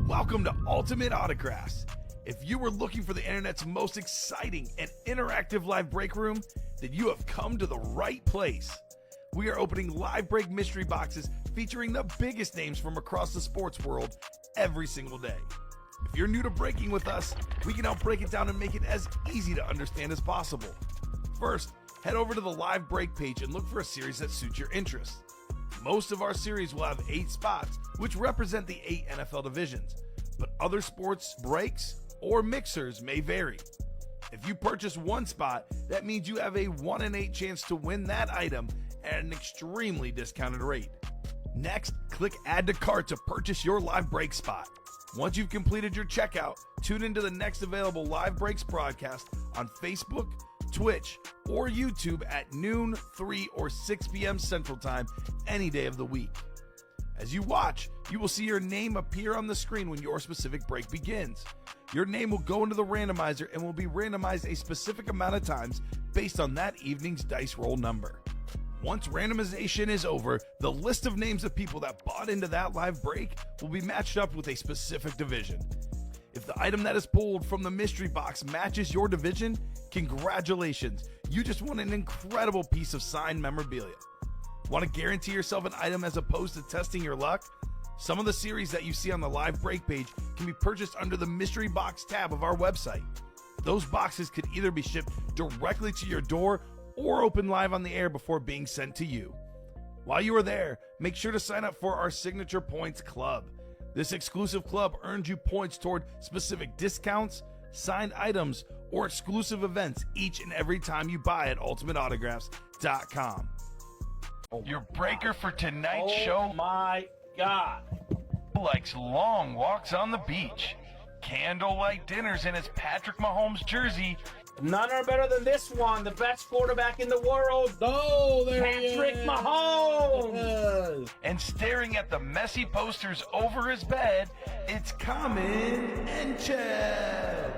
Welcome to Ultimate Autographs. If you were looking for the internet's most exciting and interactive live break room, then you have come to the right place. We are opening live break mystery boxes featuring the biggest names from across the sports world every single day. If you're new to breaking with us, we can help break it down and make it as easy to understand as possible. First, head over to the live break page and look for a series that suits your interests. Most of our series will have 8 spots, which represent the 8 NFL divisions, but other sports breaks or mixers may vary. If you purchase one spot, that means you have a 1 in 8 chance to win that item at an extremely discounted rate. Next, click Add to Cart to purchase your live break spot. Once you've completed your checkout, tune into the next available live breaks broadcast on Facebook, Twitch, or YouTube at noon, 3, or 6 p.m. Central Time any day of the week. As you watch, you will see your name appear on the screen when your specific break begins. Your name will go into the randomizer and will be randomized a specific amount of times based on that evening's dice roll number. Once randomization is over, the list of names of people that bought into that live break will be matched up with a specific division. If the item that is pulled from the mystery box matches your division, congratulations, you just won an incredible piece of signed memorabilia. Want to guarantee yourself an item as opposed to testing your luck? Some of the series that you see on the live break page can be purchased under the mystery box tab of our website. Those boxes could either be shipped directly to your door or open live on the air before being sent to you. While you are there, make sure to sign up for our Signature Points Club. This exclusive club earns you points toward specific discounts, signed items, or exclusive events each and every time you buy at ultimateautographs.com. Your breaker for tonight's show. Oh my God. Likes long walks on the beach, candlelight dinners in his Patrick Mahomes jersey. None are better than this one, the best quarterback in the world. Oh, there Patrick he is. Mahomes. And staring at the messy posters over his bed, it's Kamen Entchev.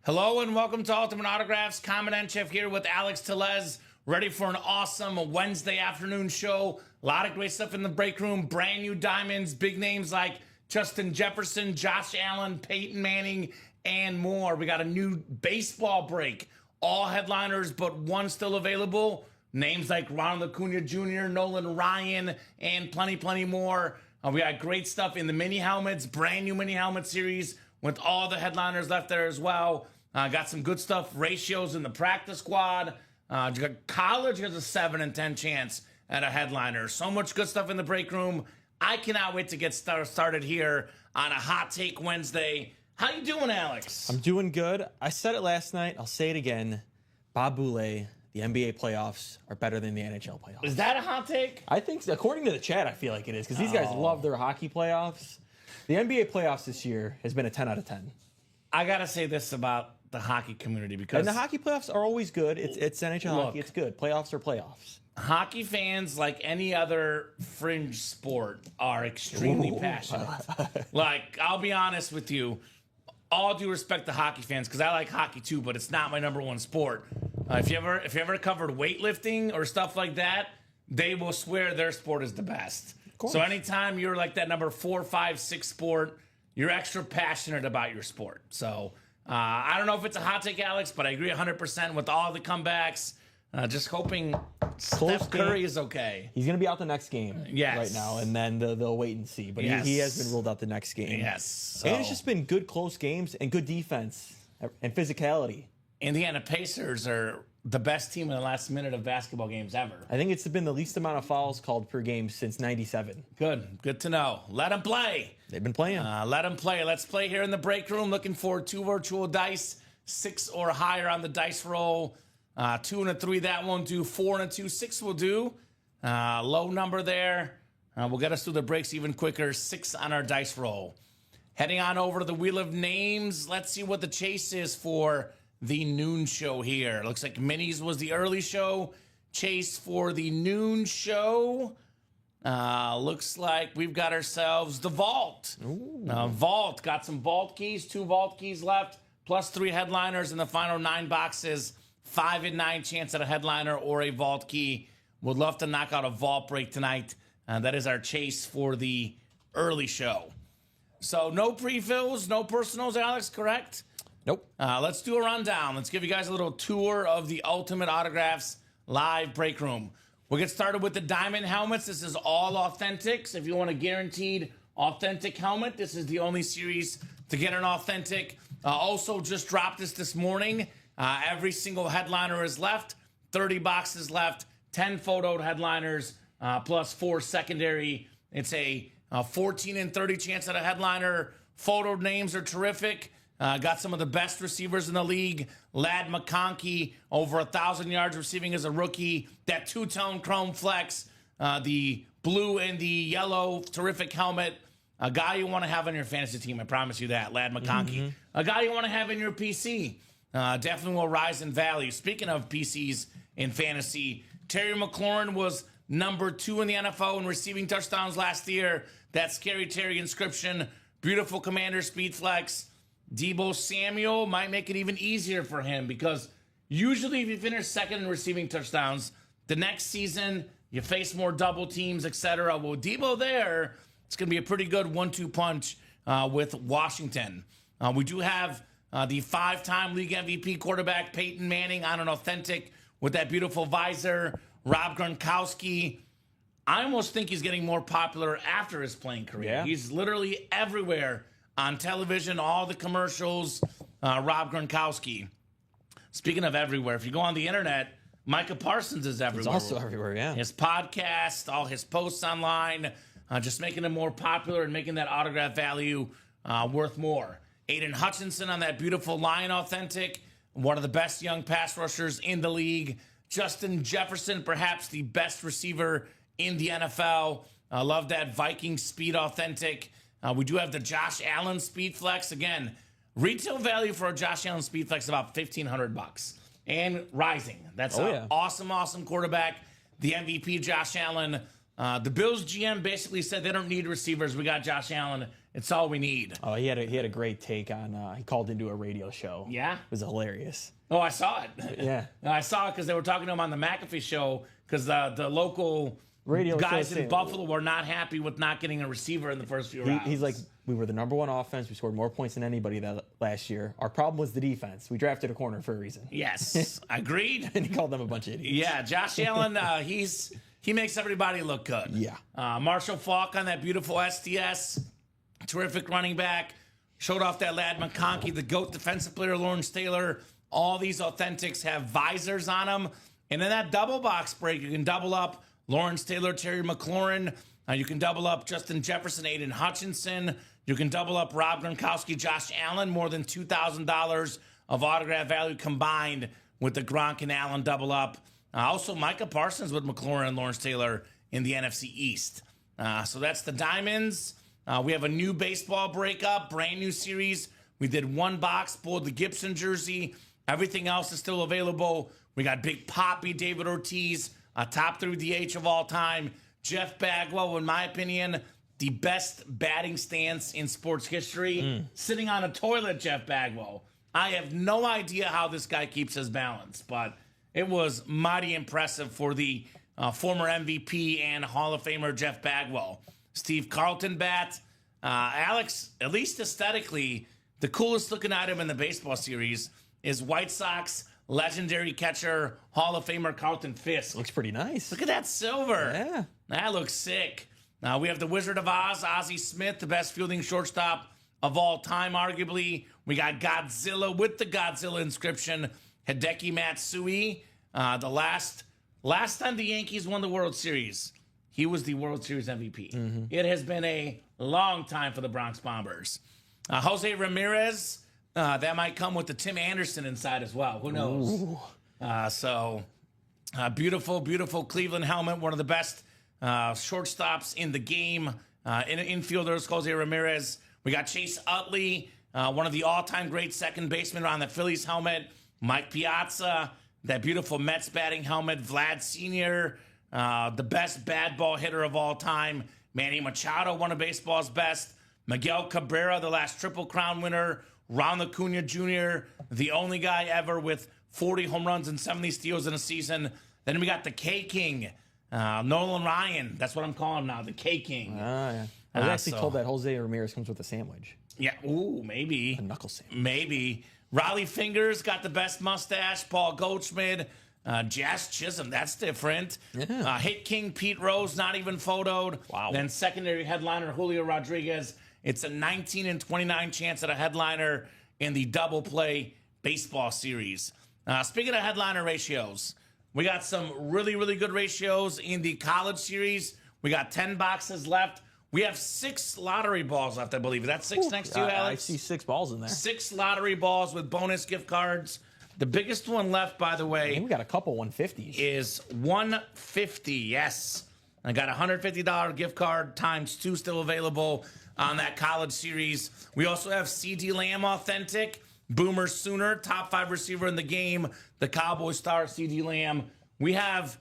Hello and welcome to Ultimate Autographs. Kamen Entchev here with Alex Tellez, ready for an awesome Wednesday afternoon show. A lot of great stuff in the break room, brand new diamonds, big names like Justin Jefferson, Josh Allen, Peyton Manning, and more. We got a new baseball break. All headliners, but one still available. Names like Ronald Acuna Jr., Nolan Ryan, and plenty more. We got great stuff in the mini helmets, brand new mini helmet series with all the headliners left there as well. Got some good stuff, ratios in the practice squad. College has a 7 in 10 chance at a headliner. So much good stuff in the break room. I cannot wait to get started here on a Hot Take Wednesday. How you doing, Alex? I'm doing good. I said it last night. I'll say it again. Bob Boulay, the NBA playoffs are better than the NHL playoffs. Is that a hot take? I think, according to the chat, I feel like it is because these guys love their hockey playoffs. The NBA playoffs this year has been a 10 out of 10. I got to say this about the hockey community because And the hockey playoffs are always good. It's NHL hockey. It's good. Playoffs are playoffs. hockey fans, like any other fringe sport, are extremely passionate. Like, I'll be honest with you, all due respect to hockey fans, because I like hockey too, but it's not my number one sport. If you ever covered weightlifting or stuff like that, they will swear their sport is the best. So anytime you're like that number 4, 5, 6 sport, you're extra passionate about your sport. So I don't know if it's a hot take, Alex, but I agree 100% with all the comebacks. Just hoping Steph Curry is okay. He's going to be out the next game right now, and then they'll wait and see. But he has been ruled out the next game. Yes. So. And it's just been good close games and good defense and physicality. Indiana Pacers are the best team in the last minute of basketball games ever. I think it's been the least amount of fouls called per game since '97. Good to know. Let them play. They've been playing. Let them play. Let's play here in the break room. Looking for 2 virtual dice, 6 or higher on the dice roll. 2 and a 3, that won't do. 4 and a 2, 6 will do. Low number there. Will get us through the breaks even quicker. 6 on our dice roll. Heading on over to the Wheel of Names. Let's see what the chase is for the noon show here. Looks like Minis was the early show. Chase for the noon show. Looks like we've got ourselves the Vault. Vault. Got some Vault keys. 2 Vault keys left. Plus 3 headliners in the final 9 boxes. 5 in 9 chance at a headliner or a Vault key. Would love to knock out a Vault break tonight. That is our chase for the early show. So no pre-fills, no personals, Alex, correct? Nope. Let's do a rundown. Let's give you guys a little tour of the Ultimate Autographs live break room. We'll get started with the diamond helmets. This is all authentics. If you want a guaranteed authentic helmet, this is the only series to get an authentic. Also just dropped this morning. Every single headliner is left. 30 boxes left. 10 photoed headliners plus 4 secondary. It's a 14 and 30 chance at a headliner. Photoed names are terrific. Got some of the best receivers in the league. Ladd McConkey, over 1,000 yards receiving as a rookie. That two-tone chrome flex, the blue and the yellow, terrific helmet. A guy you want to have on your fantasy team, I promise you that, Ladd McConkey. A guy you want to have in your PC. Definitely will rise in value. Speaking of PCs in fantasy, Terry McLaurin was number 2 in the NFL in receiving touchdowns last year. That Scary Terry inscription. Beautiful Commander speed flex. Deebo Samuel might make it even easier for him because usually if you finish second in receiving touchdowns, the next season you face more double teams, etc. Well, Deebo there, it's going to be a pretty good 1-2 punch with Washington. We do have the 5-time league MVP quarterback Peyton Manning on an authentic with that beautiful visor. Rob Gronkowski, I almost think he's getting more popular after his playing career. Yeah. He's literally everywhere on television, all the commercials. Rob Gronkowski. Speaking of everywhere, if you go on the internet, Micah Parsons is everywhere. He's also everywhere, yeah. His podcast, all his posts online, just making him more popular and making that autograph value worth more. Aiden Hutchinson on that beautiful Lion authentic, one of the best young pass rushers in the league. Justin Jefferson, perhaps the best receiver in the NFL. I love that Viking speed authentic. We do have the Josh Allen speed flex. Again, retail value for a Josh Allen speed flex is about $1,500 and rising. That's an awesome quarterback. The MVP, Josh Allen. The Bills GM basically said they don't need receivers. We got Josh Allen. It's all we need. Oh, he had a great take on. He called into a radio show. Yeah, it was hilarious. Oh, I saw it. Yeah, I saw it because they were talking to him on the McAfee show because the local radio guys show in Buffalo were not happy with not getting a receiver in the first few rounds. He's like, we were the number 1 offense. We scored more points than anybody that last year. Our problem was the defense. We drafted a corner for a reason. Yes, agreed. And he called them a bunch of idiots. Yeah, Josh Allen, he makes everybody look good. Yeah. Marshall Faulk on that beautiful SDS. Terrific running back. Showed off that Ladd McConkey, the GOAT defensive player, Lawrence Taylor. All these authentics have visors on them. And in that double box break, you can double up Lawrence Taylor, Terry McLaurin. You can double up Justin Jefferson, Aiden Hutchinson. You can double up Rob Gronkowski, Josh Allen. More than $2,000 of autograph value combined with the Gronk and Allen double up. Also, Micah Parsons with McLaurin and Lawrence Taylor in the NFC East. So that's the Diamonds. We have a new baseball breakup, brand new series. We did 1 box, pulled the Gibson jersey. Everything else is still available. We got Big Papi, David Ortiz, a top 3 DH of all time. Jeff Bagwell, in my opinion, the best batting stance in sports history. Sitting on a toilet, Jeff Bagwell. I have no idea how this guy keeps his balance, but it was mighty impressive for the former MVP and Hall of Famer Jeff Bagwell. Steve Carlton bat. Alex, at least aesthetically, the coolest looking item in the baseball series is White Sox legendary catcher, Hall of Famer Carlton Fisk. Looks pretty nice. Look at that silver. Yeah. That looks sick. We have the Wizard of Oz, Ozzie Smith, the best fielding shortstop of all time, arguably. We got Godzilla with the Godzilla inscription, Hideki Matsui. The last time the Yankees won the World Series, he was the World Series MVP. It has been a long time for the Bronx Bombers. Jose Ramirez, that might come with the Tim Anderson inside as well. Who knows? Beautiful, beautiful Cleveland helmet. One of the best shortstops in the game. Infielders, Jose Ramirez. We got Chase Utley, one of the all-time great second basemen on the Phillies helmet. Mike Piazza, that beautiful Mets batting helmet. Vlad Sr., the best bad ball hitter of all time. Manny Machado, one of baseball's best. Miguel Cabrera, the last Triple Crown winner. Ron Acuna Jr., the only guy ever with 40 home runs and 70 steals in a season. Then we got the K-King, Nolan Ryan. That's what I'm calling him now, the K-King. I was actually told that Jose Ramirez comes with a sandwich. Yeah, ooh, maybe. A knuckle sandwich. Maybe. Riley Fingers got the best mustache. Paul Goldschmidt. Jazz Chisholm, that's different. Yeah. Hit King Pete Rose, not even photoed. Wow. Then secondary headliner Julio Rodriguez. It's a 19 and 29 chance at a headliner in the double play baseball series. Speaking of headliner ratios, we got some really, really good ratios in the college series. We got 10 boxes left. We have 6 lottery balls left, I believe. Is that 6 next to you, Alex? I see 6 balls in there. 6 lottery balls with bonus gift cards. The biggest one left, by the way, we got a couple 150s. is 150. Yes. I got a $150 gift card times 2 still available on that college series. We also have CD Lamb Authentic, Boomer Sooner, top 5 receiver in the game, the Cowboy star CD Lamb. We have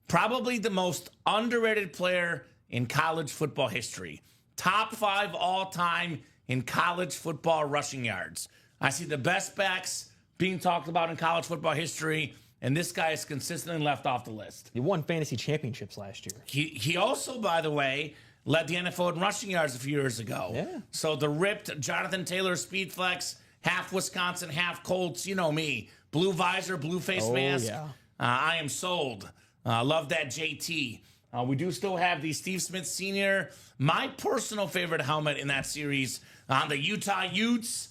probably the most underrated player in college football history. Top 5 all time in college football rushing yards. I see the best backs being talked about in college football history, and this guy is consistently left off the list. He won fantasy championships last year. He also, by the way, led the NFL in rushing yards a few years ago. Yeah. So the ripped Jonathan Taylor speed flex, half Wisconsin, half Colts, you know me. Blue visor, blue face mask. Yeah. I am sold. Love that JT. We do still have the Steve Smith Sr., my personal favorite helmet in that series on the Utah Utes.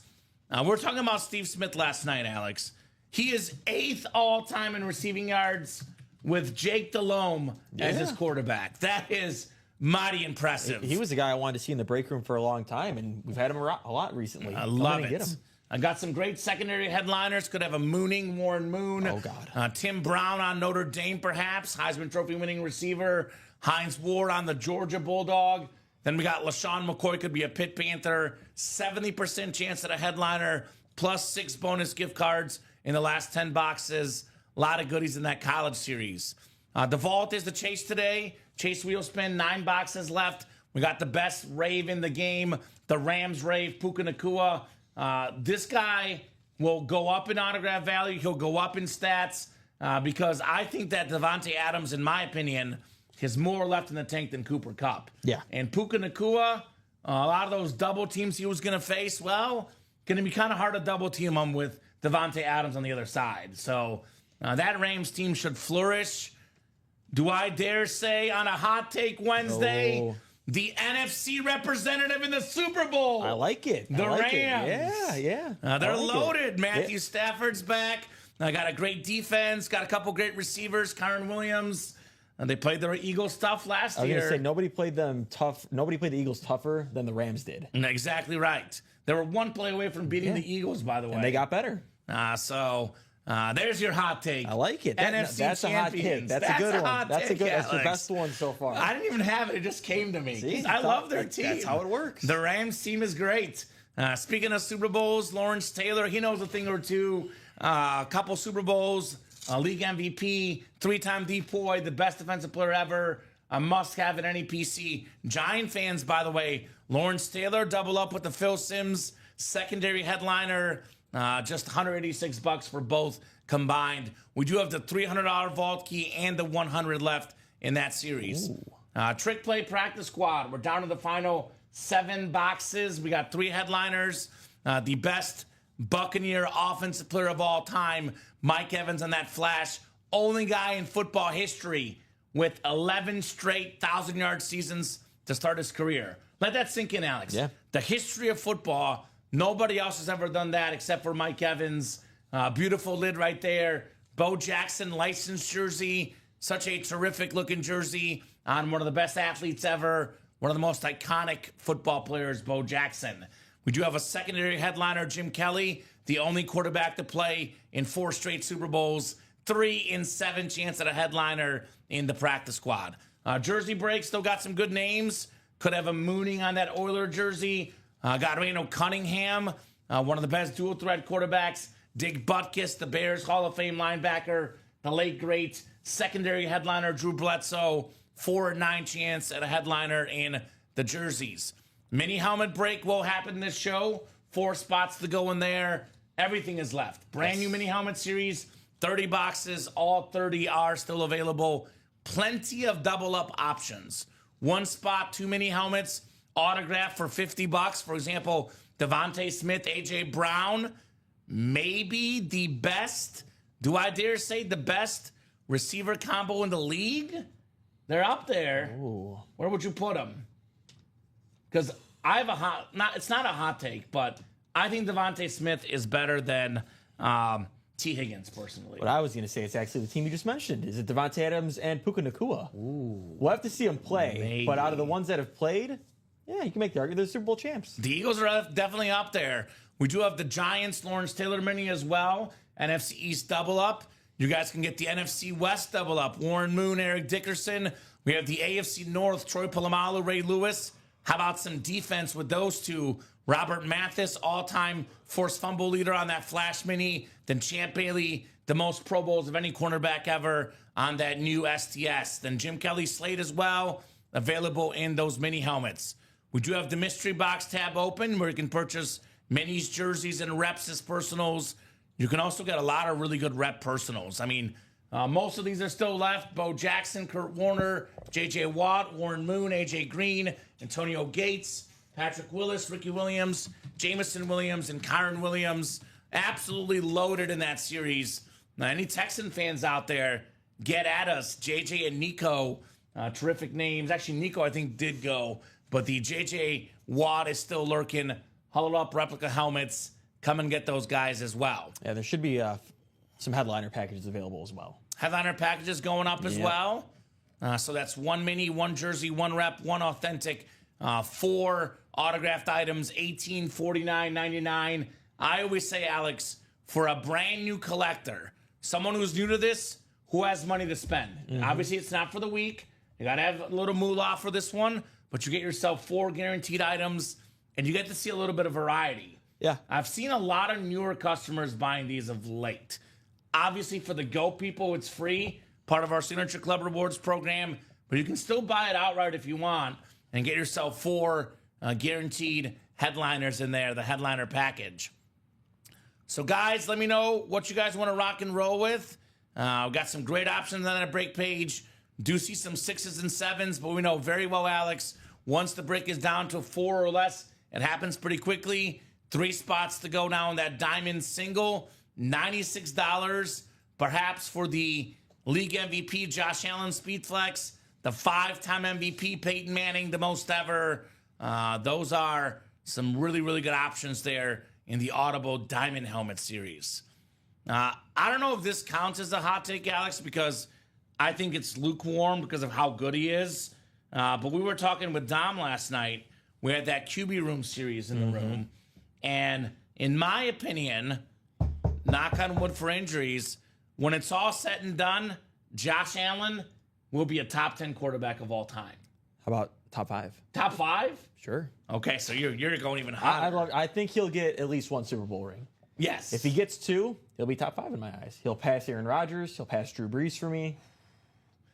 We're talking about Steve Smith last night, Alex. He is 8th all-time in receiving yards with Jake Delhomme as his quarterback. That is mighty impressive. He was the guy I wanted to see in the break room for a long time, and we've had him a lot recently. I love it. Get him. I got some great secondary headliners. Could have a mooning Warren Moon. Oh, God. Tim Brown on Notre Dame, perhaps. Heisman Trophy winning receiver. Hines Ward on the Georgia Bulldog. Then we got LaShawn McCoy, could be a Pitt Panther. 70% chance at a headliner, plus 6 bonus gift cards in the last 10 boxes. A lot of goodies in that college series. The vault is the chase today. Chase wheel spin, 9 boxes left. We got the best rave in the game, the Rams rave, Puka Nacua. This guy will go up in autograph value. He'll go up in stats because I think that Devontae Adams, in my opinion, has more left in the tank than Cooper Kupp. Yeah. And Puka Nacua, a lot of those double teams he was going to face, well, going to be kind of hard to double team him with Devontae Adams on the other side. So that Rams team should flourish. Do I dare say on a hot take Wednesday, the NFC representative in the Super Bowl? I like it. The I like Rams. It. Yeah. They're I like loaded. it. Matthew Stafford's back. I got a great defense. Got a couple great receivers. Kyron Williams. They played their Eagles tough last I was year. going to say, nobody played them tough. Nobody played the Eagles tougher than the Rams did. Exactly right. They were one play away from beating the Eagles, by the way. And they got better. So there's your hot take. I like it. NFC that's a hot champions. take. That's a good one. Hot That's take, That's the Alex. best one so far. I didn't even have it. It just came to me. See? I love their team. That's how it works. The Rams team is great. Speaking of Super Bowls, Lawrence Taylor, he knows a thing or two. A couple Super Bowls, league MVP, 3-time DPOY, the best defensive player ever, a must-have at any PC. Giant fans, by the way, Lawrence Taylor double up with the Phil Simms secondary headliner, just $186 for both combined. We do have the $300 vault key and the $100 left in that series. Trick play practice squad. We're down to the final 7 boxes. We got 3 headliners. The best Buccaneer offensive player of all time, Mike Evans on that flash. Only guy in football history with 11 straight 1,000-yard seasons to start his career. Let that sink in, Alex. Yeah. The history of football, nobody else has ever done that except for Mike Evans. Beautiful lid right there. Bo Jackson licensed jersey. Such a terrific-looking jersey on one of the best athletes ever. One of the most iconic football players, Bo Jackson. We do have a secondary headliner, Jim Kelly, the only quarterback to play in 4 straight Super Bowls, 3 in 7 chance at a headliner in the practice squad. Jersey break, still got some good names. Could have a mooning on that Oiler jersey. Got Reno Cunningham, one of the best dual threat quarterbacks. Dick Butkus, the Bears Hall of Fame linebacker. The late great secondary headliner, Drew Bledsoe, 4 in 9 chance at a headliner in the jerseys. Mini helmet break will happen this show. 4 spots to go in there. Everything is left. Brand new mini helmet series. 30 boxes. All 30 are still available. Plenty of double up options. 1 spot, 2 mini helmets. autograph for $50. For example, Devontae Smith, AJ Brown, maybe the best, do I dare say the best receiver combo in the league? They're up there. Ooh. Where would you put them? Because I have it's not a hot take, but I think Devontae Smith is better than T. Higgins, personally. What I was going to say, it's actually the team you just mentioned. Is it Devontae Adams and Puka Nacua? Ooh. We'll have to see them play. Maybe. But out of the ones that have played, yeah, you can make the argument they're Super Bowl champs. The Eagles are definitely up there. We do have the Giants, Lawrence Taylor mini as well. NFC East double up. You guys can get the NFC West double up. Warren Moon, Eric Dickerson. We have the AFC North, Troy Polamalu, Ray Lewis. How about some defense with those two? Robert Mathis, all-time forced fumble leader on that Flash mini. Then Champ Bailey, the most Pro Bowls of any cornerback ever on that new STS. Then Jim Kelly Slate as well, available in those mini helmets. We do have the mystery box tab open where you can purchase minis, jerseys, and reps as personals. You can also get a lot of really good rep personals. I mean, most of these are still left. Bo Jackson, Kurt Warner, J.J. Watt, Warren Moon, A.J. Green, Antonio Gates, Patrick Willis, Ricky Williams, Jameson Williams, and Kyron Williams. Absolutely loaded in that series. Now, any Texan fans out there, get at us. JJ and Nico, terrific names. Actually, Nico, I think, did go. But the JJ Watt is still lurking. Huddled up replica helmets. Come and get those guys as well. Yeah, there should be some headliner packages available as well. Headliner packages going up as well. So that's one mini, one jersey, one rep, one authentic, 4 autographed items, $1849.99. I always say, Alex, for a brand new collector, someone who's new to this, who has money to spend. Obviously, it's not for the week. You got to have a little moolah for this one, but you get yourself 4 guaranteed items, and you get to see a little bit of variety. Yeah. I've seen a lot of newer customers buying these of late. Obviously, for the Go people, it's free, part of our Signature Club Rewards program, but you can still buy it outright if you want and get yourself 4 guaranteed headliners in there, the headliner package. So, guys, let me know what you guys want to rock and roll with. We've got some great options on that break page. Do see some 6s and 7s, but we know very well, Alex, once the break is down to 4 or less, it happens pretty quickly. 3 spots to go now in that diamond single. $96, perhaps for the league MVP, Josh Allen Speedflex. The 5-time MVP, Peyton Manning, the most ever. Those are some really, really good options there in the Audible Diamond Helmet series. I don't know if this counts as a hot take, Alex, because I think it's lukewarm because of how good he is. But we were talking with Dom last night. We had that QB Room series in the room. And in my opinion, knock on wood for injuries, when it's all said and done, Josh Allen will be a top 10 quarterback of all time. How about top 5? Top 5? Sure. Okay, so you're going even higher. I think he'll get at least 1 Super Bowl ring. Yes. If he gets 2, he'll be top 5 in my eyes. He'll pass Aaron Rodgers. He'll pass Drew Brees for me.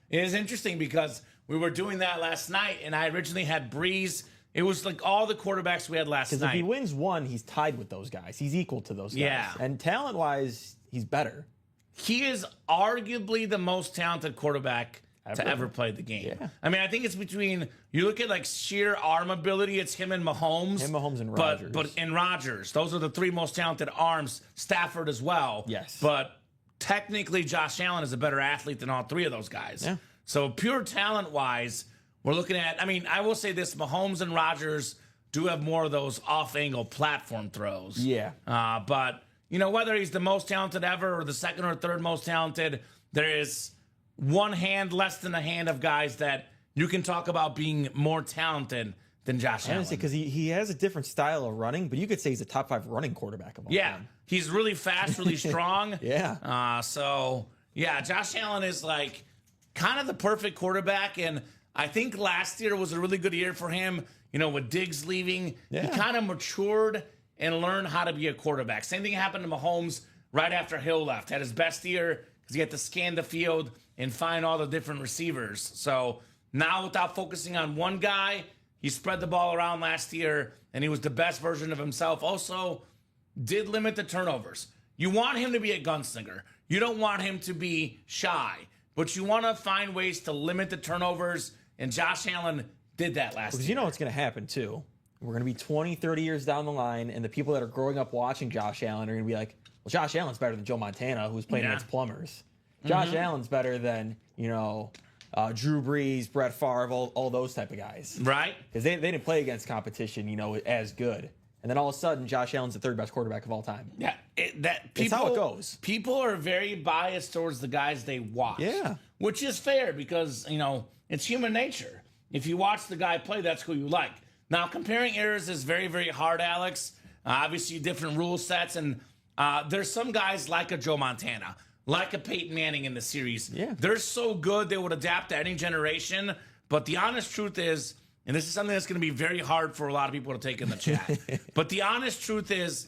It is interesting because we were doing that last night, and I originally had Brees. It was like all the quarterbacks we had last night. Because if he wins 1, he's tied with those guys. He's equal to those guys. Yeah. And talent-wise, he's better. He is arguably the most talented quarterback to ever play the game. Yeah. I mean, I think it's between, you look at like sheer arm ability, it's him and Mahomes. Him, Mahomes, and Rodgers. But in Rodgers, those are the 3 most talented arms. Stafford as well. Yes. But technically, Josh Allen is a better athlete than all 3 of those guys. Yeah. So pure talent-wise, we're looking at, I mean, I will say this, Mahomes and Rodgers do have more of those off-angle platform throws. Yeah. But, you know, whether he's the most talented ever or the 2nd or 3rd most talented, there is one hand less than a hand of guys that you can talk about being more talented than Josh Allen. Honestly, because he has a different style of running, but you could say he's a top 5 running quarterback of all time. He's really fast, really strong. Yeah. So, Josh Allen is like kind of the perfect quarterback, and I think last year was a really good year for him. You know, with Diggs leaving, he kind of matured and learned how to be a quarterback. Same thing happened to Mahomes right after Hill left. Had his best year because he had to scan the field and find all the different receivers. So now without focusing on one guy, he spread the ball around last year, and he was the best version of himself. Also, did limit the turnovers. You want him to be a gunslinger. You don't want him to be shy, but you want to find ways to limit the turnovers, and Josh Allen did that last Because year. you know what's going to happen, too. We're going to be 20, 30 years down the line, and the people that are growing up watching Josh Allen are going to be like, well, Josh Allen's better than Joe Montana, who's playing against plumbers. Josh Allen's better than, Drew Brees, Brett Favre, all those type of guys. Right? Because they didn't play against competition, as good. And then all of a sudden, Josh Allen's the third best quarterback of all time. Yeah. It's how it goes. People are very biased towards the guys they watch. Yeah. Which is fair because, it's human nature. If you watch the guy play, that's who you like. Now, comparing eras is very, very hard, Alex. Obviously, different rule sets. And there's some guys like a Joe Montana, like a Peyton Manning in the series. Yeah. They're so good, they would adapt to any generation. But the honest truth is, and this is something that's going to be very hard for a lot of people to take in the chat, but the honest truth is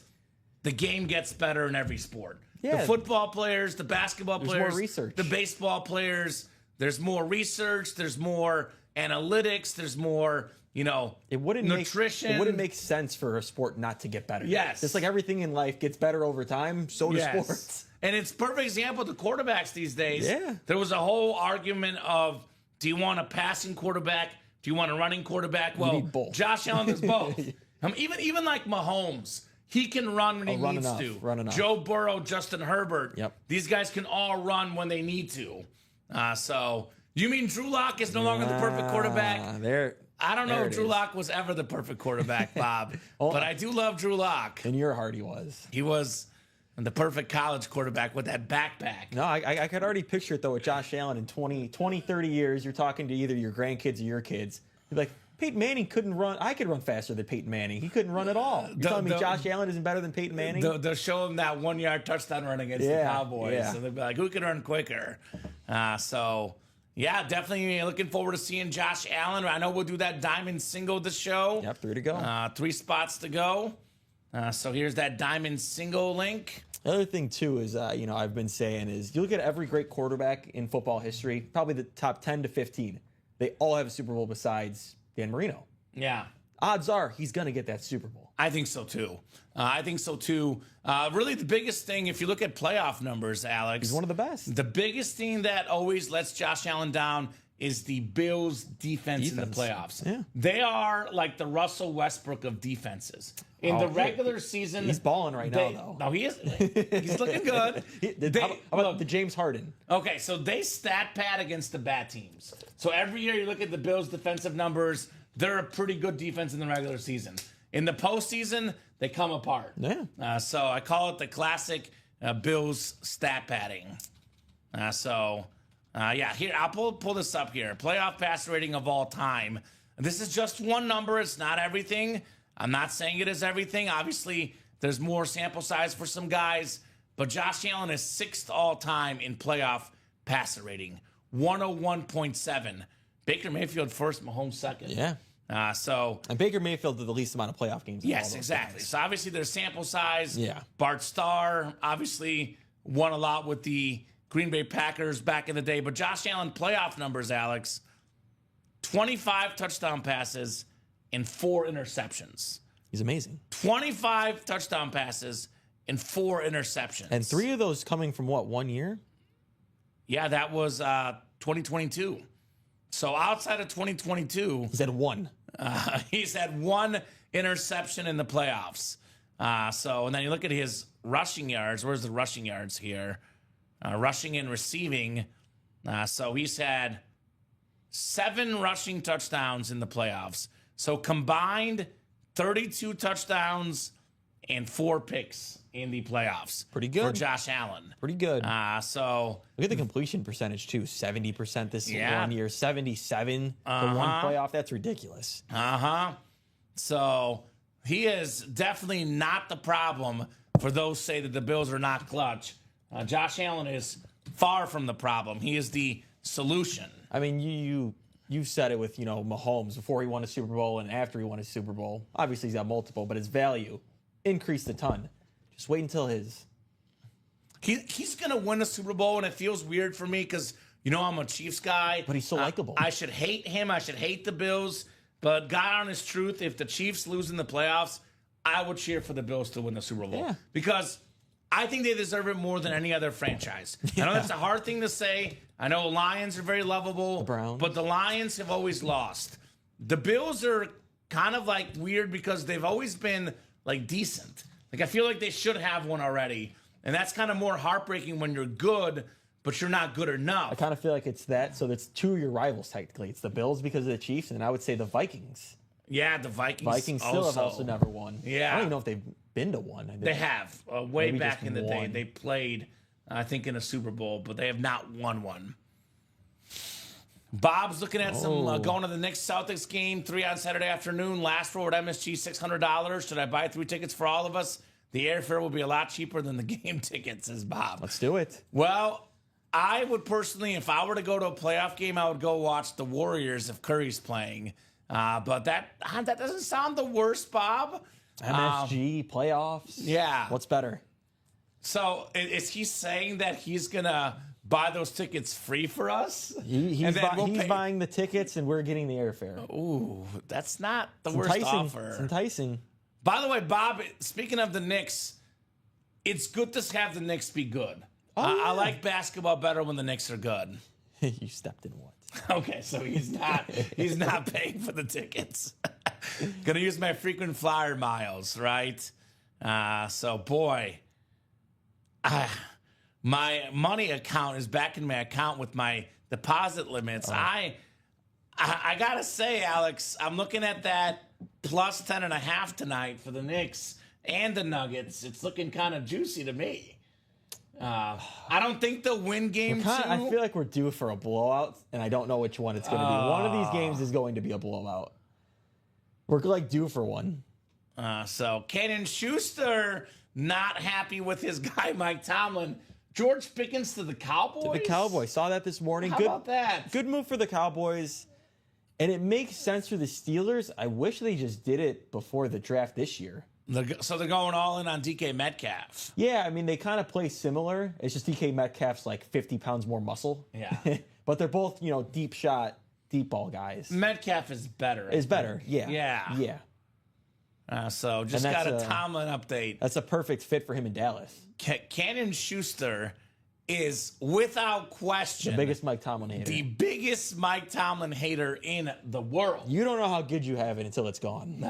the game gets better in every sport. Yeah. The football players, the basketball players, more research. the baseball players, there's more research, there's more analytics, there's more, nutrition. It wouldn't make sense for a sport not to get better. Yes. Just like everything in life gets better over time, so do sports. And it's a perfect example of the quarterbacks these days. Yeah. There was a whole argument of, do you want a passing quarterback? Do you want a running quarterback? Well, need both. Josh Allen does both. Even like Mahomes, he can run when he needs to. Run enough. Joe Burrow, Justin Herbert. Yep. These guys can all run when they need to. So you mean Drew Lock is no longer the perfect quarterback? I don't know if Drew Lock was ever the perfect quarterback, Bob. But I do love Drew Lock. In your heart, he was. He was the perfect college quarterback with that backpack. No, I could already picture it, though, with Josh Allen in 20, 30 years. You're talking to either your grandkids or your kids. You're like, Peyton Manning couldn't run. I could run faster than Peyton Manning. He couldn't run at all. You're telling me Josh Allen isn't better than Peyton Manning? They'll show him that 1 yard touchdown run against the Cowboys. Yeah. So they'll be like, who can run quicker? Yeah, definitely looking forward to seeing Josh Allen. I know we'll do that diamond single this show. Yep, 3 to go. 3 spots to go. So here's that diamond single link. The other thing, too, is, I've been saying is you look at every great quarterback in football history, probably the top 10 to 15. They all have a Super Bowl besides Dan Marino. Yeah. Odds are he's going to get that Super Bowl. I think so, too. Really, the biggest thing, if you look at playoff numbers, Alex. He's one of the best. The biggest thing that always lets Josh Allen down is the Bills' defense in the playoffs. Yeah. They are like the Russell Westbrook of defenses. In the regular season. He's balling right now, though. No, he is. He's looking good. How about the James Harden? Okay, so they stat pad against the bad teams. So every year you look at the Bills' defensive numbers, they're a pretty good defense in the regular season. In the postseason, they come apart. Yeah. So I call it the classic Bills stat padding. Here, I'll pull this up here. Playoff pass rating of all time. This is just one number. It's not everything. I'm not saying it is everything. Obviously, there's more sample size for some guys. But Josh Allen is 6th all time in playoff passer rating. 101.7. Baker Mayfield first, Mahomes second. Yeah. And Baker Mayfield did the least amount of playoff games. Yes, exactly. Guys. So obviously there's sample size. Yeah. Bart Starr obviously won a lot with the Green Bay Packers back in the day. But Josh Allen playoff numbers, Alex, 25 touchdown passes and 4 interceptions. He's amazing. 25 touchdown passes and 4 interceptions. And 3 of those coming from what, 1 year? Yeah, that was 2022. So outside of 2022, he's had 1. He's had 1 interception in the playoffs. And then you look at his rushing yards. Where's the rushing yards here? Rushing and receiving. So he's had 7 rushing touchdowns in the playoffs. So combined, 32 touchdowns and 4 picks in the playoffs. Pretty good. For Josh Allen. Pretty good. Look at the completion percentage, too. 70% this 1 year, 77 the one playoff. That's ridiculous. So he is definitely not the problem for those say that the Bills are not clutch. Josh Allen is far from the problem. He is the solution. I mean, you said it with, Mahomes before he won a Super Bowl and after he won a Super Bowl. Obviously, he's got multiple, but his value increased a ton. Just wait until his. He's going to win a Super Bowl, and it feels weird for me because, I'm a Chiefs guy. But he's so likable. I should hate him. I should hate the Bills. But God honest truth, if the Chiefs lose in the playoffs, I would cheer for the Bills to win the Super Bowl. Yeah. Because I think they deserve it more than any other franchise. I know that's a hard thing to say. I know Lions are very lovable. The Browns. But the Lions have always lost. the Bills are kind of like weird because they've always been like decent. Like I feel like they should have one already. And that's kind of more heartbreaking when you're good, but you're not good enough. I kind of feel like it's that. So that's two of your rivals technically. It's the Bills because of the Chiefs, and I would say the Vikings. Yeah, the Vikings. Vikings still have also never won. Yeah. I don't even know if they've been to one. They have. Way Maybe back just in the day. one. They played, I think, in a Super Bowl, but they have not won one. Bob's looking at some going to the Knicks Celtics game, 3 on Saturday afternoon. Last row at MSG, $600. Should I buy 3 tickets for all of us? The airfare will be a lot cheaper than the game tickets, says Bob. Let's do it. Well, I would personally, if I were to go to a playoff game, I would go watch the Warriors if Curry's playing. But that doesn't sound the worst, Bob. MSG playoffs. Yeah. What's better? So is he saying that he's gonna buy those tickets free for us? He's buying the tickets, and we're getting the airfare. Ooh, that's not the worst offer. It's enticing. By the way, Bob, speaking of the Knicks, it's good to have the Knicks be good. I like basketball better when the Knicks are good. You stepped in what? Okay, so he's not paying for the tickets. Gonna use my frequent flyer miles, right? So boy, my money account is back in my account with my deposit limits. I gotta say, Alex, I'm looking at that plus 10.5 tonight for the Knicks and the Nuggets. It's looking kind of juicy to me. I don't think they'll win game 2. I feel like we're due for a blowout, and I don't know which one it's going to be. One of these games is going to be a blowout. We're like due for one. So Kamen Schuster not happy with his guy Mike Tomlin. George Pickens to the Cowboys. The Cowboys saw that this morning. How about that? Good move for the Cowboys, and it makes sense for the Steelers. I wish they just did it before the draft this year. So they're going all in on DK Metcalf. Yeah, I mean, they kind of play similar. It's just DK Metcalf's like 50 pounds more muscle. Yeah. But they're both, deep shot, deep ball guys. Metcalf is better. Yeah. So just got a Tomlin update. That's a perfect fit for him in Dallas. Kamen Schuster is, without question, The biggest Mike Tomlin hater. the biggest Mike Tomlin hater in the world. You don't know how good you have it until it's gone.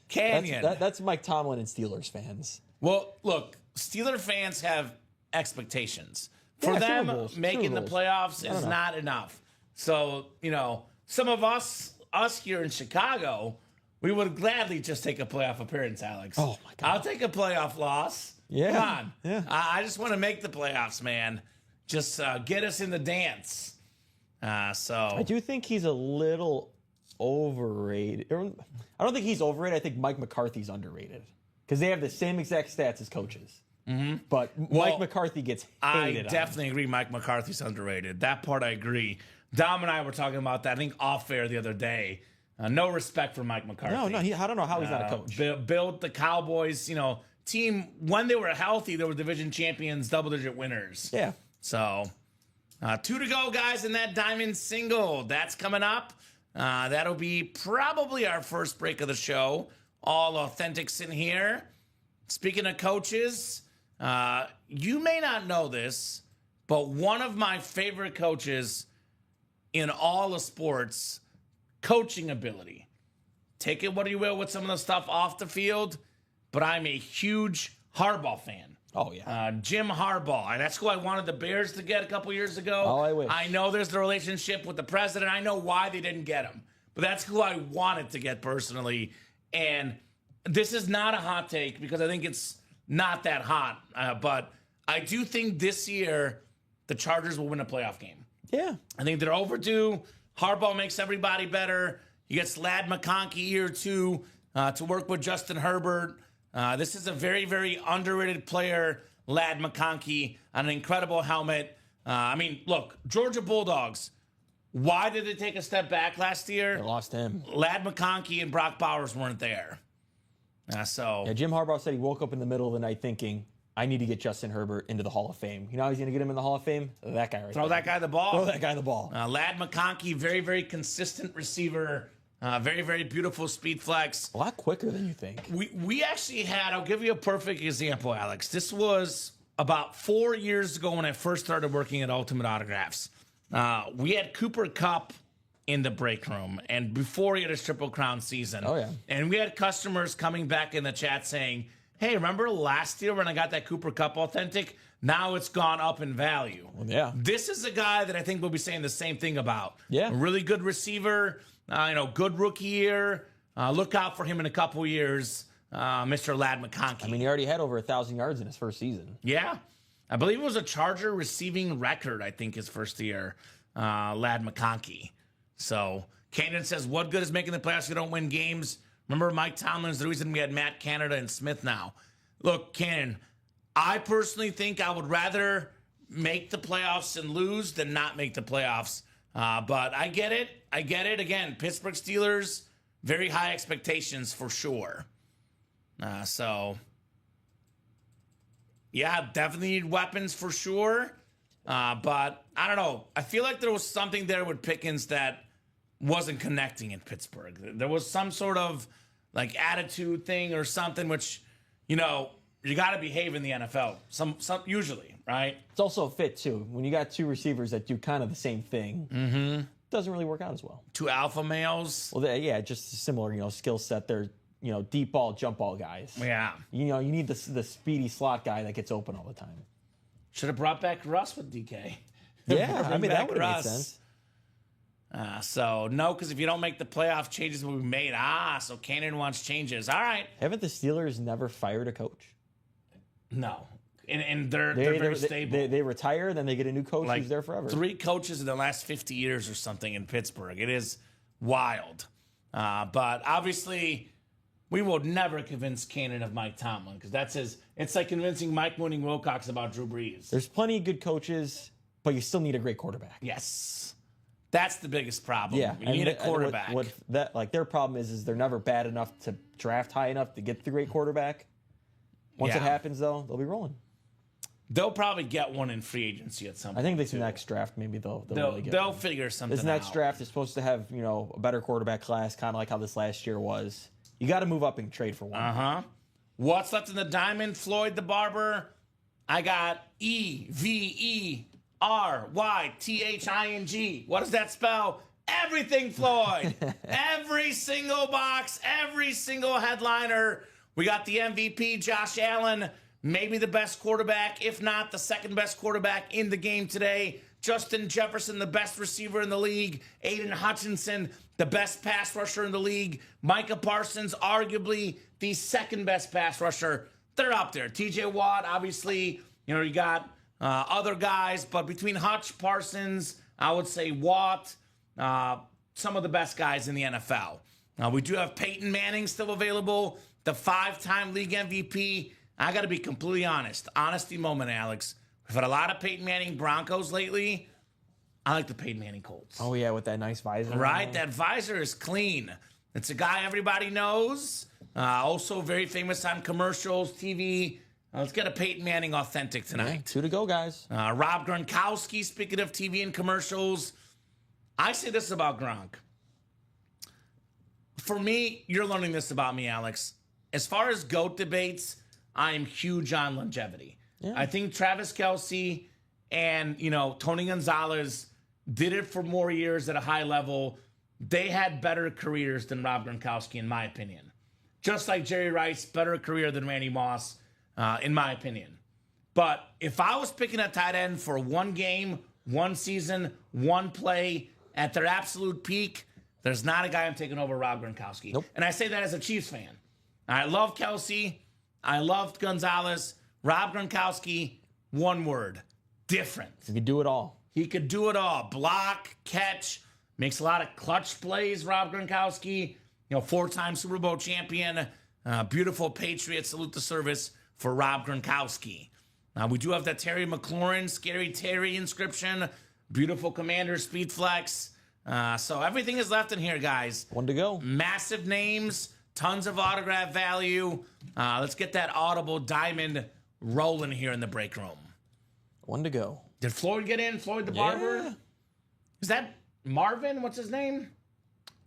Canyon. That's Mike Tomlin and Steelers fans. Well, look, Steeler fans have expectations. For them, making the playoffs is not enough. So, some of us here in Chicago, we would gladly just take a playoff appearance, Alex. Oh, my God. I'll take a playoff loss. Yeah. Come on. Yeah. I just want to make the playoffs, man. Just get us in the dance. I do think he's a little overrated. I don't think he's overrated. I think Mike McCarthy's underrated because they have the same exact stats as coaches. Mm-hmm. But Mike McCarthy gets hated. I definitely agree Mike McCarthy's underrated. That part I agree. Dom and I were talking about that, I think, off air the other day. No respect for Mike McCarthy. No, I don't know how he's not a coach. Built the Cowboys, team, when they were healthy, they were division champions, double-digit winners. Yeah. So, 2 to go, guys, in that diamond single. That's coming up. That'll be probably our first break of the show. All authentics in here. Speaking of coaches, you may not know this, but one of my favorite coaches in all of sports, coaching ability. Take it what you will with some of the stuff off the field, but I'm a huge Harbaugh fan. Oh, yeah. Jim Harbaugh. And that's who I wanted the Bears to get a couple years ago. Oh, I wish. I know there's the relationship with the president. I know why they didn't get him. But that's who I wanted to get personally. And this is not a hot take because I think it's not that hot. But I do think this year the Chargers will win a playoff game. Yeah. I think they're overdue. Harbaugh makes everybody better. He gets Lad McConkey year 2 to work with Justin Herbert. This is a very, very underrated player, Lad McConkey, on an incredible helmet. Look, Georgia Bulldogs, why did they take a step back last year? They lost him. Lad McConkey and Brock Bowers weren't there. Jim Harbaugh said he woke up in the middle of the night thinking, I need to get Justin Herbert into the Hall of Fame. You know how he's going to get him in the Hall of Fame? That guy right Throw there. that guy the ball. Throw that guy the ball. Lad McConkey, very, very consistent receiver. Very, very beautiful speed flex. A lot quicker than you think. We actually had, I'll give you a perfect example, Alex. This was about 4 years ago when I first started working at Ultimate Autographs. We had Cooper Kupp in the break room, and before he had his Triple Crown season. Oh, yeah. And we had customers coming back in the chat saying, hey, remember last year when I got that Cooper Cup authentic? Now it's gone up in value. Well, yeah. This is a guy that I think we'll be saying the same thing about. Yeah. A really good receiver, good rookie year. Look out for him in a couple years, Mr. Ladd McConkey. I mean, he already had over 1,000 yards in his first season. Yeah. I believe it was a Charger receiving record, I think, his first year, Ladd McConkey. So, Kanan says, what good is making the playoffs if you don't win games? Remember, Mike Tomlin's the reason we had Matt Canada and Smith now. Look, Kanan, I personally think I would rather make the playoffs and lose than not make the playoffs. But I get it. Again, Pittsburgh Steelers, very high expectations for sure. Yeah, definitely need weapons for sure. But I don't know. I feel like there was something there with Pickens that wasn't connecting in Pittsburgh. There was some sort of like attitude thing or something, which, you got to behave in the NFL. Some usually, right? It's also a fit, too. When you got two receivers that do kind of the same thing, doesn't really work out as well. Two alpha males. Well, yeah, just a similar, skill set. They're, deep ball, jump ball guys. Yeah. You need the speedy slot guy that gets open all the time. Should have brought back Russ with DK. Yeah, I mean, that would have made sense. No, because if you don't make the playoff, changes will be made. So Cannon wants changes. All right. Haven't the Steelers never fired a coach? No. And they're very stable. They retire, then they get a new coach who's there forever. 3 coaches in the last 50 years or something in Pittsburgh. It is wild. But obviously, we will never convince Cannon of Mike Tomlin because it's like convincing Mike Mooney Wilcox about Drew Brees. There's plenty of good coaches, but you still need a great quarterback. Yes. That's the biggest problem. Yeah. You need a quarterback. Their problem is they're never bad enough to draft high enough to get the great quarterback. Once it happens, though, they'll be rolling. They'll probably get one in free agency at some point. I think this next draft, maybe they'll really get They'll one. figure something out. This next draft is supposed to have, a better quarterback class, kind of like how this last year was. You got to move up and trade for one. What's left in the diamond, Floyd the Barber? I got EVERYTHING. What does that spell? Everything, Floyd. Every single box, every single headliner. We got the MVP, Josh Allen, maybe the best quarterback, if not the second best quarterback in the game today. Justin Jefferson, the best receiver in the league. Aiden Hutchinson, the best pass rusher in the league. Micah Parsons, arguably the second best pass rusher. They're up there. TJ Watt, obviously, you got other guys, but between Hutch, Parsons, I would say Watt, some of the best guys in the NFL. We do have Peyton Manning still available, the 5-time league MVP. I got to be completely honest. Honesty moment, Alex. We've had a lot of Peyton Manning Broncos lately. I like the Peyton Manning Colts. Oh, yeah, with that nice visor. Right? That visor is clean. It's a guy everybody knows. Also very famous on commercials, TV. Let's get a Peyton Manning authentic tonight. Yeah, 2 to go, guys. Rob Gronkowski, speaking of TV and commercials. I say this about Gronk. For me, you're learning this about me, Alex. As far as GOAT debates, I am huge on longevity. Yeah. I think Travis Kelce and, Tony Gonzalez did it for more years at a high level. They had better careers than Rob Gronkowski, in my opinion. Just like Jerry Rice, better career than Randy Moss, in my opinion. But if I was picking a tight end for one game, one season, one play at their absolute peak, there's not a guy I'm taking over Rob Gronkowski. Nope. And I say that as a Chiefs fan. I love Kelce. I loved Gonzalez. Rob Gronkowski, one word, different. He could do it all. He could do it all. Block, catch, makes a lot of clutch plays, Rob Gronkowski. 4-time Super Bowl champion. Beautiful Patriot. Salute the service for Rob Gronkowski. We do have that Terry McLaurin, Scary Terry inscription. Beautiful Commander, Speed Flex. So everything is left in here, guys. 1 to go. Massive names, tons of autograph value. Let's get that Audible Diamond rolling here in the break room. 1 to go. Did Floyd get in? Floyd the Barber? Is that Marvin? What's his name?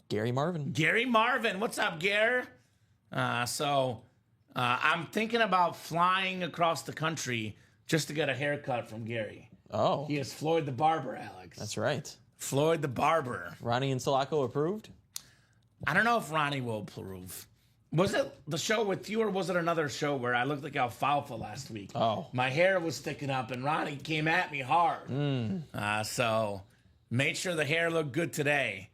Gary Marvin. Gary Marvin. What's up, Gare? I'm thinking about flying across the country just to get a haircut from Gary. Oh. He is Floyd the Barber, Alex. That's right. Floyd the Barber. Ronnie and Sulaco approved? I don't know if Ronnie will approve. Was it the show with you, or was it another show where I looked like alfalfa last week? Oh. My hair was sticking up, and Ronnie came at me hard. So made sure the hair looked good today.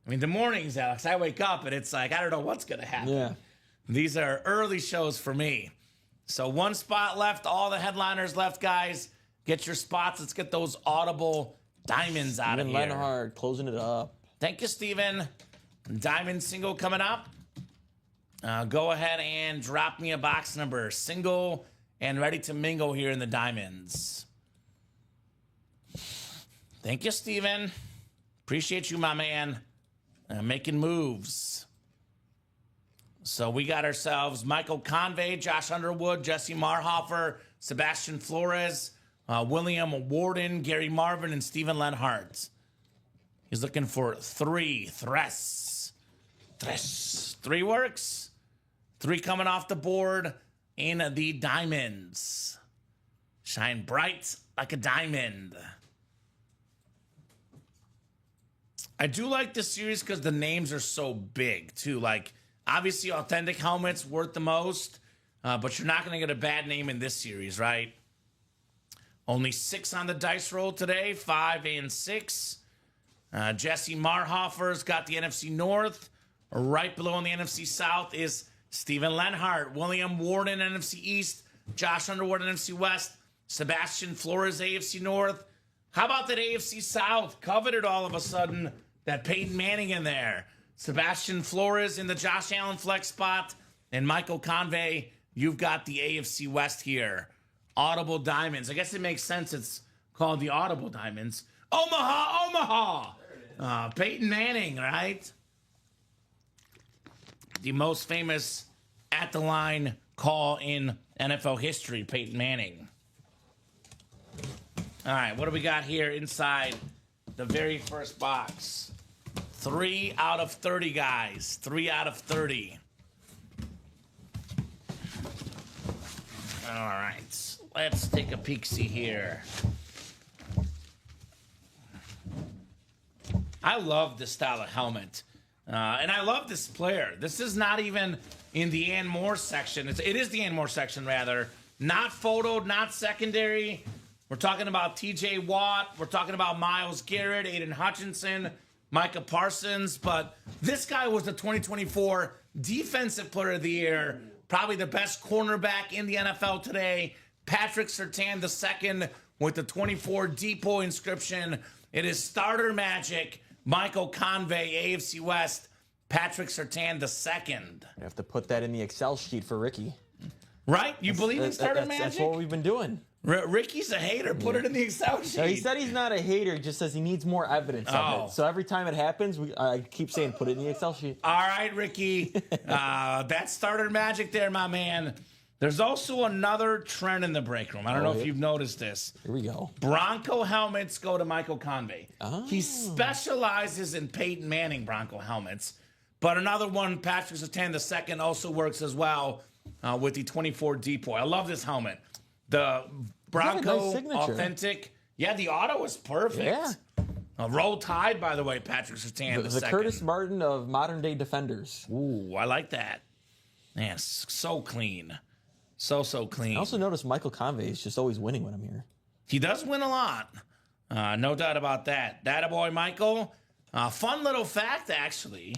I mean, the mornings, Alex, I wake up, and it's like, I don't know what's going to happen. Yeah. These are early shows for me. So one spot left, all the headliners left, guys. Get your spots. Let's get those Audible Diamonds out of here. Lenhard closing it up. Thank you, Steven. Diamond single coming up. Go ahead and drop me a box number. Single and ready to mingle here in the Diamonds. Thank you, Steven. Appreciate you, my man. Making moves. So we got ourselves Michael Convey, Josh Underwood, Jesse Marhofer, Sebastian Flores, William Warden, Gary Marvin, and Steven Lenhart. He's looking for 3. Tres. 3 works. 3 coming off the board in the Diamonds. Shine bright like a diamond. I do like this series because the names are so big, too. Like, obviously, authentic helmets worth the most, but you're not going to get a bad name in this series, right? Only 6 on the dice roll today, 5 and 6. Jesse Marhofer's got the NFC North. Right below in the NFC South is Steven Lenhart, William Warden, NFC East, Josh Underwood, NFC West, Sebastian Flores, AFC North. How about that AFC South? Coveted all of a sudden, that Peyton Manning in there. Sebastian Flores in the Josh Allen flex spot, and Michael Convey, you've got the AFC West here. Audible Diamonds. I guess it makes sense it's called the Audible Diamonds. Omaha! Peyton Manning, right? The most famous at the line call in NFL history, Peyton Manning. All right, what do we got here inside the very first box? 3 out of 30, guys. 3 out of 30. All right, let's take a peek-see here. I love this style of helmet. And I love this player. This is not even in the Ann Moore section. It is the Ann Moore section, rather. Not photoed, not secondary. We're talking about TJ Watt. We're talking about Myles Garrett, Aiden Hutchinson, Micah Parsons. But this guy was the 2024 Defensive Player of the Year. Probably the best cornerback in the NFL today. Patrick Surtain II with the 24 Depot inscription. It is starter magic. Michael Convey, AFC West, Patrick Surtain II. You have to put that in the Excel sheet for Ricky. Right? You believe in starter magic? That's what we've been doing. Ricky's a hater. Put it in the Excel sheet. No, he said he's not a hater. He just says he needs more evidence of it. So every time it happens, I keep saying put it in the Excel sheet. All right, Ricky. That's starter magic there, my man. There's also another trend in the break room. I don't know if you've noticed this. Here we go. Bronco helmets go to Michael Convey. Oh. He specializes in Peyton Manning Bronco helmets. But another one, Patrick Surtain II, also works as well with the 24 Depot. I love this helmet. The Bronco nice authentic. Yeah, the auto is perfect. Yeah. Roll Tide, by the way, Patrick Surtain II. The Curtis Martin of modern day defenders. Ooh, I like that. Man, so clean. So clean. I also noticed Michael Convey is just always winning when I'm here. He does win a lot. No doubt about that. That boy, Michael. Fun little fact, actually.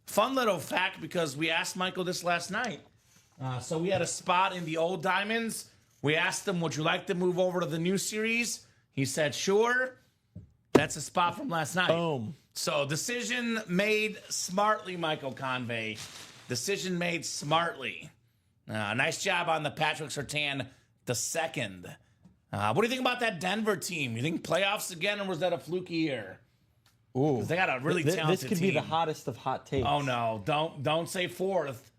Fun little fact because we asked Michael this last night. So we had a spot in the old Diamonds. We asked him, would you like to move over to the new series? He said, sure. That's a spot from last night. Boom. So decision made smartly, Michael Convey. Decision made smartly. Nice job on the Patrick Surtain II. What do you think about that Denver team? You think playoffs again, or was that a fluky year? Ooh, they got a really talented This could team. be the hottest of hot takes. Oh no! Don't say fourth.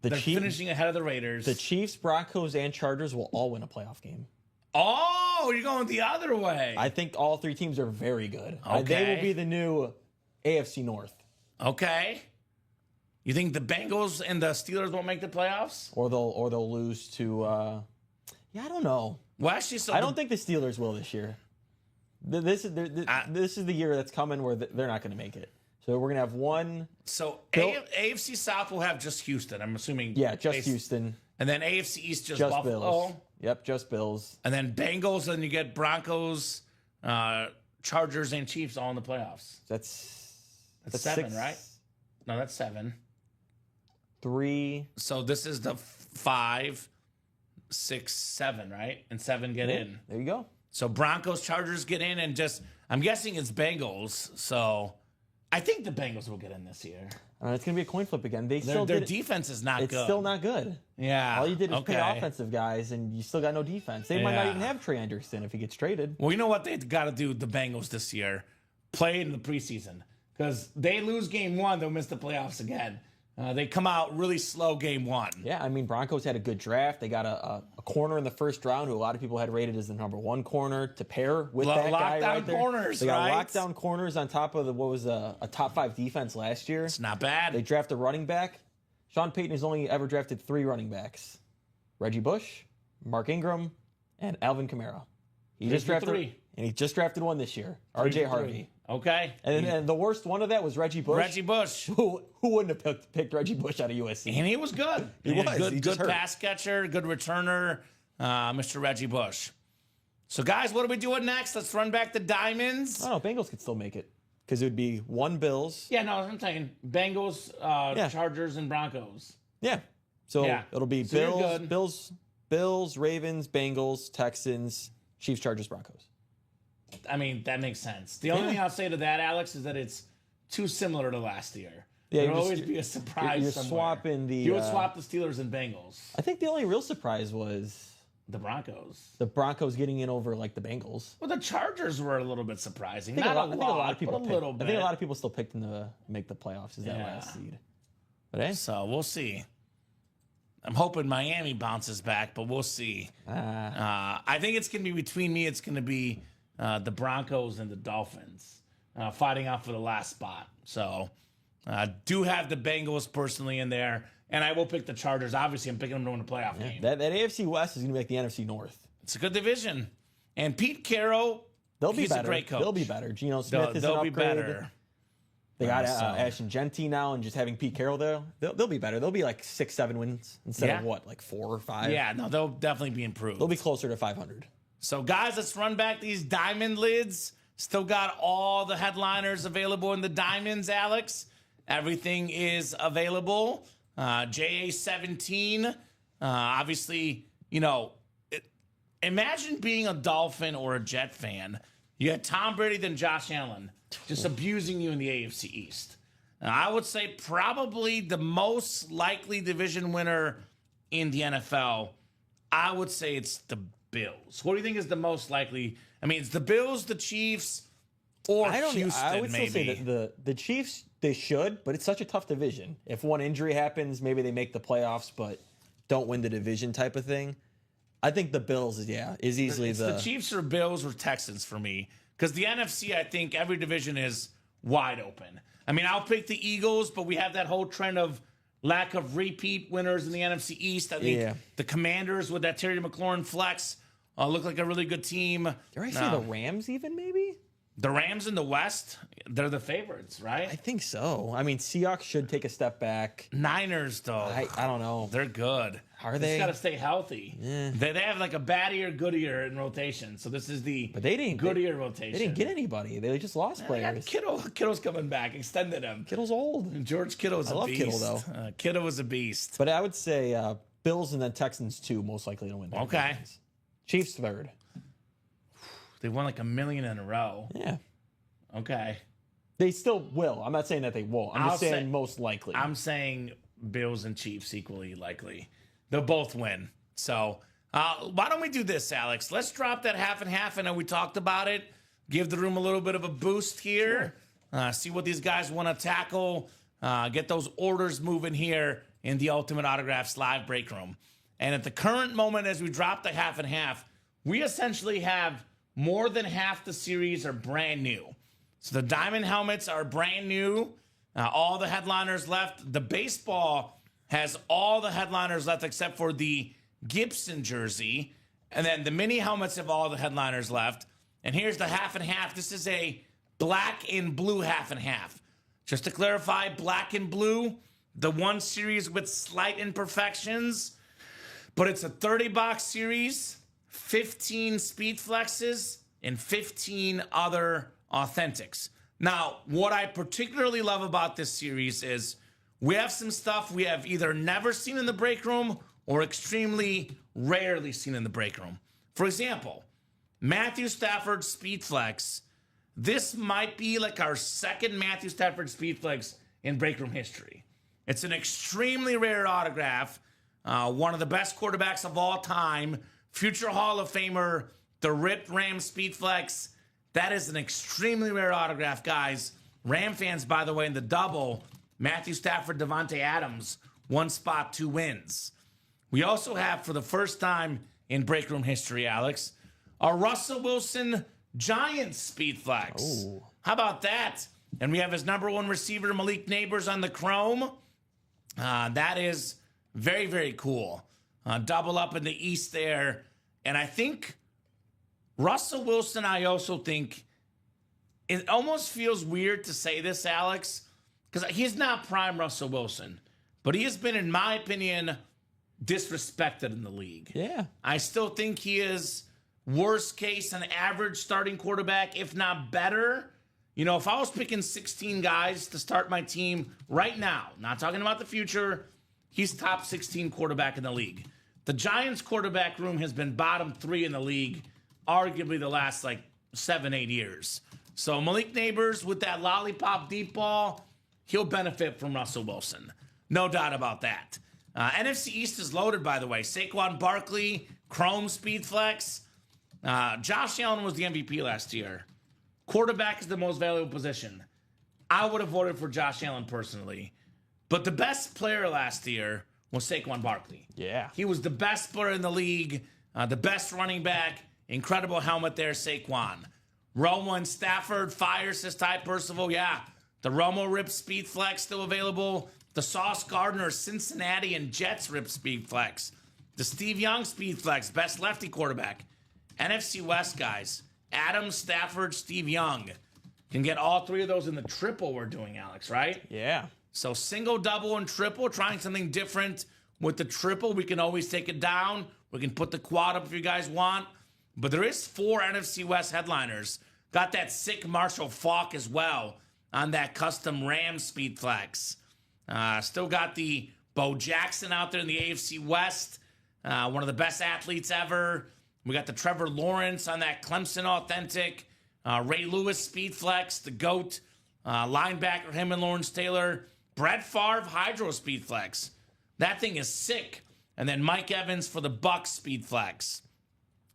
They're finishing ahead of the Raiders. The Chiefs, Broncos, and Chargers will all win a playoff game. Oh, you're going the other way. I think all 3 teams are very good. Okay. They will be the new AFC North. Okay. You think the Bengals and the Steelers won't make the playoffs? Or they'll lose to I don't know. Well, actually, I don't think the Steelers will this year. This is the year that's coming where they're not going to make it. So we're going to have one. So AFC South will have just Houston, I'm assuming. Yeah, just Houston. And then AFC East just Buffalo. Bills. Yep, just Bills. And then Bengals, and you get Broncos, Chargers, and Chiefs all in the playoffs. That's 7, 6, right? No, that's 7. 3. So this is the 5, 6, 7, right? And 7 get in. There you go. So Broncos, Chargers get in, and just I'm guessing it's Bengals. So I think the Bengals will get in this year. It's going to be a coin flip again. Their defense is not good. It's still not good. Yeah. All you did is pay offensive guys, and you still got no defense. They might not even have Trey Anderson if he gets traded. Well, you know what they've got to do, the Bengals, this year? Play in the preseason. Because they lose game 1, they'll miss the playoffs again. They come out really slow game 1. Yeah, I mean, Broncos had a good draft. They got a corner in the first round who a lot of people had rated as the number 1 corner to pair with that guy right there. Corners, they got lockdown corners on top of what was a top 5 defense last year. It's not bad. They draft a running back. Sean Payton has only ever drafted 3 running backs. Reggie Bush, Mark Ingram, and Alvin Kamara. He just drafted one this year, R.J. Harvey. Okay. And the worst one of that was Reggie Bush. Reggie Bush. Who wouldn't have picked Reggie Bush out of USC? And he was good. He was. Good pass catcher, good returner, Mr. Reggie Bush. So, guys, what are we doing next? Let's run back the Diamonds. I don't know. Bengals could still make it because it would be 1 Bills. Yeah, no, I'm saying Bengals, Chargers, and Broncos. Yeah. So it'll be Bills, Ravens, Bengals, Texans, Chiefs, Chargers, Broncos. I mean, that makes sense. The only thing I'll say to that, Alex, is that it's too similar to last year. Yeah, There'll always be a surprise. You're somewhere. swapping the. You would swap the Steelers and Bengals. I think the only real surprise was the Broncos. The Broncos getting in over like the Bengals. Well, the Chargers were a little bit surprising. I think a lot of people still picked them to make the playoffs as that last seed. But hey, so we'll see. I'm hoping Miami bounces back, but we'll see. I think it's going to be between me. It's going to be the Broncos and the Dolphins fighting out for the last spot. So do have the Bengals personally in there, and I will pick the Chargers. Obviously, I'm picking them to win the playoff game. That AFC West is going to be like the NFC North. It's a good division. And Pete Carroll, he's a great coach. They'll be better. Geno Smith is an upgrade. They'll be better. They got Ashton Genty now, and just having Pete Carroll there, they'll be better. They'll be like 6-7 wins instead of like 4 or 5. Yeah, no, they'll definitely be improved. They'll be closer to 500. So, guys, let's run back these diamond lids. Still got all the headliners available in the diamonds, Alex. Everything is available. JA17, obviously, imagine being a Dolphin or a Jet fan. You had Tom Brady, then Josh Allen, just abusing you in the AFC East. Now, I would say probably the most likely division winner in the NFL, I would say it's the Bills. What do you think is the most likely? I mean, it's the Bills, the Chiefs, or Houston, I would maybe. Still say that the Chiefs, they should, but it's such a tough division. If one injury happens, maybe they make the playoffs, but don't win the division type of thing. I think the Bills is easily the Chiefs or Bills or Texans for me. Because the NFC, I think every division is wide open. I mean, I'll pick the Eagles, but we have that whole trend of lack of repeat winners in the NFC East. I think the Commanders with that Terry McLaurin flex look like a really good team. Dare I say the Rams even, maybe? The Rams in the West, they're the favorites, right? I think so. I mean, Seahawks should take a step back. Niners, though. I don't know. They're good. Are they? Just got to stay healthy. Yeah. They have like a bad ear, good ear in rotation. So this is the good ear rotation. They didn't get anybody. They just lost players. Kittle's coming back. Extended him. Kittle's old. George Kittle's a beast. I love Kittle, though. Kittle was a beast. But I would say Bills and then Texans, too, most likely to win. Okay. Divisions. Chiefs third. They won like $1 million in a row. Yeah. Okay. They still will. I'm not saying that they won't. I'm just saying most likely. I'm saying Bills and Chiefs equally likely. They'll both win. So why don't we do this, Alex? Let's drop that half and half. I know we talked about it. Give the room a little bit of a boost here. Sure. See what these guys want to tackle. Get those orders moving here in the Ultimate Autographs live break room. And at the current moment, as we drop the half and half, we essentially have more than half the series are brand new. So the diamond helmets are brand new. All the headliners left. The baseball has all the headliners left except for the Gibson jersey. And then the mini helmets have all the headliners left. And here's the half and half. This is a black and blue half and half. Just to clarify, black and blue, the one series with slight imperfections, but it's a 30-box series, 15 speed flexes, and 15 other authentics. Now, what I particularly love about this series is we have some stuff we have either never seen in the break room or extremely rarely seen in the break room. For example, Matthew Stafford Speed Flex. This might be like our second Matthew Stafford Speed Flex in break room history. It's an extremely rare autograph. One of the best quarterbacks of all time, future Hall of Famer, the Ripped Ram Speed Flex. That is an extremely rare autograph, guys. Ram fans, by the way, in the double, Matthew Stafford, Devontae Adams, 1 spot, 2 wins. We also have, for the first time in break room history, Alex, a Russell Wilson Giants Speed Flex. Ooh. How about that? And we have his number 1 receiver, Malik Neighbors, on the chrome. That is very, very cool. Double up in the East there. And I think Russell Wilson, I also think, it almost feels weird to say this, Alex, because he's not prime Russell Wilson, but he has been, in my opinion, disrespected in the league. Yeah. I still think he is worst case an average starting quarterback, if not better. You know, if I was picking 16 guys to start my team right now, not talking about the future, he's top 16 quarterback in the league. The Giants quarterback room has been bottom 3 in the league, arguably the last 7-8 years. So Malik Neighbors with that lollipop deep ball, he'll benefit from Russell Wilson. No doubt about that. NFC East is loaded, by the way. Saquon Barkley, Chrome Speed Flex. Josh Allen was the MVP last year. Quarterback is the most valuable position. I would have voted for Josh Allen personally. But the best player last year was Saquon Barkley. Yeah. He was the best player in the league, the best running back. Incredible helmet there, Saquon. Romo and Stafford, Fire, says Ty Percival. Yeah, the Romo Rip Speed Flex still available. The Sauce Gardner, Cincinnati, and Jets Rip Speed Flex. The Steve Young Speed Flex, best lefty quarterback. NFC West, guys. Adams, Stafford, Steve Young. Can get all 3 of those in the triple we're doing, Alex, right? Yeah. So single, double, and triple, trying something different with the triple. We can always take it down. We can put the quad up if you guys want. But there is 4 NFC West headliners. Got that sick Marshall Faulk as well on that custom Ram Speed Flex. Still got the Bo Jackson out there in the AFC West. One of the best athletes ever. We got the Trevor Lawrence on that Clemson Authentic. Ray Lewis Speed Flex, the GOAT. Linebacker, him and Lawrence Taylor. Brett Favre Hydro Speed Flex. That thing is sick. And then Mike Evans for the Bucks Speed Flex.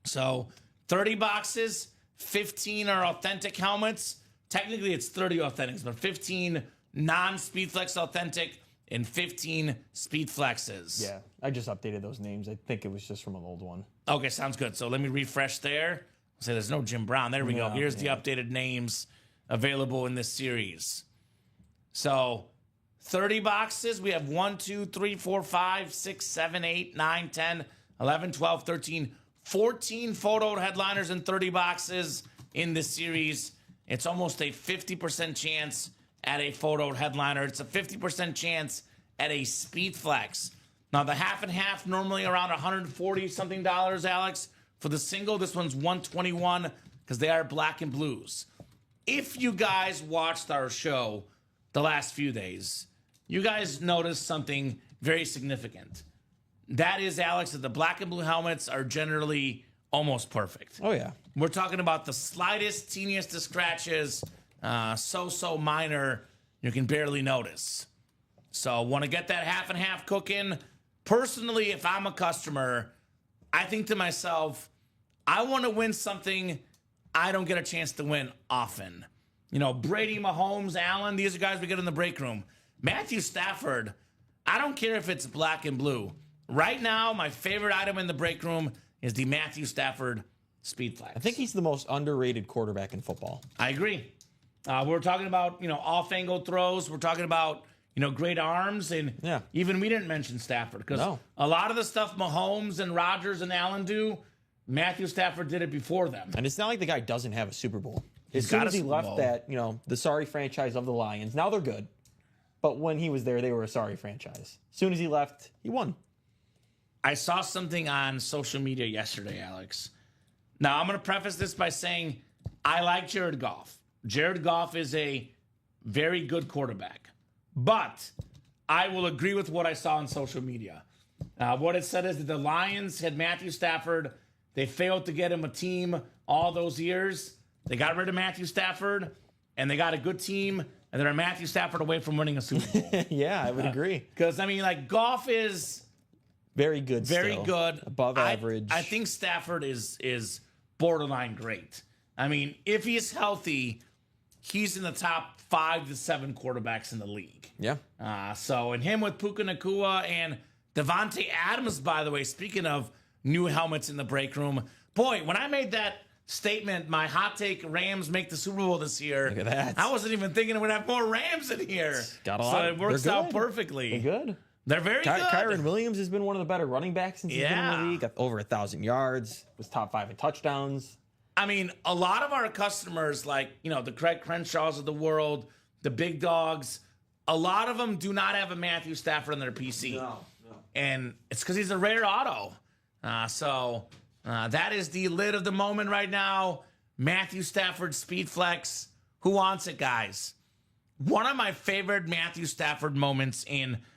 So 30 boxes, 15 are authentic helmets. Technically, it's 30 authentics, but 15 non-Speed Flex authentic and 15 Speed Flexes. Yeah. I just updated those names. I think it was just from an old one. Okay, sounds good. So let me refresh there. Say there's no Jim Brown. There we go. No, Here's yeah. the updated names available in this series. So 30 boxes. We have 1, 2, 3, 4, 5, 6, 7, 8, 9, 10, 11, 12, 13, 14 photo headliners in 30 boxes in this series. It's almost a 50% chance at a photo headliner. It's a 50% chance at a Speed Flex. Now, the half and half, normally around $140 something, Alex. For the single, this one's $121 because they are black and blues. If you guys watched our show the last few days, you guys noticed something very significant. That is, Alex, that the black and blue helmets are generally almost perfect. Oh, yeah. We're talking about the slightest, teeniest of scratches, so minor, you can barely notice. So want to get that half and half cooking. Personally, if I'm a customer, I think to myself, I want to win something I don't get a chance to win often. You know, Brady, Mahomes, Allen, these are guys we get in the break room. Matthew Stafford, I don't care if it's black and blue. Right now, my favorite item in the break room is the Matthew Stafford Speed Flex. I think he's the most underrated quarterback in football. I agree. We're talking about, off-angle throws. We're talking about, great arms. And Yeah. even we didn't mention Stafford because No. a lot of the stuff Mahomes and Rodgers and Allen do, Matthew Stafford did it before them. And it's not like the guy doesn't have a Super Bowl. As He's soon got as a he Super left Bowl. that, the sorry franchise of the Lions, now they're good. But when he was there, they were a sorry franchise. As soon as he left, he won. I saw something on social media yesterday, Alex. Now, I'm going to preface this by saying I like Jared Goff. Jared Goff is a very good quarterback. But I will agree with what I saw on social media. What it said is that the Lions had Matthew Stafford. They failed to get him a team all those years. They got rid of Matthew Stafford, and they got a good team, and they're Matthew Stafford away from winning a Super Bowl. Yeah, I would agree. Because, Goff is Very good very still. good. Above average. I think Stafford is borderline great. If he's healthy, he's in the top 5 to 7 quarterbacks in the league. Yeah. And him with Puka Nacua and Devontae Adams, by the way, speaking of new helmets in the break room, boy, when I made that statement, my hot take, Rams make the Super Bowl this year. Look at that. I wasn't even thinking we'd have more Rams in here. Got a So lot. it works They're out good. perfectly. They're good. They're very good. Kyron Williams has been one of the better running backs since he's been in Yeah. the league. Got over 1,000 yards. Was top 5 in touchdowns. A lot of our customers, the Craig Crenshaws of the world, the big dogs, a lot of them do not have a Matthew Stafford on their PC. No. And it's because he's a rare auto. That is the lid of the moment right now. Matthew Stafford Speed Flex. Who wants it, guys? One of my favorite Matthew Stafford moments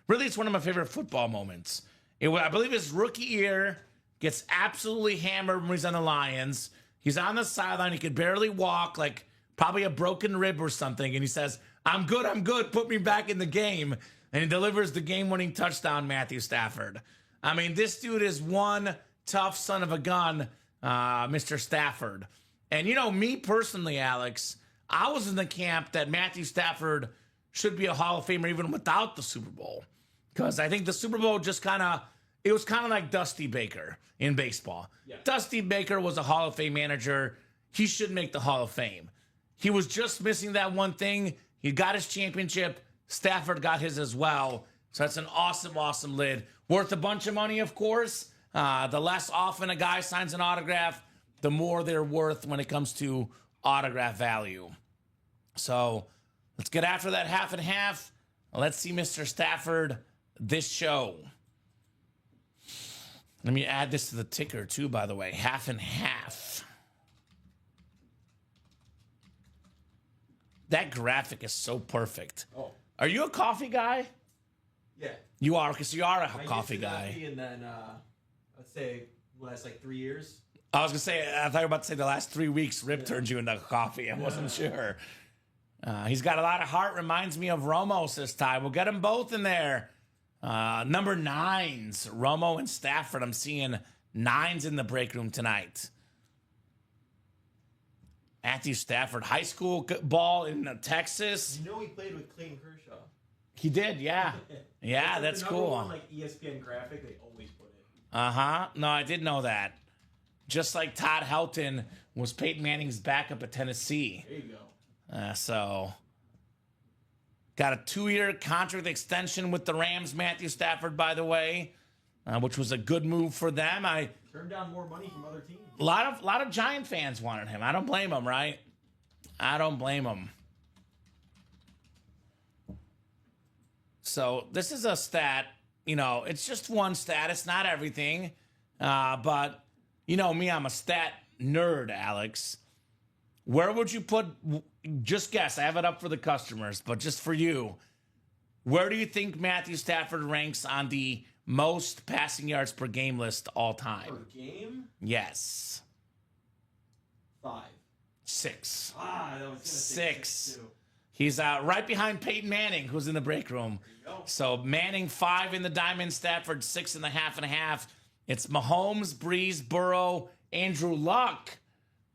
it's one of my favorite football moments. I believe his rookie year, gets absolutely hammered when he's on the Lions. He's on the sideline. He could barely walk, probably a broken rib or something. And he says, I'm good. Put me back in the game. And he delivers the game-winning touchdown, Matthew Stafford. This dude is one tough son of a gun, Mr. Stafford. And, me personally, Alex, I was in the camp that Matthew Stafford should be a Hall of Famer even without the Super Bowl. Because I think the Super Bowl it was kind of like Dusty Baker in baseball. Yeah. Dusty Baker was a Hall of Fame manager. He should make the Hall of Fame. He was just missing that one thing. He got his championship. Stafford got his as well. So that's an awesome, awesome lid. Worth a bunch of money, of course. The less often a guy signs an autograph, the more they're worth when it comes to autograph value. So let's get after that half and half. Let's see Mr. Stafford this show. Let me add this to the ticker, too, by the way. Half and half. That graphic is so perfect. Oh. Are you a coffee guy? Yeah. You are, because you are a coffee guy. And then, let's say, last 3 years. I was going to say, I thought you were about to say the last 3 weeks, Rip turned you into coffee. I wasn't sure. He's got a lot of heart. Reminds me of Romo this time. We'll get them both in there. Number 9s, Romo and Stafford. I'm seeing 9s in the break room tonight. Matthew Stafford, high school ball in Texas. You know he played with Clayton Kershaw. He did, yeah. Yeah, that's the cool. One, ESPN graphic, they always put it. Uh-huh. No, I did know that. Just like Todd Helton was Peyton Manning's backup at Tennessee. There you go. So, got a 2-year contract extension with the Rams, Matthew Stafford, by the way, which was a good move for them. I turned down more money from other teams. A lot of Giant fans wanted him. I don't blame them, right? I don't blame them. So this is a stat. It's just one stat. It's not everything. But me, I'm a stat nerd, Alex. Where would you put, just guess, I have it up for the customers, but just for you, where do you think Matthew Stafford ranks on the most passing yards per game list all time? Per game? Yes. 5. 6. That was gonna say 6. too. He's right behind Peyton Manning, who's in the break room. So Manning 5 in the diamond, Stafford 6 in the half and a half. It's Mahomes, Breeze, Burrow, Andrew Luck.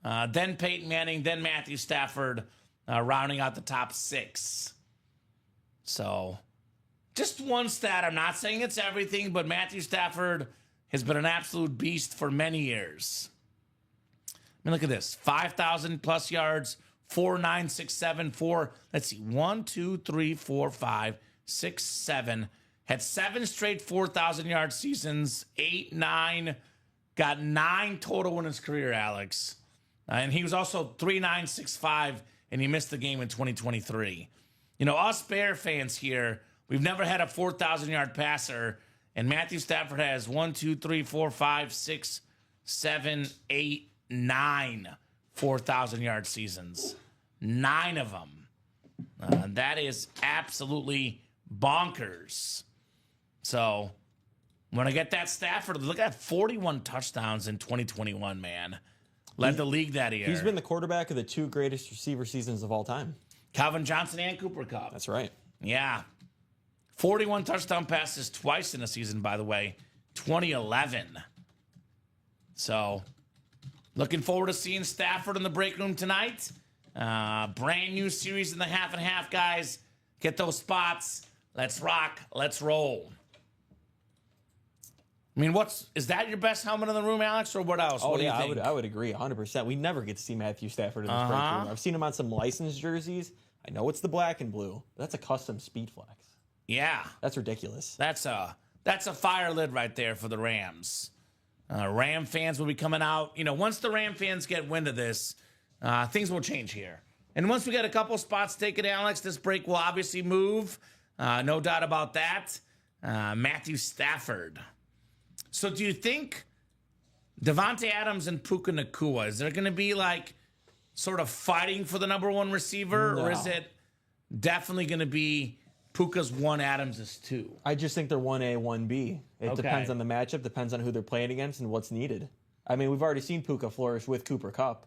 Then Peyton Manning, then Matthew Stafford, rounding out the top 6. So, just one stat. I'm not saying it's everything, but Matthew Stafford has been an absolute beast for many years. Look at this. 5,000 plus yards, 4, 9, 6, 7, 4. Let's see. 1, 2, 3, 4, 5, 6, 7. Had 7 straight 4,000 yard seasons, 8, 9. got 9 total in his career, Alex. And he was also 3.965, and he missed the game in 2023. You know, us Bear fans here, we've never had a 4,000-yard passer, and Matthew Stafford has 1, 2, 3, 4, 5, 6, 7, 8, 9 4,000-yard seasons. 9 of them. That is absolutely bonkers. So when I get that Stafford, look at 41 touchdowns in 2021, man. Led the league that year. He's been the quarterback of the 2 greatest receiver seasons of all time. Calvin Johnson and Cooper Kupp. That's right. Yeah. 41 touchdown passes twice in a season, by the way. 2011. So, looking forward to seeing Stafford in the break room tonight. Brand new series in the half and half, guys. Get those spots. Let's rock. Let's roll. I mean, is that your best helmet in the room, Alex, or what else? Oh, what do you yeah, think? I would agree 100%. We never get to see Matthew Stafford in this break room. I've seen him on some licensed jerseys. I know it's the black and blue, but that's a custom speed flex. Yeah. That's ridiculous. That's a fire lid right there for the Rams. Ram fans will be coming out. You know, once the Ram fans get wind of this, things will change here. And once we get a couple spots taken, Alex, this break will obviously move. No doubt about that. Matthew Stafford. So do you think Devontae Adams and Puka Nacua, is there going to be like sort of fighting for the number 1 receiver? No. Or is it definitely going to be Puka's 1, Adams is 2? I just think they're 1A, 1B. It Okay. depends on the matchup, depends on who they're playing against and what's needed. I mean, we've already seen Puka flourish with Cooper Kupp.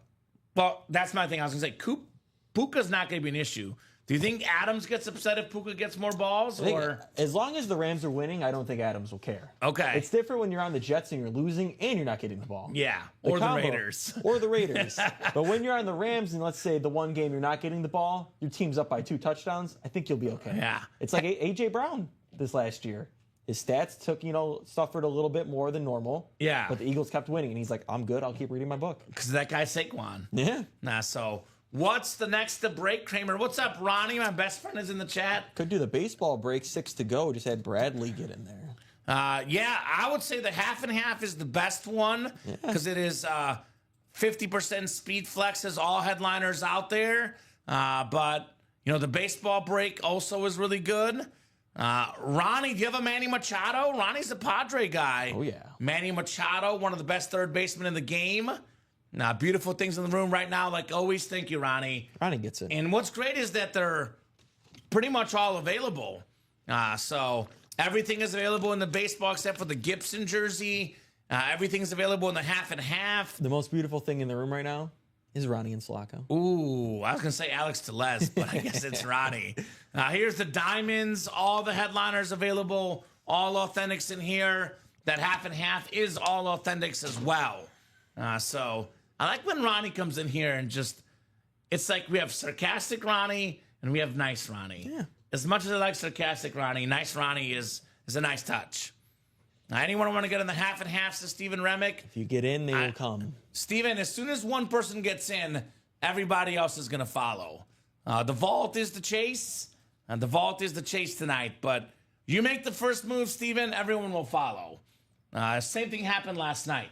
Well, that's my thing. I was going to say, Puka's not going to be an issue. Do you think Adams gets upset if Puka gets more balls? I think Or as long as the Rams are winning, I don't think Adams will care. Okay. It's different when you're on the Jets and you're losing and you're not getting the ball. Yeah, or the combo- Raiders. Or the Raiders. But when you're on the Rams and let's say the one game you're not getting the ball, your team's up by 2 touchdowns, I think you'll be okay. Yeah. It's like A.J. Brown this last year. His stats suffered a little bit more than normal. Yeah. But the Eagles kept winning, and he's like, I'm good. I'll keep reading my book. Because that guy Saquon. Yeah. So what's the next to break, Kramer? What's up, Ronnie? My best friend is in the chat. Could do the baseball break, 6 to go. Just had Bradley get in there. Yeah, I would say the half and half is the best one because it is 50% speed flexes, all headliners out there. But, you know, the baseball break also is really good. Ronnie, do you have a Manny Machado? Ronnie's a Padre guy. Oh, yeah. Manny Machado, one of the best third basemen in the game. Beautiful things in the room right now, like always. Thank you, Ronnie. Ronnie gets it. And what's great is that they're pretty much all available. So everything is available in the baseball except for the Gibson jersey. Everything's available in the half and half. The most beautiful thing in the room right now is Ronnie and Slacco. Ooh, I was going to say Alex Tellez, but I guess it's Ronnie. Here's the diamonds, all the headliners available, all authentics in here. That half and half is all authentics as well. So I like when Ronnie comes in here and just, it's like we have sarcastic Ronnie and we have nice Ronnie. Yeah. As much as I like sarcastic Ronnie, nice Ronnie is a nice touch. Anyone want to get in the half and half, says Stephen Remick? If you get in, they will come. Steven, as soon as one person gets in, everybody else is going to follow. The vault is the chase, and the vault is the chase tonight. But you make the first move, Steven, everyone will follow. Same thing happened last night.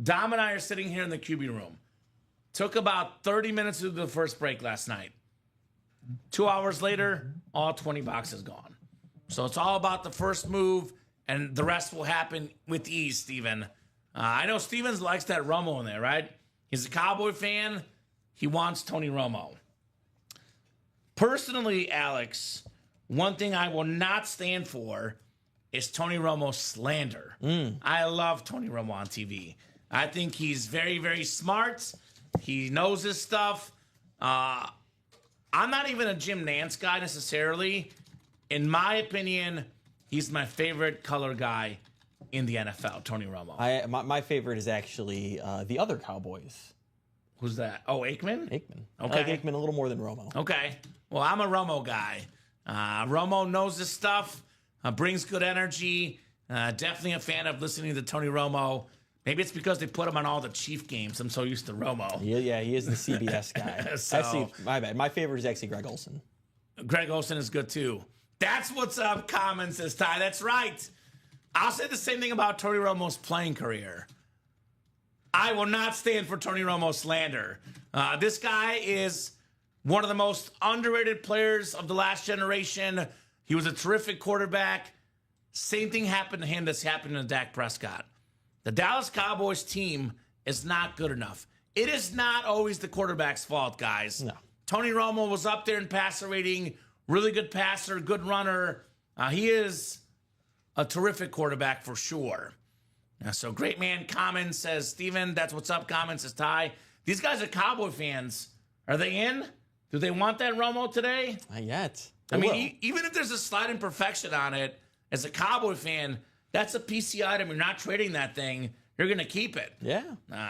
Dom and I are sitting here in the QB room. Took about 30 minutes to do the first break last night. 2 hours later, all 20 boxes gone. So it's all about the first move, and the rest will happen with ease, Steven. I know Stevens likes that Romo in there, right? He's a Cowboy fan. He wants Tony Romo. Personally, Alex, one thing I will not stand for is Tony Romo slander. I love Tony Romo on TV. I think he's very, very smart. He knows his stuff. I'm not even a Jim Nantz guy necessarily. In my opinion, he's my favorite color guy in the NFL, Tony Romo. My favorite is actually the other Cowboys. Who's that? Oh, Aikman? Aikman. Okay. I like Aikman a little more than Romo. Okay. Well, I'm a Romo guy. Romo knows his stuff, brings good energy. Definitely a fan of listening to Tony Romo. Maybe it's because they put him on all the Chief games. I'm so used to Romo. Yeah, he is the CBS guy. So- Actually, my bad. My favorite is actually Greg Olson. Greg Olson is good too. That's what's up, Common, says Ty. That's right. I'll say the same thing about Tony Romo's playing career. I will not stand for Tony Romo slander. This guy is one of the most underrated players of the last generation. He was a terrific quarterback. Same thing happened to him that's happened to Dak Prescott. The Dallas Cowboys team is not good enough. It is not always the quarterback's fault, guys. No. Tony Romo was up there in passer rating, really good passer, good runner. He is a terrific quarterback for sure. So great man, Kamen says, Steven, that's what's up. Kamen says, Ty. These guys are Cowboy fans. Are they in? Do they want that Romo today? Not yet. I mean, even if there's a slight imperfection on it, as a Cowboy fan, that's a PC item. You're not trading that thing. You're going to keep it. Yeah.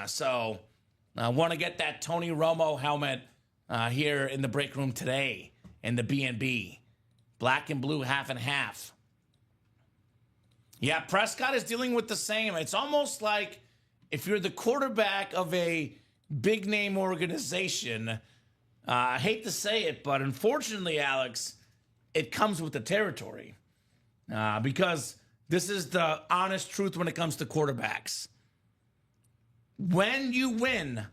So I want to get that Tony Romo helmet here in the break room today in the B&B. Black and blue, half and half. Yeah, Prescott is dealing with the same. It's almost like if you're the quarterback of a big-name organization, I hate to say it, but unfortunately, Alex, it comes with the territory. Because this is the honest truth when it comes to quarterbacks. When you win,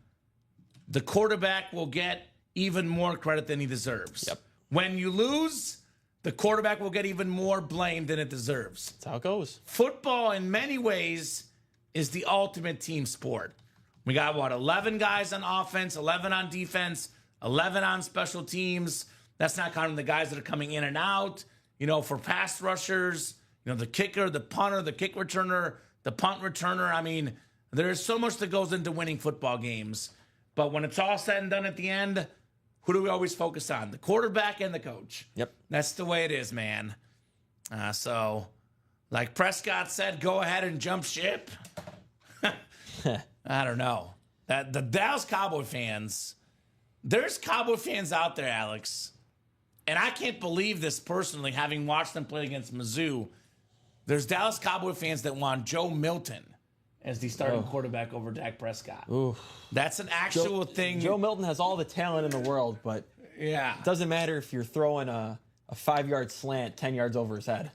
the quarterback will get even more credit than he deserves. Yep. When you lose, the quarterback will get even more blame than it deserves. That's how it goes. Football, in many ways, is the ultimate team sport. We got, 11 guys on offense, 11 on defense, 11 on special teams. That's not counting the guys that are coming in and out. For pass rushers, the kicker, the punter, the kick returner, the punt returner. I mean, there is so much that goes into winning football games. But when it's all said and done at the end, who do we always focus on? The quarterback and the coach. Yep. That's the way it is, man. So, like Prescott said, go ahead and jump ship. I don't know. The Dallas Cowboy fans, there's Cowboy fans out there, Alex. And I can't believe this personally, having watched them play against Mizzou. There's Dallas Cowboy fans that want Joe Milton as the starting quarterback over Dak Prescott. Ooh. That's an actual thing. Joe Milton has all the talent in the world, but yeah, it doesn't matter if you're throwing a 5-yard slant 10 yards over his head.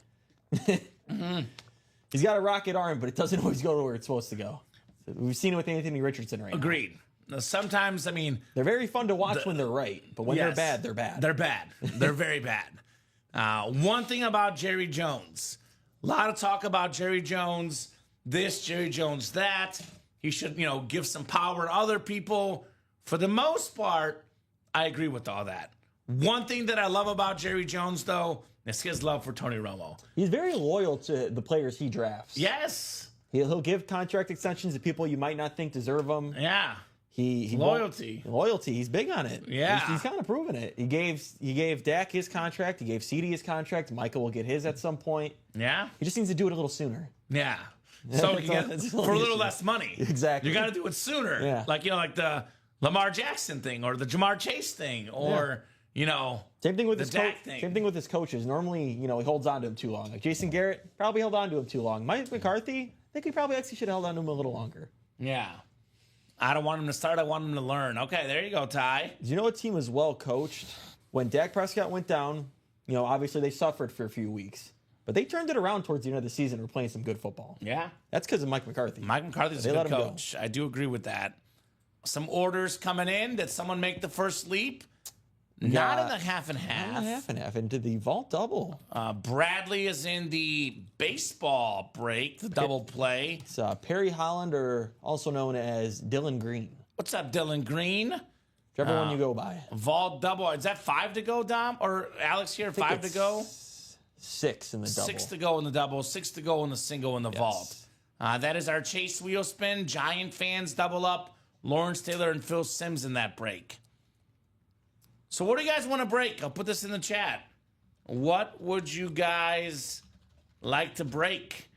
He's got a rocket arm, but it doesn't always go to where it's supposed to go. We've seen it with Anthony Richardson right now. Agreed. Sometimes, I mean, they're very fun to watch when they're right, but when they're bad, they're bad. They're bad. They're very bad. One thing about Jerry Jones, a lot of talk about Jerry Jones, this, Jerry Jones, that. He should, give some power to other people. For the most part, I agree with all that. One thing that I love about Jerry Jones, though, is his love for Tony Romo. He's very loyal to the players he drafts. Yes. He'll give contract extensions to people you might not think deserve them. Yeah. He Loyalty. Loyalty. He's big on it. Yeah. He's kind of proven it. He gave Dak his contract. He gave CD his contract. Michael will get his at some point. Yeah. He just needs to do it a little sooner. Yeah. So you get for a little less money. Exactly. You got to do it sooner. Yeah. Like the Lamar Jackson thing or the Jamar Chase thing or same thing with his Dak thing. Same thing with his coaches. Normally, he holds on to him too long. Like Jason Garrett probably held on to him too long. Mike McCarthy, I think he probably actually should have held on to him a little longer. Yeah. I don't want him to start. I want him to learn. Okay, there you go, Ty. Do you know what team was well coached? When Dak Prescott went down, obviously they suffered for a few weeks. But they turned it around towards the end of the season. We're playing some good football. Yeah. That's because of Mike McCarthy. Mike McCarthy's a good coach. I do agree with that. Some orders coming in. Did someone make the first leap? Not in the half and half. Not half and half. Into the vault double. Bradley is in the baseball break, the double play. It's Perry Holland, or also known as Dylan Green. What's up, Dylan Green? Whichever one you go by. Vault double. Is that 5 to go, Dom? Or Alex here, 5 to go? 6 in the double. 6 to go in the double, 6 to go in the single in the vault. That is our Chase wheel spin. Giant fans double up. Lawrence Taylor and Phil Simms in that break. So what do you guys want to break? I'll put this in the chat. What would you guys like to break?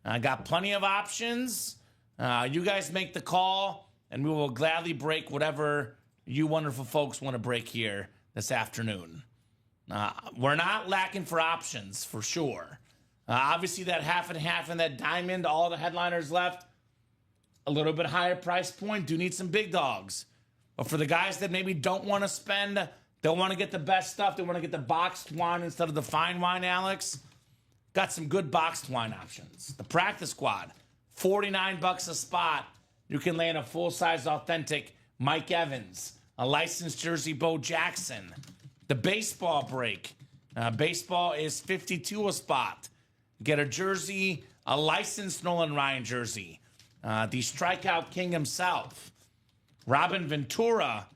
I got plenty of options. You guys make the call, and we will gladly break whatever you wonderful folks want to break here this afternoon. We're not lacking for options, for sure. Obviously, that half and half and that diamond, all the headliners left, a little bit higher price point. Do need some big dogs. But for the guys that maybe don't want to spend, don't want to get the best stuff, they want to get the boxed wine instead of the fine wine, Alex, got some good boxed wine options. The practice squad, $49 a spot. you can land a full-size authentic Mike Evans, a licensed jersey Bo Jackson. The baseball break. Baseball is 52 a spot. Get a jersey, a licensed Nolan Ryan jersey. The strikeout king himself, Robin Ventura,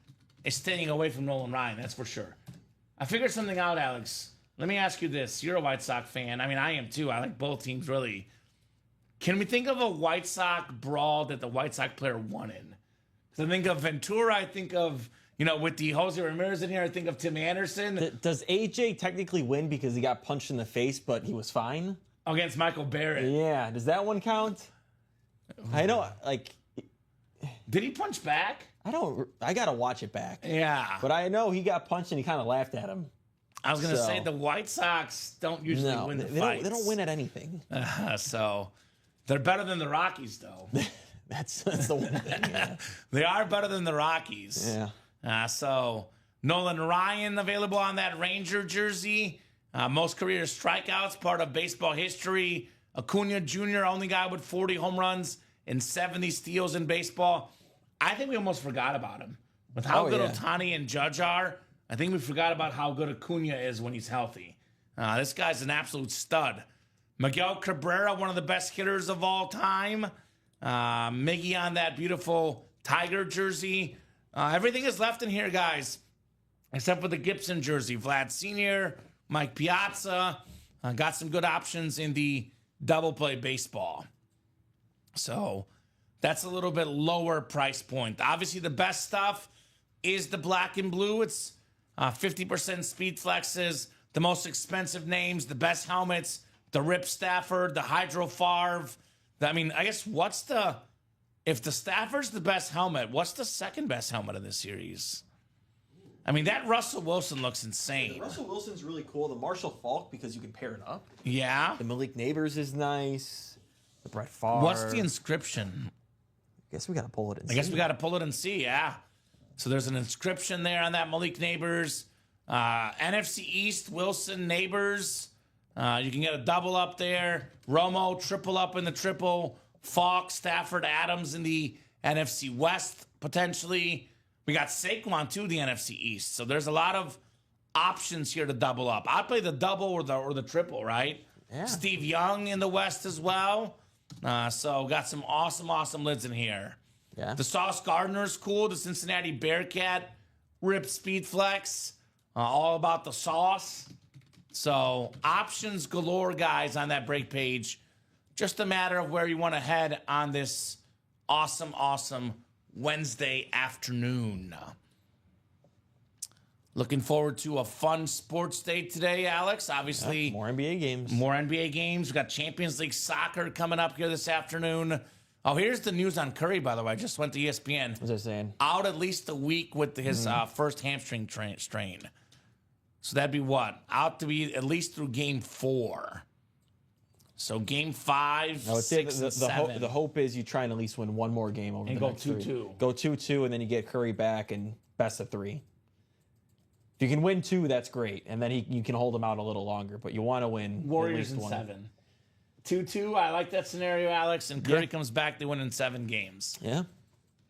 is staying away from Nolan Ryan, that's for sure. I figured something out, Alex. Let me ask you this. You're a White Sox fan. I mean, I am too. I like both teams, really. Can we think of a White Sox brawl that the White Sox player won in? Because I think of Ventura, I think of, with the Jose Ramirez in here, I think of Tim Anderson. Does AJ technically win because he got punched in the face, but he was fine? Against Michael Barrett. Yeah. Does that one count? I know, Did he punch back? I got to watch it back. Yeah. But I know he got punched and he kind of laughed at him. I was going to say the White Sox don't usually win the fights. They don't win at anything. So they're better than the Rockies, though. That's the one thing. Yeah. They are better than the Rockies. Yeah. So Nolan Ryan available on that Ranger jersey. Most career strikeouts, part of baseball history. Acuna Jr., only guy with 40 home runs and 70 steals in baseball. I think we almost forgot about him. With how good Ohtani and Judge are, I think we forgot about how good Acuna is when he's healthy. This guy's an absolute stud. Miguel Cabrera, one of the best hitters of all time. Miggy on that beautiful Tiger jersey. Everything is left in here, guys, except for the Gibson jersey. Vlad Sr., Mike Piazza. Got some good options in the double play baseball. So that's a little bit lower price point. Obviously, the best stuff is the black and blue. It's 50% speed flexes, the most expensive names, the best helmets, the Rip Stafford, the Hydro Favre. I mean, I guess if the Stafford's the best helmet, what's the second best helmet of this series? I mean, that Russell Wilson looks insane. The Russell Wilson's really cool. The Marshall Faulk, because you can pair it up. Yeah. The Malik Neighbors is nice. The Brett Favre. What's the inscription? I guess we got to pull it and see. I guess we got to pull it and see, yeah. So there's an inscription there on that Malik Neighbors. NFC East, Wilson, Neighbors. You can get a double up there. Romo, triple up in the triple. Falk, Stafford, Adams in the NFC West, potentially. We got Saquon, too, the NFC East. So there's a lot of options here to double up. I'd play the double or the triple, right? Yeah. Steve Young in the West as well. So got some awesome lids in here. Yeah. The Sauce Gardner's cool. The Cincinnati Bearcat Rip Speed Flex. All about the sauce. So options galore, guys, on that break page. Just a matter of where you want to head on this awesome Wednesday afternoon. Looking forward to a fun sports day today, Alex. Obviously, more NBA games. More NBA games. We got Champions League soccer coming up here this afternoon. Oh, here's the news on Curry, by the way. I just went to ESPN. What's that saying? Out at least a week with his first hamstring strain. So that'd be what? Out to be at least through game 4. So game 5, I would say 6, and 7. The hope is you try and at least win one more game over and the go next 3. 2-2. Go 2-2, and then you get Curry back and best of 3. If you can win 2, that's great, and then you can hold him out a little longer. But you want to win Warriors at least in one. 7. 2-2. I like that scenario, Alex. And Curry comes back, they win in 7 games. Yeah.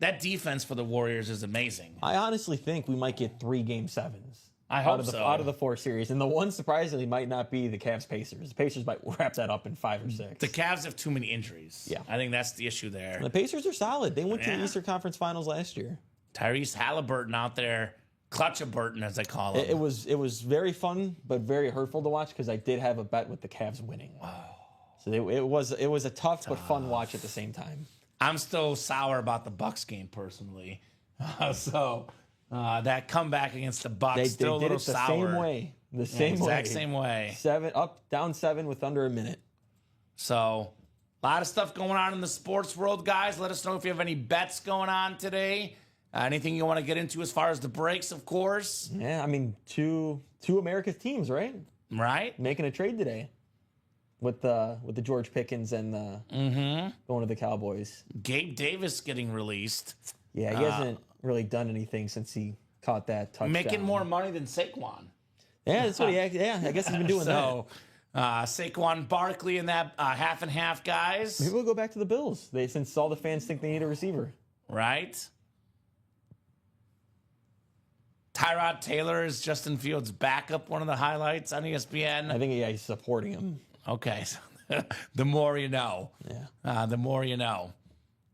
That defense for the Warriors is amazing. I honestly think we might get 3 Game 7s. I hope so. Out of the 4 series. And the one, surprisingly, might not be the Cavs-Pacers. The Pacers might wrap that up in 5 or 6. The Cavs have too many injuries. Yeah. I think that's the issue there. And the Pacers are solid. They went to the Eastern Conference Finals last year. Tyrese Halliburton out there. Clutch-a-Burton, as they call him. It was very fun, but very hurtful to watch because I did have a bet with the Cavs winning. So it was a tough but fun watch at the same time. I'm still sour about the Bucks game personally. That comeback against the Bucks They still did a it little the sour. same way. The same way. 7 up, down 7 with under a minute. So a lot of stuff going on in the sports world, guys. Let us know if you have any bets going on today. Anything you want to get into as far as the breaks, of course. Yeah, I mean, two America's teams, right? Right. Making a trade today with the George Pickens and the going to the Cowboys. Gabe Davis getting released. Yeah, he hasn't really done anything since he caught that touchdown. Making more money than Saquon. Yeah, that's what I guess he's been doing that. Saquon Barkley and that half and half guys. Maybe we'll go back to the Bills. Since all the fans think they need a receiver. Right? Tyrod Taylor is Justin Fields' backup, one of the highlights on ESPN. I think he's supporting him. Okay. The more you know. Yeah. The more you know.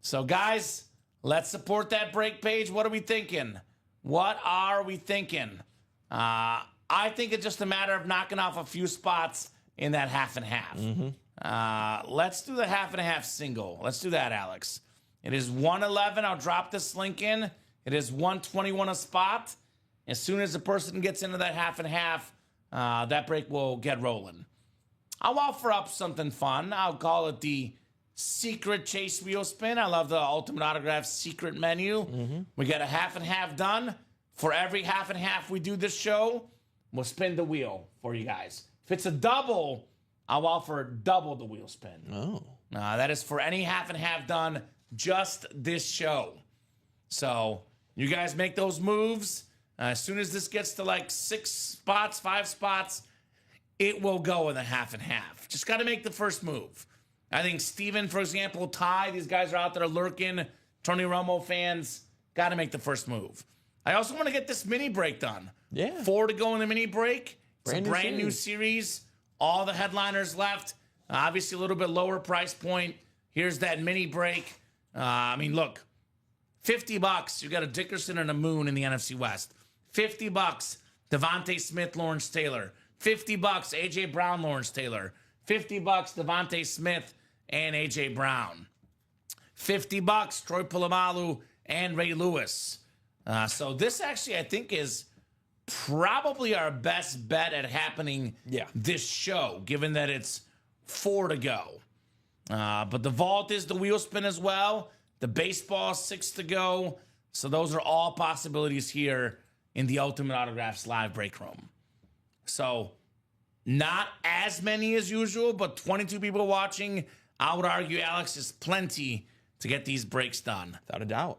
So, guys, let's support that break page. What are we thinking? What are we thinking? I think it's just a matter of knocking off a few spots in that half and half. Let's do the half and half single. Let's do that, Alex. It is 111. I'll drop this link in. It is 121 a spot. As soon as the person gets into that half and half, that break will get rolling. I'll offer up something fun. I'll call it the Secret Chase Wheel Spin. I love the Ultimate Autograph secret menu. We get a half and half done. For every half and half we do this show, we'll spin the wheel for you guys. If it's a double, I'll offer double the wheel spin. Oh. That is for any half and half done just this show. So you guys make those moves. As soon as this gets to like 6 spots, 5 spots, it will go in the half and half. Just got to make the first move. I think Steven, for example, Ty, these guys are out there lurking. Tony Romo fans, got to make the first move. I also want to get this mini break done. Yeah. 4 to go in the mini break. It's Brand a new brand new series. All the headliners left. Obviously, a little bit lower price point. Here's that mini break. Look, $50. You got a Dickerson and a Moon in the NFC West. $50. Devontae Smith, Lawrence Taylor. $50. AJ Brown, Lawrence Taylor. $50. Devontae Smith and AJ Brown. $50. Troy Polamalu and Ray Lewis. So this actually, I think, is probably our best bet at happening this show, given that it's 4 to go. But the vault is the wheel spin as well. The baseball 6 to go. So those are all possibilities here in the Ultimate Autographs live break room. So not as many as usual, but 22 people watching. I would argue, Alex, is plenty to get these breaks done. Without a doubt.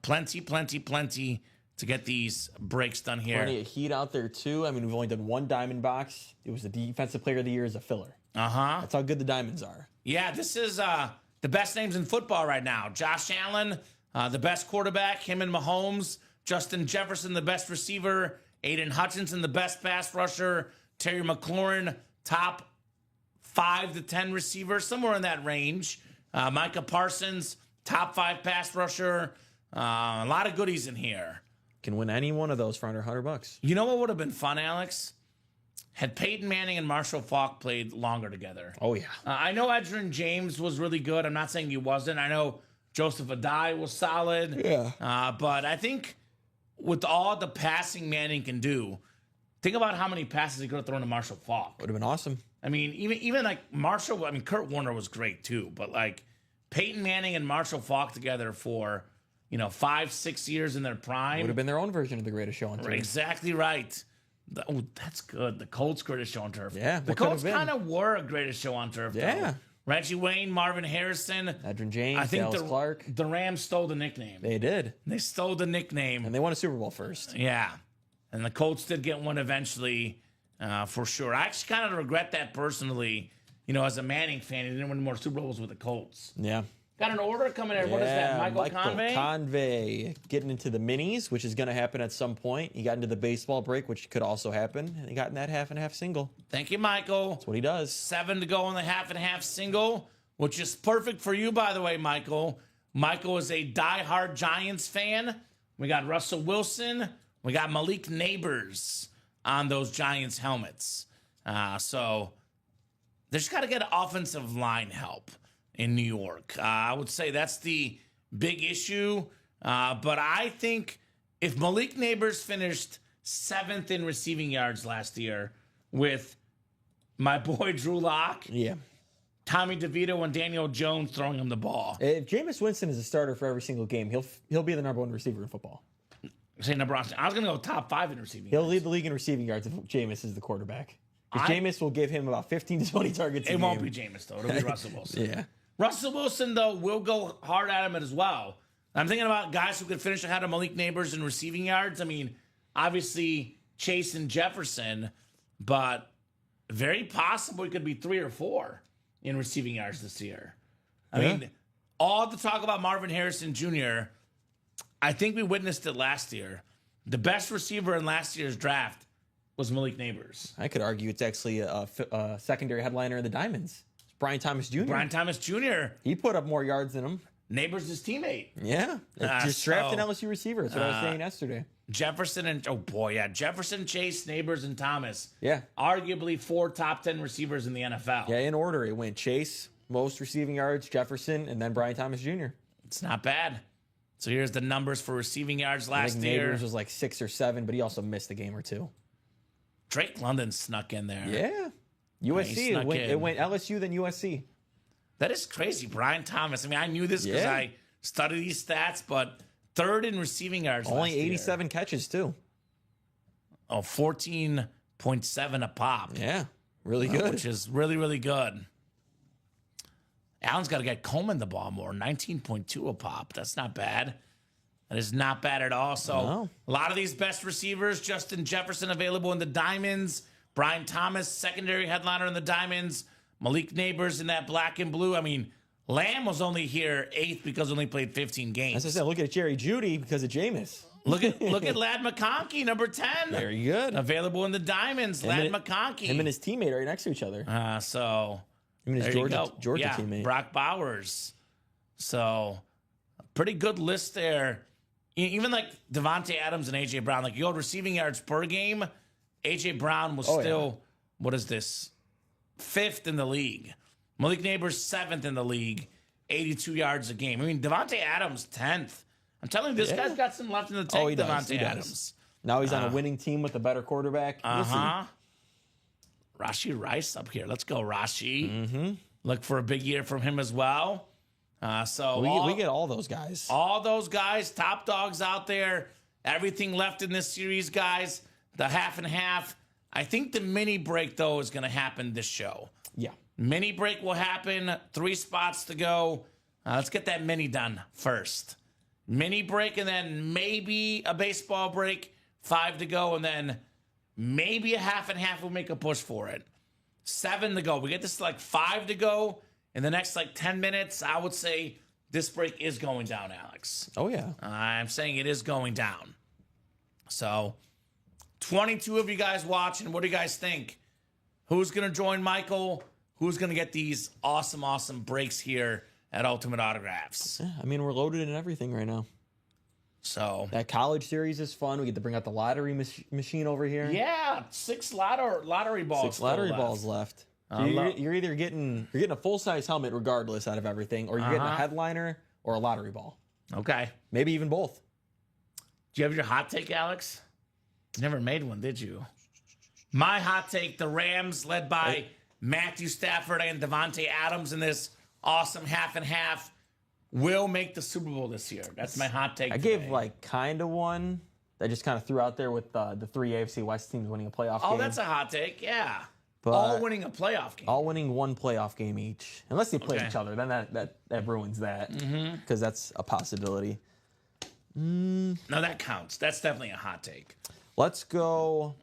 Plenty to get these breaks done here. Plenty of heat out there, too. I mean, we've only done 1 diamond box. It was the Defensive Player of the Year as a filler. That's how good the diamonds are. Yeah, this is the best names in football right now. Josh Allen, the best quarterback, him and Mahomes. Justin Jefferson, the best receiver. Aiden Hutchinson, the best pass rusher. Terry McLaurin, top 5 to 10 receiver, somewhere in that range. Micah Parsons, top 5 pass rusher. A lot of goodies in here. Can win any one of those for under $100. You know what would have been fun, Alex? Had Peyton Manning and Marshall Faulk played longer together. Oh, yeah. I know Edgerrin James was really good. I'm not saying he wasn't. I know Joseph Adai was solid. Yeah. But I think with all the passing Manning can do, think about how many passes he could have thrown to Marshall Faulk. Would have been awesome. I mean, even like Marshall, Kurt Warner was great too, but like Peyton Manning and Marshall Faulk together for, 5-6 years in their prime. Would have been their own version of the Greatest Show on Turf. Exactly right. That's good. The Colts' Greatest Show on Turf. Yeah, the Colts kind of were a Greatest Show on Turf. Yeah. Though. Reggie Wayne, Marvin Harrison, Edgerrin James, I think Dallas Clark. The Rams stole the nickname. They did. They stole the nickname. And they won a Super Bowl first. Yeah. And the Colts did get one eventually, for sure. I actually kind of regret that personally, as a Manning fan. He didn't win more Super Bowls with the Colts. Yeah. Got an order coming in. What is that? Michael Convey? Convey getting into the minis, which is going to happen at some point. He got into the baseball break, which could also happen. And he got in that half and half single. Thank you, Michael. That's what he does. 7 to go in the half and half single, which is perfect for you, by the way, Michael. Michael is a diehard Giants fan. We got Russell Wilson. We got Malik Neighbors on those Giants helmets. So they just got to get offensive line help in New York. I would say that's the big issue. But I think if Malik Neighbors finished 7th in receiving yards last year with my boy Drew Lock, Tommy DeVito, and Daniel Jones throwing him the ball. If Jameis Winston is a starter for every single game, he'll be the number 1 receiver in football. Say number one. I was going to go top 5 in receiving He'll yards. lead the league in receiving yards if Jameis is the quarterback. Because Jameis will give him about 15 to 20 targets a game. It won't be Jameis, though. It'll be Russell Wilson. Yeah. Russell Wilson, though, will go hard at him as well. I'm thinking about guys who could finish ahead of Malik Neighbors in receiving yards. I mean, obviously, Chase and Jefferson, but very possible he could be 3 or 4 in receiving yards this year. I mean, all the talk about Marvin Harrison Jr., I think we witnessed it last year. The best receiver in last year's draft was Malik Neighbors. I could argue it's actually a secondary headliner in the Diamonds. It's Brian Thomas Jr. Brian Thomas Jr. He put up more yards than him. Neighbors' his teammate. Yeah. Just draft an LSU receiver. That's what I was saying yesterday. Jefferson and Jefferson, Chase, Neighbors, and Thomas. Yeah. Arguably 4 top 10 receivers in the NFL. Yeah, in order. It went Chase, most receiving yards, Jefferson, and then Brian Thomas Jr. It's not bad. So here's the numbers for receiving yards I last think year. Neighbors was like 6 or 7, but he also missed a game or 2. Drake London snuck in there. Yeah. USC. snuck in. It went LSU, then USC. That is crazy. Brian Thomas. I mean, I knew this because Yeah. I studied these stats, but 3rd in receiving yards Only last year. 87 catches, too. Oh, 14.7 a pop. Yeah. Really good. Which is really, really good. Allen's got to get Coleman the ball more. 19.2 a pop. That's not bad. That is not bad at all. So No. a lot of these best receivers, Justin Jefferson available in the Diamonds, Brian Thomas, secondary headliner in the Diamonds, Malik Neighbors in that black and blue. I mean, Lamb was only here 8th because he only played 15 games. As I said, look at Jerry Judy because of Jameis. Look at Lad McConkey, number 10. Very good. Available in the Diamonds, Lad and- McConkey. Him and his teammate right next to each other. So Him and his there you Georgia go. Yeah, teammate. Brock Bowers. So a pretty good list there. Even like Devontae Adams and A.J. Brown. Like you go receiving yards per game, A.J. Brown was still, what is this, 5th in the league. Malik Neighbors 7th in the league, 82 yards a game. I mean, Devontae Adams 10th. I'm telling you, this guy's got some left in the tank, he does. Devontae He does. Adams. Now he's on a winning team with a better quarterback. We'll see. Rashi Rice up here. Let's go, Rashi. Mm-hmm. Look for a big year from him as well. So We get all those guys. all those guys, top dogs out there. Everything left in this series, guys. The half and half. I think the mini break, though, is going to happen this show. Yeah. Mini break will happen. 3 spots to go. Let's get that mini done first. Mini break and then maybe a baseball break. 5 to go and then maybe a half and half. We'll make a push for it. 7 to go. We get this to like 5 to go. In the next like 10 minutes, I would say this break is going down, Alex. Oh, yeah. I'm saying it is going down. So 22 of you guys watching. What do you guys think? Who's going to join Michael? Who's going to get these awesome, awesome breaks here at Ultimate Autographs? Yeah, I mean, we're loaded in everything right now. So, That college series is fun. We get to bring out the lottery machine over here. yeah, 6 lottery balls. 6 lottery balls left. So you're either getting a full-size helmet regardless out of everything, or you're getting a headliner or a lottery ball. Okay. Maybe even both. Do you have your hot take, Alex? You never made one, did you? My hot take, the Rams, led by Matthew Stafford and Devontae Adams in this awesome half and half, will make the Super Bowl this year. That's my hot take. I today. gave like kind of one that I just kind of threw out there with the 3 AFC West teams winning a playoff game. Oh, that's a hot take. Yeah. But all winning a playoff game. all winning one playoff game each. Unless they play Okay. each other, then that ruins that. Because that's a possibility. No, that counts. That's definitely a hot take. Let's go.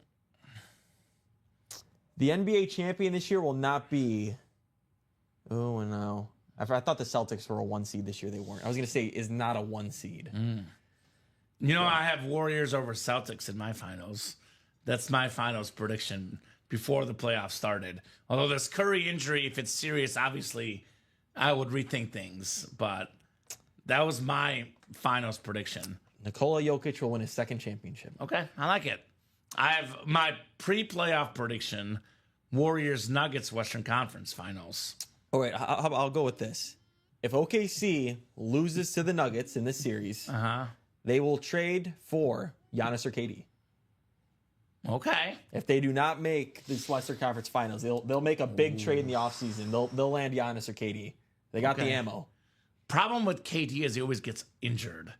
The NBA champion this year will not be. Oh, no. I thought the Celtics were a 1 seed this year. They weren't. I was going to say is not a 1 seed. You know, I have Warriors over Celtics in my finals. That's my finals prediction before the playoffs started. Although this Curry injury, if it's serious, obviously I would rethink things. But that was my finals prediction. Nikola Jokic will win his 2nd championship. Okay, I like it. I have my pre-playoff prediction, Warriors Nuggets Western Conference Finals. Oh, wait. I'll go with this. If OKC loses to the Nuggets in this series, they will trade for Giannis or KD. Okay. If they do not make this Western Conference Finals, they'll make a big trade in the offseason. They'll land Giannis or KD. They got the ammo. Problem with KD is he always gets injured.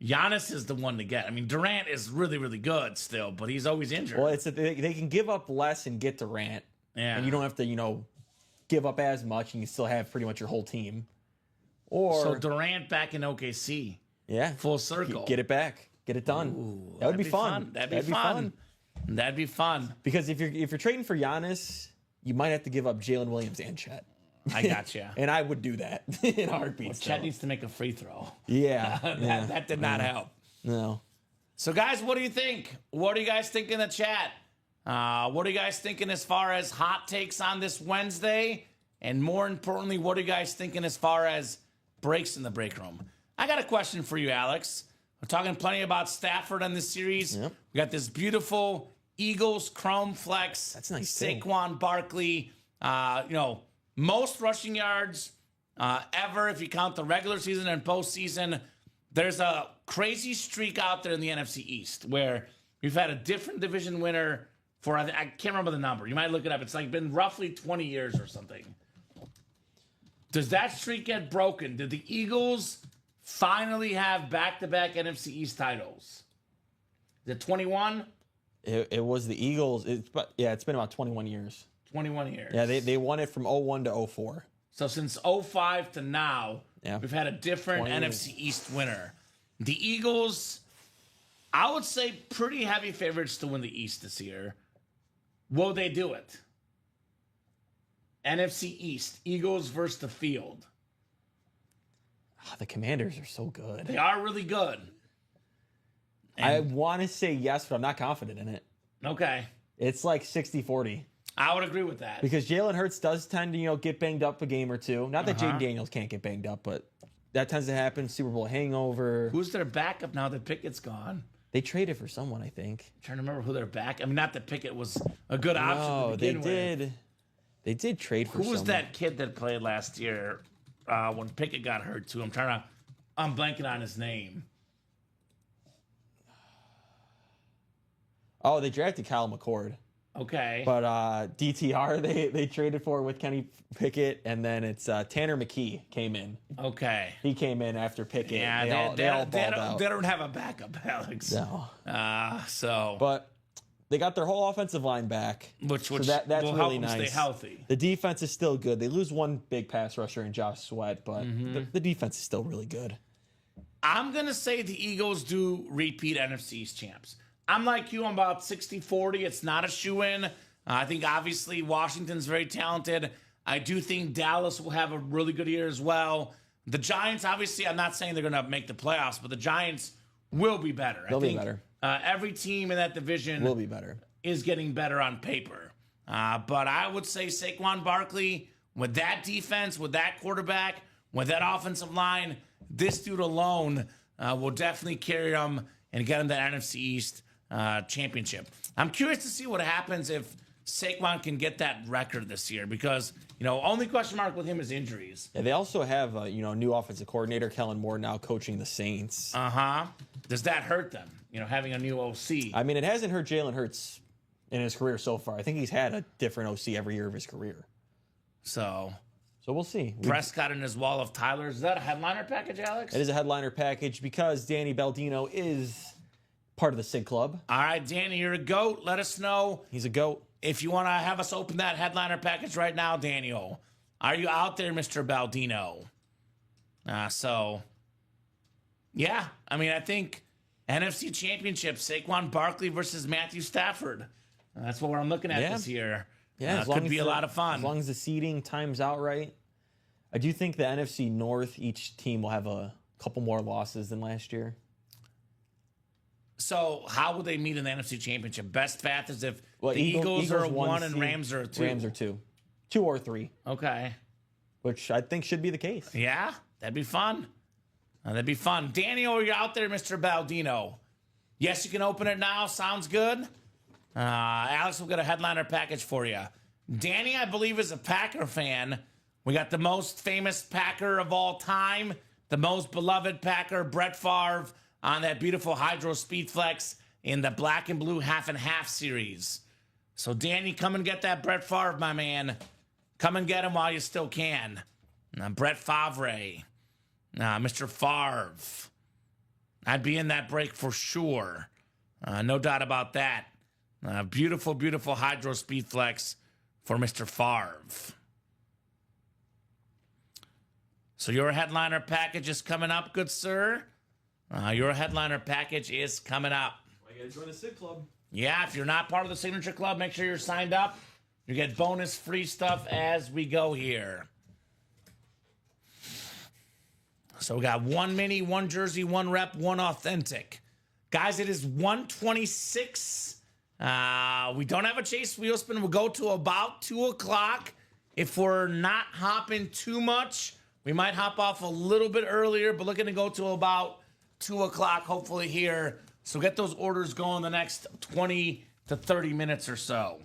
Giannis is the one to get. I mean, Durant is really, really good still, but he's always injured. Well, they can give up less and get Durant. Yeah. And you don't have to, give up as much, and you still have pretty much your whole team. Or So Durant back in OKC. yeah, Full circle. get it back, get it done. That would be fun. That'd be fun. That'd be fun. Because if you're trading for Giannis, you might have to give up Jalen Williams and Chet. I got you. And I would do that in a heartbeat. Well, Chet needs to make a free throw. Yeah. That did not help. No. So, guys, what do you think? What do you guys think in the chat? What are you guys thinking as far as hot takes on this Wednesday? And more importantly, what are you guys thinking as far as breaks in the break room? I got a question for you, Alex. We're talking plenty about Stafford in this series. Yep. We got this beautiful Eagles Chrome Flex. That's nice, too. Saquon Barkley. Most rushing yards ever if you count the regular season and postseason. There's a crazy streak out there in the NFC East where we've had a different division winner for, I can't remember the number. You might look it up. It's like been roughly 20 years or something. Does that streak get broken? Did the Eagles finally have back-to-back NFC East titles? Is it 21? It was the Eagles. It's been about 21 years. 21 years. Yeah, they won it from 01 to 04. So since 05 to now, Yeah. we've had a different 20 NFC East winner. The Eagles, I would say pretty heavy favorites to win the East this year. Will they do it? NFC East, Eagles versus the field. The Commanders are so good. They are really good. I want to say yes, but I'm not confident in it. Okay. It's like 60-40. I would agree with that. Because Jalen Hurts does tend to, get banged up a game or two. Not that Jaden Daniels can't get banged up, but that tends to happen. Super Bowl hangover. Who's their backup now that Pickett's gone? They traded for someone, I think. I'm trying to remember who their back. I mean, not that Pickett was a good option to begin with. They did trade for someone. Who was that kid that played last year when Pickett got hurt too? I'm blanking on his name. Oh, they drafted Kyle McCord. Okay. But DTR, they traded for with Kenny Pickett, and then it's Tanner McKee came in. Okay. He came in after Pickett. Yeah, they all balled out. they don't have a backup, Alex. No. But they got their whole offensive line back, which that's will really help them nice. stay healthy. The defense is still good. They lose one big pass rusher in Josh Sweat, but the defense is still really good. I'm going to say the Eagles do repeat NFC East champs. I'm like you. I'm about 60-40. It's not a shoo-in. I think, obviously, Washington's very talented. I do think Dallas will have a really good year as well. The Giants, obviously, I'm not saying they're going to make the playoffs, but the Giants will be better. They'll be better. Every team in that division will be better. Is getting better on paper. But I would say Saquon Barkley, with that defense, with that quarterback, with that offensive line, this dude alone will definitely carry them and get them that NFC East championship. I'm curious to see what happens if Saquon can get that record this year because, only question mark with him is injuries. Yeah, they also have, a new offensive coordinator, Kellen Moore, now coaching the Saints. Does that hurt them, having a new OC? I mean, it hasn't hurt Jalen Hurts in his career so far. I think he's had a different OC every year of his career. So we'll see. Prescott and his wall of Tylers. Is that a headliner package, Alex? It is a headliner package because Danny Baldino is part of the SIG Club. All right, Danny, you're a GOAT. Let us know. He's a GOAT. If you want to have us open that headliner package right now, Daniel, are you out there, Mr. Baldino? Yeah. I mean, I think NFC Championship, Saquon Barkley versus Matthew Stafford. That's what I'm looking at this year. Yeah, could be a lot of fun. As long as the seeding times out right. I do think the NFC North, each team will have a couple more losses than last year. So how will they meet in the NFC Championship? Best path is if the Eagles are a 1 and Rams are a 2. Rams are 2. 2 or 3. Okay. Which I think should be the case. Yeah, that'd be fun. That'd be fun. Daniel, you're out there, Mr. Baldino. Yes, you can open it now. Sounds good. Alex will get a headliner package for you. Danny, I believe, is a Packer fan. We got the most famous Packer of all time, the most beloved Packer, Brett Favre, on that beautiful Hydro Speed Flex in the black and blue half and half series. So, Danny, come and get that Brett Favre, my man. Come and get him while you still can. Brett Favre. Mr. Favre. I'd be in that break for sure. No doubt about that. Beautiful, beautiful Hydro Speed Flex for Mr. Favre. So your headliner package is coming up, good sir. Your headliner package is coming up. I gotta join the SIG Club. Yeah, if you're not part of the Signature Club, make sure you're signed up. You get bonus free stuff as we go here. So we got one mini, one jersey, one rep, one authentic. Guys, it is 126. We don't have a chase wheel spin. We'll go to about 2 o'clock. If we're not hopping too much, we might hop off a little bit earlier, but looking to go to about 2 o'clock, hopefully here. So get those orders going the next 20 to 30 minutes or so.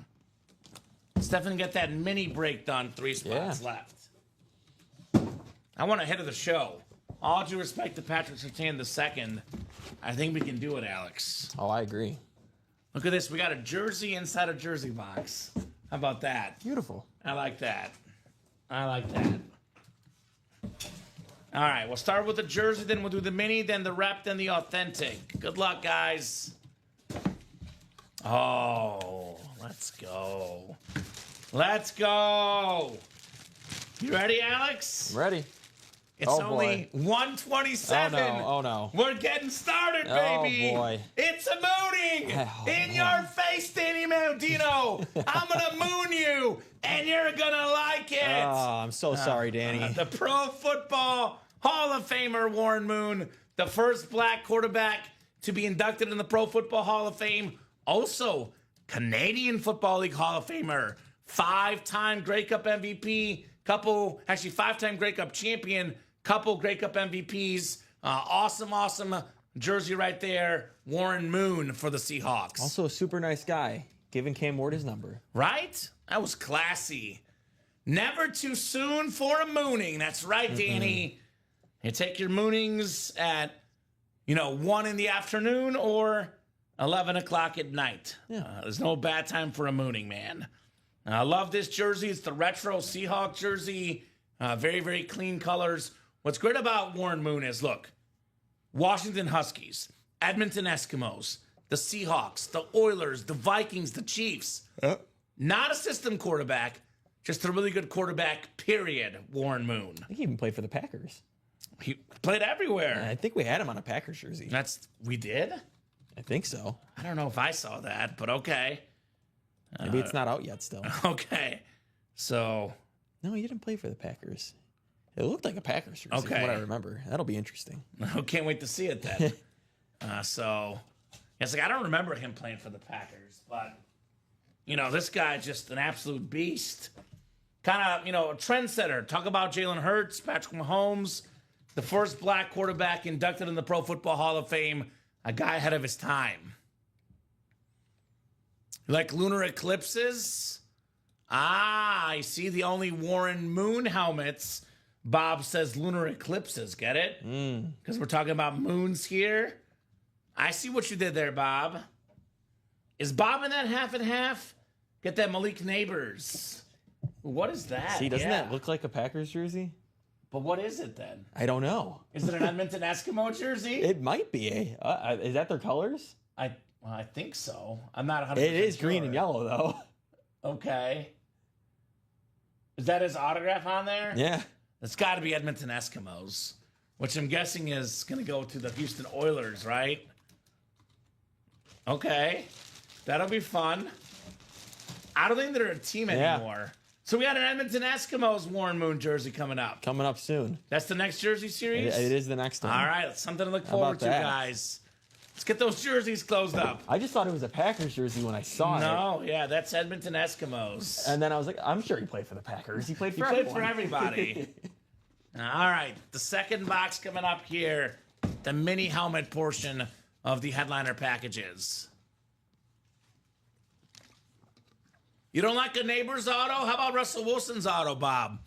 Let's definitely get that mini break done. 3 spots left. I want ahead of the show. All due respect to Patrick Surtain II, I think we can do it, Alex. Oh, I agree. Look at this. We got a jersey inside a jersey box. How about that? Beautiful. I like that. I like that. All right, we'll start with the jersey, then we'll do the mini, then the rep, then the authentic. Good luck, guys. Oh, let's go. Let's go. You ready, Alex? I'm ready. It's only 1:27. Oh, no. We're getting started, baby. Oh, boy. It's a mooning. Oh, In man. your face, Danny Maldino. I'm going to moon you, and you're going to like it. Oh, I'm so sorry, Danny. The Pro Football Hall of Famer, Warren Moon, the first black quarterback to be inducted in the Pro Football Hall of Fame. Also, Canadian Football League Hall of Famer, 5-time Grey Cup MVP, 5-time Grey Cup champion, couple Grey Cup MVPs. Awesome jersey right there. Warren Moon for the Seahawks. Also a super nice guy, giving Cam Ward his number. Right? That was classy. Never too soon for a mooning. That's right, Danny. You take your moonings at, 1 in the afternoon or 11 o'clock at night. Yeah. There's no bad time for a mooning, man. I love this jersey. It's the retro Seahawk jersey. Very, very clean colors. What's great about Warren Moon is, look, Washington Huskies, Edmonton Eskimos, the Seahawks, the Oilers, the Vikings, the Chiefs. Not a system quarterback, just a really good quarterback, period, Warren Moon. I think he even played for the Packers. He played everywhere. I think we had him on a Packers jersey. We did? I think so. I don't know if I saw that, but okay. Maybe it's not out yet still. Okay. So, No, he didn't play for the Packers. It looked like a Packers jersey from Okay. what I remember. That'll be interesting. I can't wait to see it then. It's like I don't remember him playing for the Packers, but, this guy's just an absolute beast. Kind of, a trendsetter. Talk about Jalen Hurts, Patrick Mahomes, the first black quarterback inducted in the Pro Football Hall of Fame, a guy ahead of his time. Like lunar eclipses? I see the only Warren Moon helmets. Bob says lunar eclipses. Get it? Because we're talking about moons here. I see what you did there, Bob. Is Bob in that half and half? Get that Malik Neighbors. What is that? See, doesn't that look like a Packers jersey? But what is it then? I don't know. Is it an Edmonton Eskimo jersey? It might be. Is that their colors? I think so. I'm not 100%. It is green and yellow, though. Okay. Is that his autograph on there? Yeah. It's got to be Edmonton Eskimos, which I'm guessing is going to go to the Houston Oilers, right? Okay. That'll be fun. I don't think they're a team anymore. So we got an Edmonton Eskimos Warren Moon jersey coming up. Coming up soon. That's the next jersey series? It is the next one. All right. That's something to look forward to, that? guys. Let's get those jerseys closed up. I just thought it was a Packers jersey when I saw it. No, yeah, that's Edmonton Eskimos. And then I was like, I'm sure he played for the Packers. He played for He played everyone. for everybody. All right, the second box coming up here, the mini helmet portion of the headliner packages. You don't like a neighbor's auto? How about Russell Wilson's auto, Bob?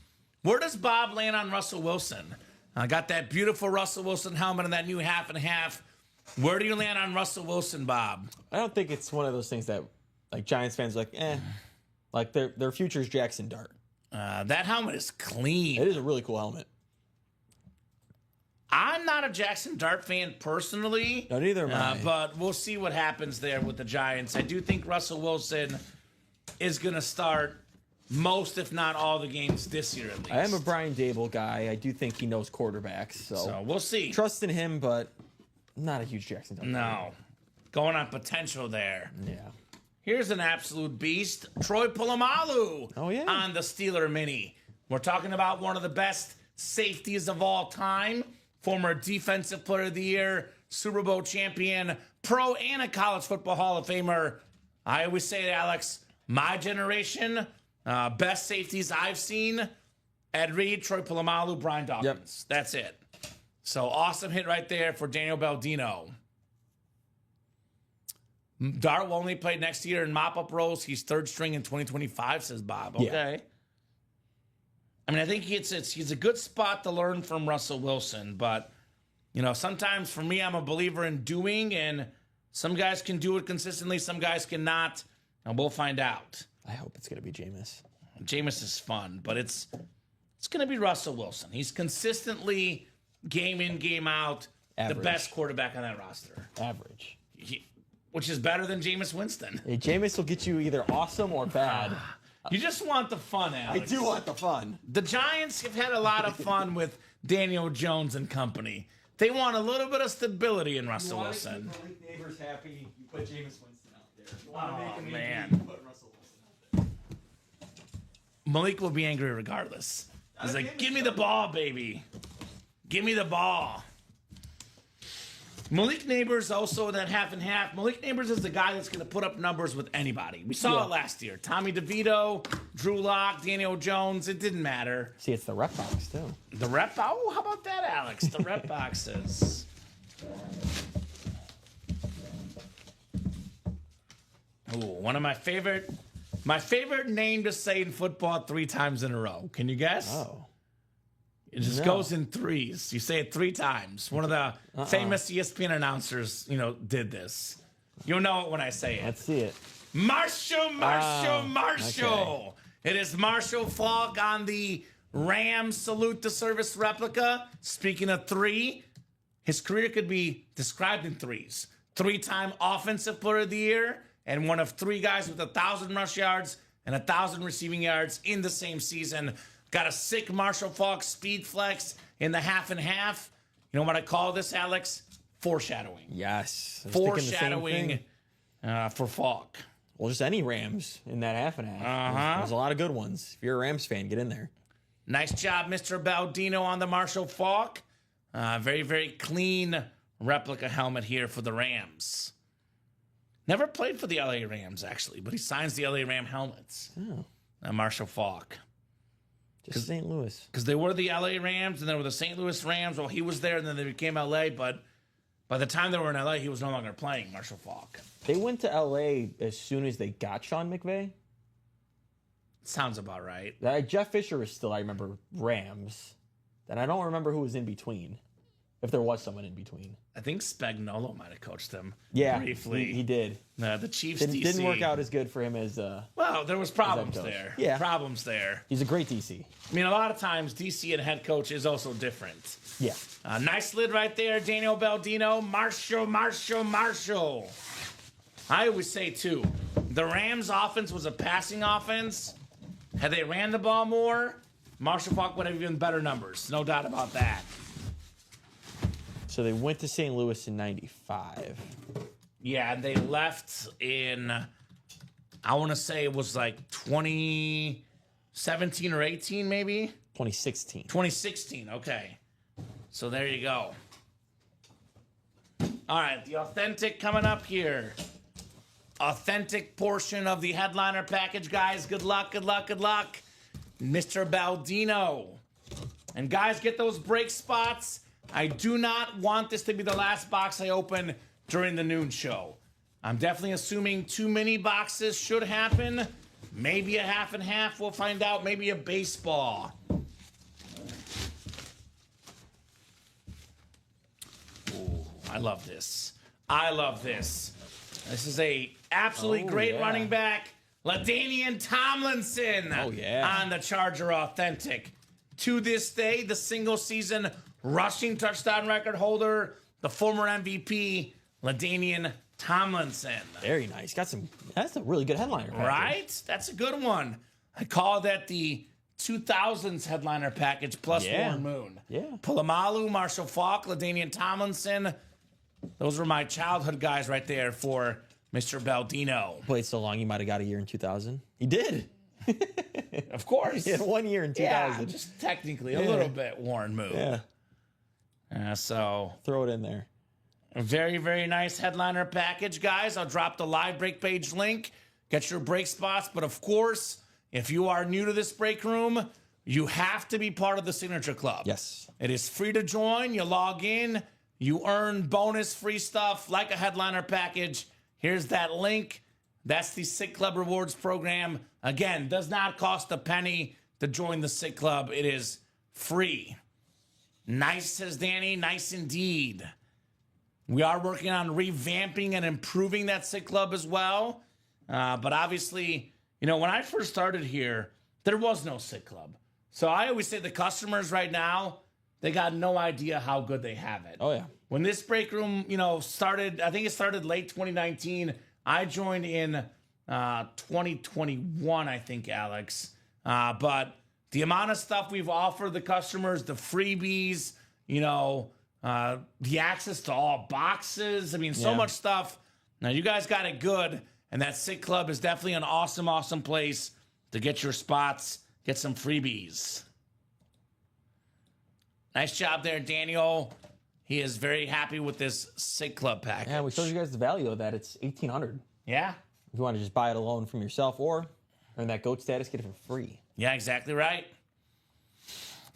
Where does Bob land on Russell Wilson? I got that beautiful Russell Wilson helmet and that new half and half. Where do you land on Russell Wilson, Bob? I don't think it's one of those things that, like, Giants fans are like, like their future's Jackson Dart. That helmet is clean. It is a really cool helmet. I'm not a Jackson Dart fan personally. No, neither am I. But we'll see what happens there with the Giants. I do think Russell Wilson is going to start most, if not all, the games this year at least. I am a Brian Dable guy. I do think he knows quarterbacks. So we'll see. Trust in him, but not a huge Jackson Dart. No. Going on potential there. Yeah. Here's an absolute beast, Troy Polamalu. Oh, yeah. On the Steeler Mini. We're talking about one of the best safeties of all time, former Defensive Player of the Year, Super Bowl champion, pro and a college football Hall of Famer. I always say it, Alex, my generation, best safeties I've seen, Ed Reed, Troy Polamalu, Brian Dawkins. Yep. That's it. So awesome hit right there for Daniel Baldino. Dart will only play next year in mop-up roles. He's third string in 2025, says Bob. Okay. Yeah. I mean, I think he's a good spot to learn from Russell Wilson. But, you know, sometimes for me, I'm a believer in doing. And some guys can do it consistently. Some guys cannot. And we'll find out. I hope it's going to be Jameis. Jameis is fun. But it's going to be Russell Wilson. He's consistently, game in, game out, the best quarterback on that roster. Average. Which is better than Jameis Winston. Hey, Jameis will get you either awesome or bad. You just want the fun, Alex. I do want the fun. The Giants have had a lot of fun with Daniel Jones and company. They want a little bit of stability in Russell Wilson. You want to keep Malik Neighbors happy, you put Jameis Winston out there. You want to make him man. angry, you put Russell Wilson out there. Malik will be angry regardless. He's like, give me the ball, baby. Give me the ball. Malik Neighbors also that half and half. Malik Neighbors is the guy that's going to put up numbers with anybody. We saw it last year. Tommy DeVito, Drew Lock, Daniel Jones. It didn't matter. See, it's the rep box, too. The rep box? Oh, how about that, Alex? The rep boxes. Ooh, one of my favorite name to say in football 3 times in a row. Can you guess? Oh. It just goes in threes. You say it 3 times. One of the famous ESPN announcers, did this. You'll know it when I say it. Let's see it. Marshall. Okay. It is Marshall Faulk on the Rams Salute to Service replica. Speaking of 3, his career could be described in 3s. 3-time Offensive Player of the Year and one of 3 guys with 1,000 rush yards and 1,000 receiving yards in the same season. Got a sick Marshall Faulk speed flex in the half and half. You know what I call this, Alex? Foreshadowing. Yes. Foreshadowing for Faulk. Well, just any Rams in that half and half. There's a lot of good ones. If you're a Rams fan, get in there. Nice job, Mr. Baldino, on the Marshall Faulk. Very, very clean replica helmet here for the Rams. Never played for the LA Rams, actually, but he signs the LA Ram helmets. Oh. Marshall Faulk. Just St. Louis. Because they were the LA Rams, and they were the St. Louis Rams. Well, he was there, and then they became LA, but by the time they were in LA, he was no longer playing, Marshall Faulk. They went to LA as soon as they got Sean McVay? Sounds about right. Jeff Fisher was still, I remember, Rams. And I don't remember who was in between, if there was someone in between. I think Spagnuolo might have coached him briefly. He did. The Chiefs didn't work out as good for him as well, there was problems there. Yeah. Problems there. He's a great DC. I mean, a lot of times DC and head coach is also different. Yeah. Nice lid right there, Daniel Baldino. Marshall. I always say, too, the Rams' offense was a passing offense. Had they ran the ball more, Marshall Faulk would have even better numbers. No doubt about that. So they went to St. Louis in 95. Yeah, they left in, I want to say it was like 2017 or 18, maybe? 2016. 2016, okay. So there you go. All right, the authentic coming up here. Authentic portion of the headliner package, guys. Good luck. Mr. Baldino. And guys, get those break spots. I do not want this to be the last box I open during the noon show. I'm definitely assuming 2 mini boxes should happen. Maybe a half and half. We'll find out. Maybe a baseball. Ooh, I love this. This is a absolutely great running back. LaDainian Tomlinson on the Charger Authentic. To this day, the single season rushing touchdown record holder, the former MVP, LaDainian Tomlinson. Very nice. That's a really good headliner package. Right? That's a good one. I call that the 2000s headliner package plus Warren Moon. Yeah. Polamalu, Marshall Faulk, LaDainian Tomlinson. Those were my childhood guys right there for Mr. Baldino. Played so long, he might have got a year in 2000. He did. Of course. He had 1 year in 2000. Yeah, just technically a little bit Warren Moon. Yeah. So Throw it in there. a very, very nice headliner package, guys. I'll drop the live break page link. Get your break spots. But of course, if you are new to this break room, you have to be part of the Signature Club. Yes. It is free to join. You log in. You earn bonus free stuff like a headliner package. Here's that link. That's the Sick Club Rewards program. Again, does not cost a penny to join the Sick Club. It is free. Nice, says Danny. Nice indeed. We are working on revamping and improving that Sick Club as well. But obviously, you know, when I first started here, there was no Sick Club. So I always say the customers right now, they got no idea how good they have it. Oh, yeah. When this break room, you know, started, I think it started late 2019. I joined in 2021, I think, Alex. But the amount of stuff we've offered the customers, the freebies, you know, the access to all boxes. I mean, so much stuff. Now, you guys got it good. And that Sick Club is definitely an awesome, awesome place to get your spots, get some freebies. Nice job there, Daniel. He is very happy with this Sick Club package. Yeah, we showed you guys the value of that. It's $1,800. Yeah. If you want to just buy it alone from yourself or earn that GOAT status, get it for free. Yeah, exactly right.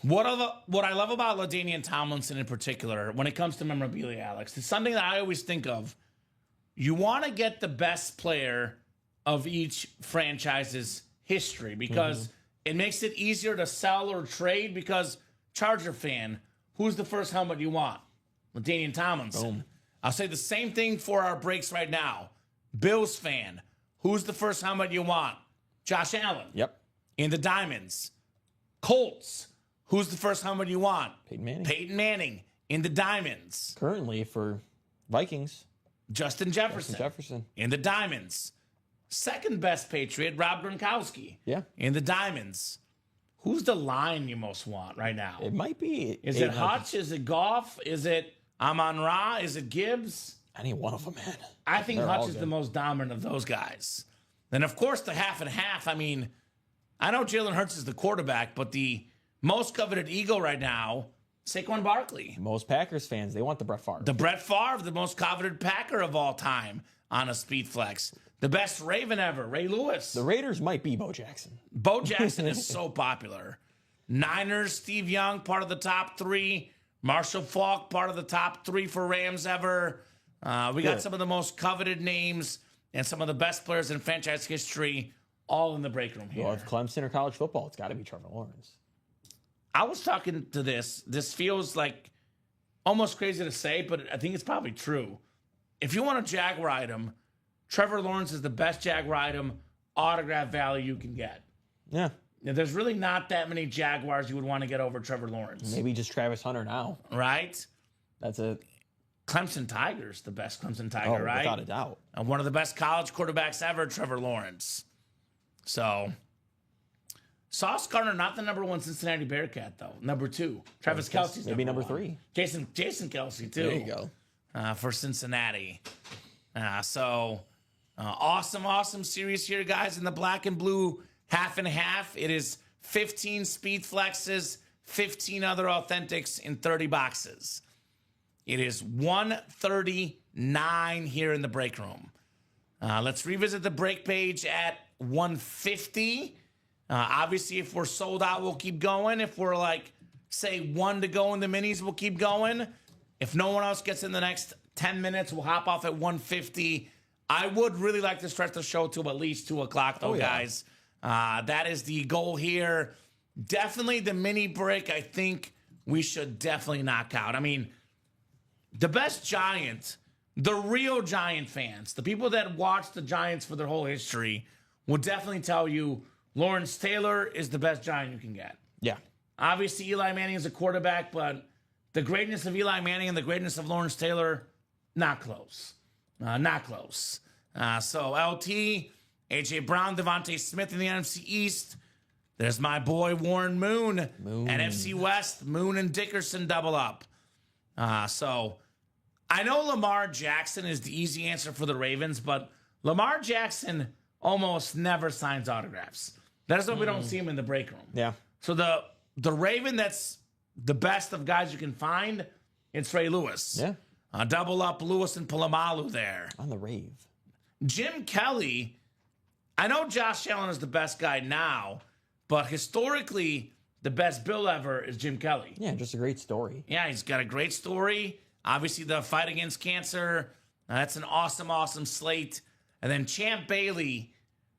What I love about LaDainian Tomlinson in particular, when it comes to memorabilia, Alex, it's something that I always think of. You want to get the best player of each franchise's history because it makes it easier to sell or trade because Charger fan, who's the first helmet you want? LaDainian Tomlinson. Boom. I'll say the same thing for our breaks right now. Bills fan, who's the first helmet you want? Josh Allen. Yep. In the Diamonds. Colts, who's the first helmet you want? Peyton Manning. Peyton Manning. In the Diamonds. Currently for Vikings, Justin Jefferson. Jefferson. In the Diamonds. Second best Patriot, Rob Gronkowski. Yeah. In the Diamonds. Who's the line you most want right now? It might be. Is it Hutch? Is it Goff? Is it Amon-Ra? Is it Gibbs? Any one of them, man. I think They're Hutch all is good. the most dominant of those guys. Then, of course, the half and half. I mean, I know Jalen Hurts is the quarterback, but the most coveted Eagle right now, Saquon Barkley. Most Packers fans, they want the Brett Favre. The Brett Favre, the most coveted Packer of all time on a speed flex. The best Raven ever, Ray Lewis. The Raiders might be Bo Jackson. Bo Jackson is so popular. Niners, Steve Young, part of the top 3. Marshall Faulk, part of the top 3 for Rams ever. We got some of the most coveted names and some of the best players in franchise history all in the break room here. Well, if Clemson or college football, it's got to be Trevor Lawrence. I was talking to this. This feels like almost crazy to say, but I think it's probably true. If you want a Jaguar item, Trevor Lawrence is the best Jaguar item autograph value you can get. Yeah. Now, there's really not that many Jaguars you would want to get over Trevor Lawrence. Maybe just Travis Hunter now. Right? That's it. Clemson Tigers, the best Clemson Tiger, Oh, right? without a doubt. And one of the best college quarterbacks ever, Trevor Lawrence. So, Sauce Gardner, not the number 1 Cincinnati Bearcat, though. Number 2. Travis Kelce's Maybe number 1. 3. Jason Kelsey, too. There you go. For Cincinnati. Awesome series here, guys, in the black and blue half and half. It is 15 speed flexes, 15 other authentics in 30 boxes. It is 139 here in the break room. Let's revisit the break page at 150. Obviously, if we're sold out, we'll keep going. If we're like, say, 1 to go in the minis, we'll keep going. If no one else gets in the next 10 minutes, we'll hop off at 150. I would really like to stretch the show to at least 2 o'clock, though, guys. That is the goal here. Definitely the mini break, I think we should definitely knock out. I mean, the best Giant, the real Giant fans, the people that watch the Giants for their whole history, will definitely tell you Lawrence Taylor is the best Giant you can get. Yeah. Obviously, Eli Manning is a quarterback, but the greatness of Eli Manning and the greatness of Lawrence Taylor, not close. Not close. So LT, A.J. Brown, Devontae Smith in the NFC East. There's my boy Warren Moon. NFC West, Moon and Dickerson double up. So I know Lamar Jackson is the easy answer for the Ravens, but Lamar Jackson almost never signs autographs. That's why we don't see him in the break room. Yeah. So the Raven that's the best of guys you can find, it's Ray Lewis. Yeah. Double up Lewis and Polamalu there. On the rave. Jim Kelly, I know Josh Allen is the best guy now, but historically, the best Bill ever is Jim Kelly. Yeah, just a great story. Yeah, he's got a great story. Obviously, the fight against cancer. That's an awesome, awesome slate. And then Champ Bailey,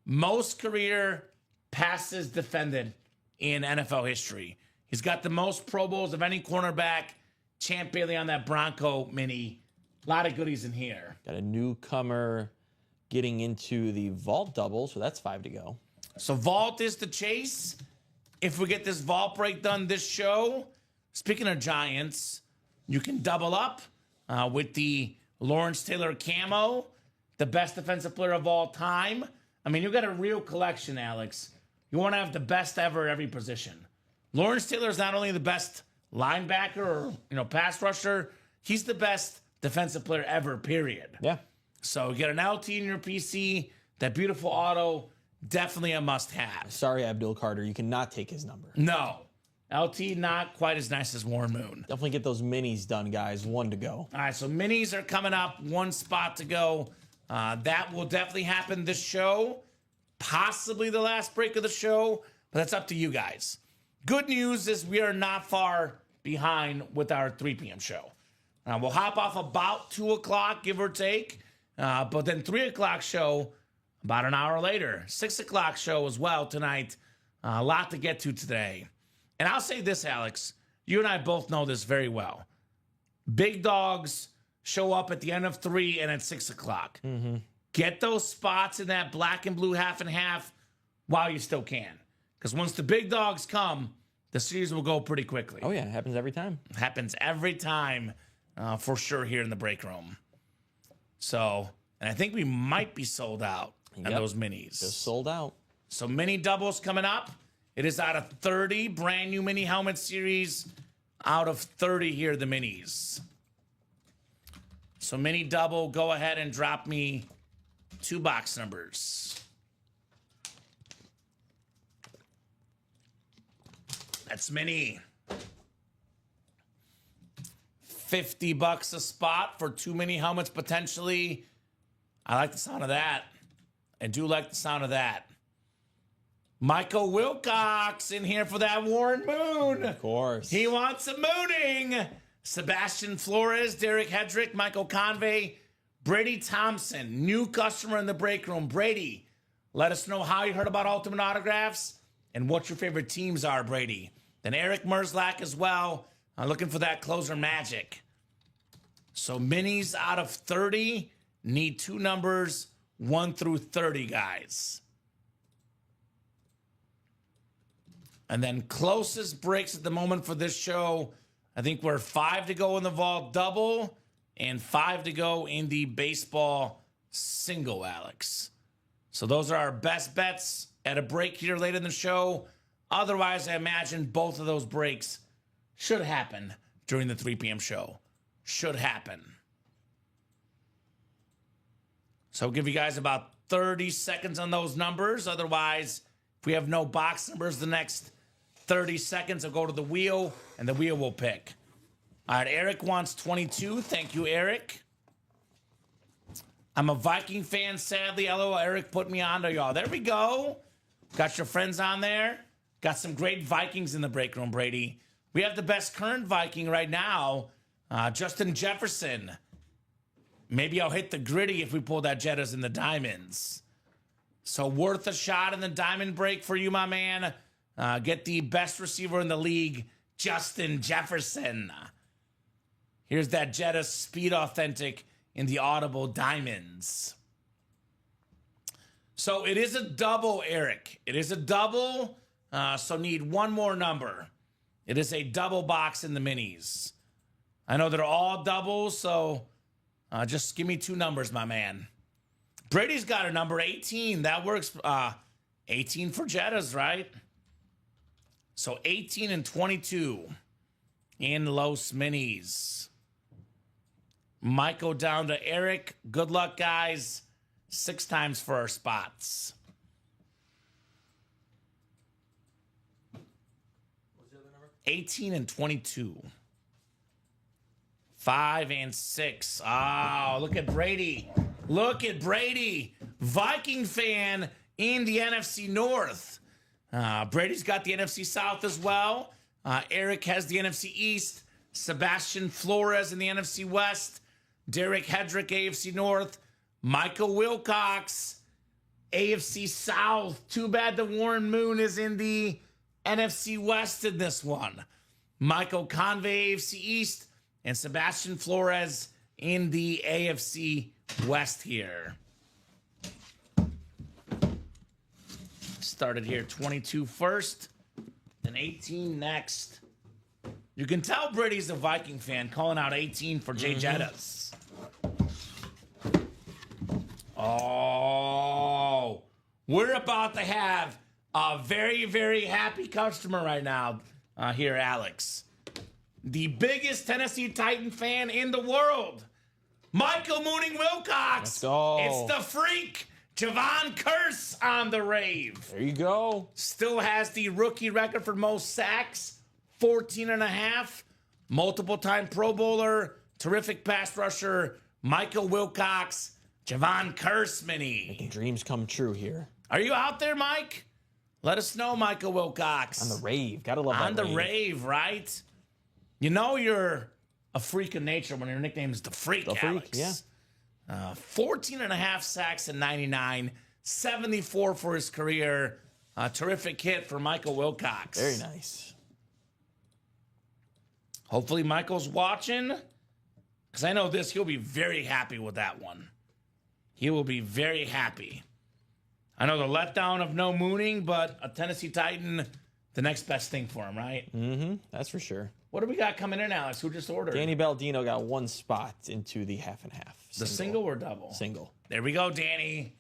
most career passes defended in NFL history. He's got the most Pro Bowls of any cornerback. Champ Bailey on that Bronco mini. A lot of goodies in here. Got a newcomer getting into the vault double, so that's 5 to go. So vault is the chase. If we get this vault break done this show, speaking of Giants, you can double up with the Lawrence Taylor camo, the best defensive player of all time. I mean, you got a real collection, Alex. You want to have the best ever at every position. Lawrence Taylor is not only the best linebacker or pass rusher, he's the best defensive player ever, period. Yeah. So get an LT in your PC, that beautiful auto, definitely a must-have. Sorry, Abdul Carter, you cannot take his number. No. LT not quite as nice as Warren Moon. Definitely get those minis done, guys. 1 to go. All right, so minis are coming up. 1 spot to go. That will definitely happen this show. Possibly the last break of the show, but that's up to you guys. Good news is we are not far behind with our 3 p.m. show. We'll hop off about 2 o'clock, give or take. But then 3 o'clock show about an hour later. 6 o'clock show as well tonight. A lot to get to today. And I'll say this, Alex. You and I both know this very well. Big dogs show up at the end of 3 and at 6 o'clock. Mm-hmm. Get those spots in that black and blue half and half while you still can. Because once the big dogs come, the series will go pretty quickly. Oh, yeah. It happens every time. Happens every time for sure here in the break room. So, and I think we might be sold out on those minis. Just sold out. So mini doubles coming up. It is out of 30, brand new mini helmet series. Out of 30 here, the minis. So mini double, go ahead and drop me 2 box numbers. That's mini. $50 a spot for 2 mini helmets potentially. I like the sound of that. I do like the sound of that. Michael Wilcox in here for that Warren Moon. Of course. He wants a mooning. Sebastian Flores, Derek Hedrick, Michael Convey, Brady Thompson, new customer in the break room. Brady, let us know how you heard about Ultimate Autographs and what your favorite teams are, Brady. Then Eric Merzlak as well. I'm looking for that closer magic. So minis out of 30. Need 2 numbers, 1 through 30, guys. And then closest breaks at the moment for this show. I think we're 5 to go in the vault double and 5 to go in the baseball single, Alex. So those are our best bets at a break here later in the show. Otherwise, I imagine both of those breaks should happen during the 3 p.m. show. Should happen. So I'll give you guys about 30 seconds on those numbers. Otherwise, if we have no box numbers, the next 30 seconds I'll go to the wheel, and the wheel will pick. All right, Eric wants 22. Thank you, Eric. I'm a Viking fan, sadly. LOL, Eric put me on to y'all. There we go. Got your friends on there. Got some great Vikings in the break room, Brady. We have the best current Viking right now, Justin Jefferson. Maybe I'll hit the gritty if we pull that Jettas in the diamonds. So worth a shot in the diamond break for you, my man. Get the best receiver in the league, Justin Jefferson. Here's that Jetta Speed Authentic in the Audible Diamonds. So it is a double, Eric. It is a double, so need 1 more number. It is a double box in the minis. I know they're all doubles, so just give me 2 numbers, my man. Brady's got a number 18. That works. 18 for Jettas, right? So 18 and 22 in Los Minis. Michael down to Eric. Good luck, guys. 6 times for our spots. What's the other number? 18 and 22. 5 and 6. Oh, look at Brady. Look at Brady. Viking fan in the NFC North. Brady's got the NFC South as well. Eric has the NFC East. Sebastian Flores in the NFC West. Derek Hedrick, AFC North. Michael Wilcox, AFC South. Too bad the Warren Moon is in the NFC West in this one. Michael Convey, AFC East. And Sebastian Flores in the AFC West here. Started here 22 first, then 18 next. You can tell Brady's a Viking fan calling out 18 for Jay Jettas. Oh, we're about to have a very, very happy customer right now here, Alex. The biggest Tennessee Titan fan in the world, Michael Mooning Wilcox. Let's go. It's the freak, Javon Curse on the rave. There you go. Still has the rookie record for most sacks, 14 and a half. Multiple-time Pro Bowler, terrific pass rusher, Michael Wilcox, Javon Curse mini. Making dreams come true here. Are you out there, Mike? Let us know, Michael Wilcox. On the rave. Gotta love that On the rave, right? You know you're a freak of nature when your nickname is the Freak, The Freak, Alex. yeah. 14 and a half sacks in 99, 74 for his career. A terrific hit for Michael Wilcox. Very nice. Hopefully Michael's watching, because I know this, he'll be very happy with that one. He will be very happy. I know the letdown of no mooning, but a Tennessee Titan, the next best thing for him, right? Mm-hmm. That's for sure. What do we got coming in, Alex? Who just ordered? Danny Baldino got 1 spot into the half and half. The single or double? Single. There we go, Danny.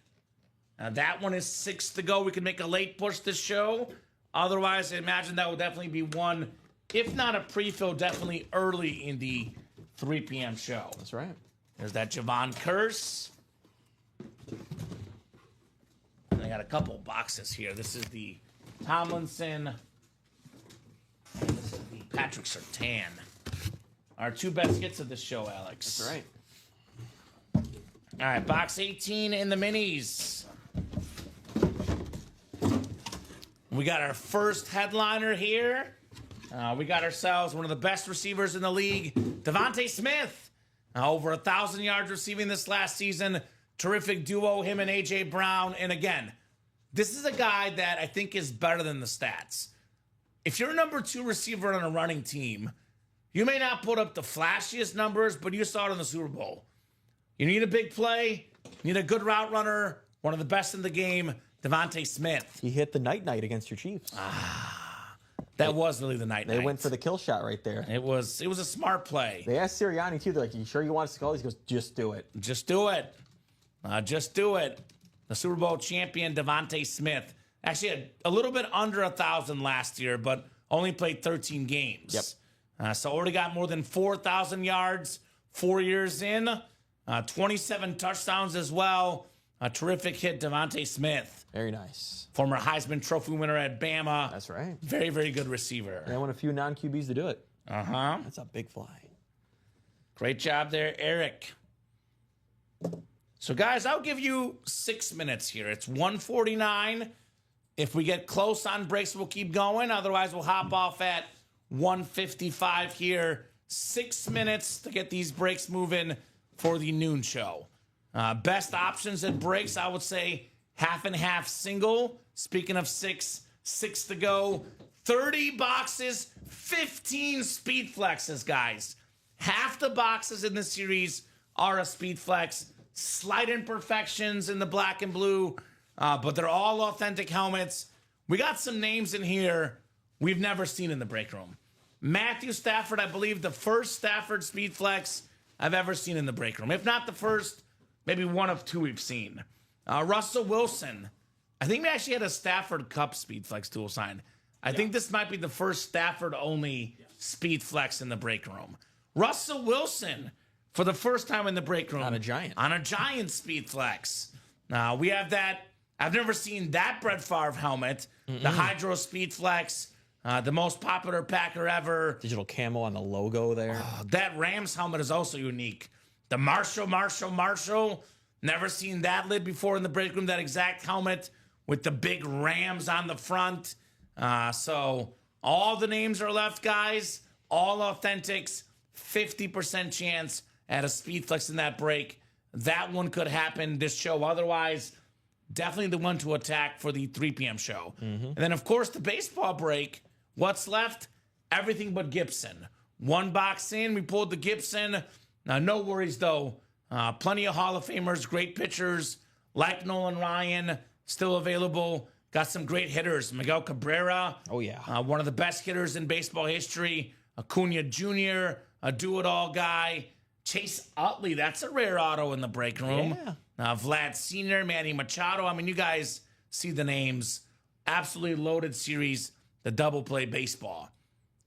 That one is 6 to go. We can make a late push this show. Otherwise, I imagine that will definitely be one, if not a pre-fill, definitely early in the 3 p.m. show. That's right. There's that Javon Curse. And I got a couple boxes here. This is the Tomlinson. And this is the Patrick Surtain. Our 2 best hits of this show, Alex. That's right. All right, box 18 in the minis. We got our first headliner here. We got ourselves one of the best receivers in the league, Devontae Smith. Over 1,000 yards receiving this last season. Terrific duo, him and A.J. Brown. And again, this is a guy that I think is better than the stats. If you're a number 2 receiver on a running team, you may not put up the flashiest numbers, but you saw it in the Super Bowl. You need a big play, you need a good route runner, one of the best in the game, Devontae Smith. He hit the night against your Chiefs. That was really the night. They went for the kill shot right there. It was a smart play. They asked Sirianni, too. They're like, you sure you want us to call? He goes, just do it. Just do it. Just do it. The Super Bowl champion, Devontae Smith. Actually had a little bit under 1,000 last year, but only played 13 games. Yep. So already got more than 4,000 yards 4 years in. 27 touchdowns as well. A terrific hit, Devontae Smith. Very nice. Former Heisman Trophy winner at Bama. That's right. Very, very good receiver. They won a few non-QBs to do it. Uh-huh. That's a big fly. Great job there, Eric. So, guys, I'll give you 6 minutes here. It's 1:49. If we get close on breaks, we'll keep going. Otherwise, we'll hop off at 1:55 here. 6 minutes to get these breaks moving for the noon show. Best options at breaks, I would say half and half single. Speaking of 6 to go. 30 boxes, 15 speed flexes, guys. Half the boxes in this series are a speed flex. Slight imperfections in the black and blue, but they're all authentic helmets. We got some names in here we've never seen in the break room. Matthew Stafford, I believe the first Stafford speed flex I've ever seen in the break room. If not the first, maybe one of 2 we've seen. Russell Wilson. I think we actually had a Stafford Cup speed flex tool sign. I think this might be the first Stafford-only speed flex in the break room. Russell Wilson, for the first time in the break room. On a Giant. On a Giant speed flex. We have that. I've never seen that Brett Favre helmet. The Hydro Speed Flex, the most popular Packer ever. Digital camo on the logo there. That Rams helmet is also unique. The Marshall. Never seen that lid before in the break room. That exact helmet with the big Rams on the front. So all the names are left, guys. All authentics. 50% chance at a Speed Flex in that break. That one could happen this show. Otherwise, definitely the one to attack for the 3 p.m. show. And then, of course, the baseball break. What's left? Everything but Gibson. One box in, we pulled the Gibson. No worries, though. Plenty of Hall of Famers, great pitchers, like Nolan Ryan, still available. Got some great hitters. Miguel Cabrera. Oh, yeah. One of the best hitters in baseball history. Acuna Jr., a do-it-all guy. Chase Utley, that's a rare auto in the break room. Yeah. Vlad Sr., Manny Machado. I mean, you guys see the names. Absolutely loaded series, the double play baseball.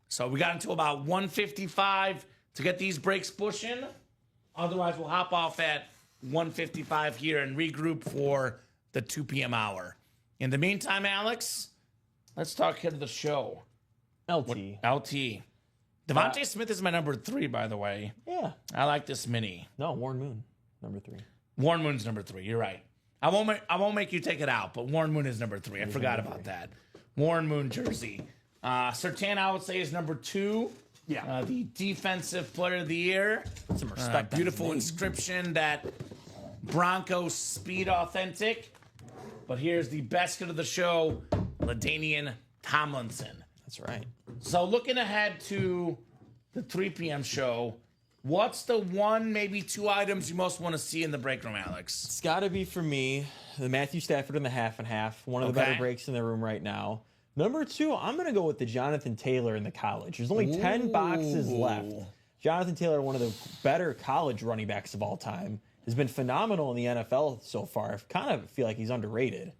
So we got until about 1:55 to get these breaks pushing. Otherwise, we'll hop off at 1:55 here and regroup for the 2 p.m. hour. In the meantime, Alex, let's talk hit of the show. LT. Devontae Smith is my number 3, by the way. Yeah. I like this mini. No, Warren Moon, number 3. Warren Moon's number 3. You're right. I won't make you take it out, but Warren Moon is number 3. I forgot about that. Warren Moon jersey. Sertan, I would say, is number 2. Yeah. The defensive player of the year. Some respect. Beautiful inscription, that Broncos speed authentic. But here's the best hit of the show, LaDainian Tomlinson. That's right. So looking ahead to the 3 p.m. show, what's the 1, maybe 2 items you most want to see in the break room, Alex? It's got to be, for me, the Matthew Stafford in the half and half. One of the better breaks in the room right now. Number 2, I'm going to go with the Jonathan Taylor in the college. There's only 10 boxes left. Jonathan Taylor, one of the better college running backs of all time, has been phenomenal in the NFL so far. I kind of feel like he's underrated.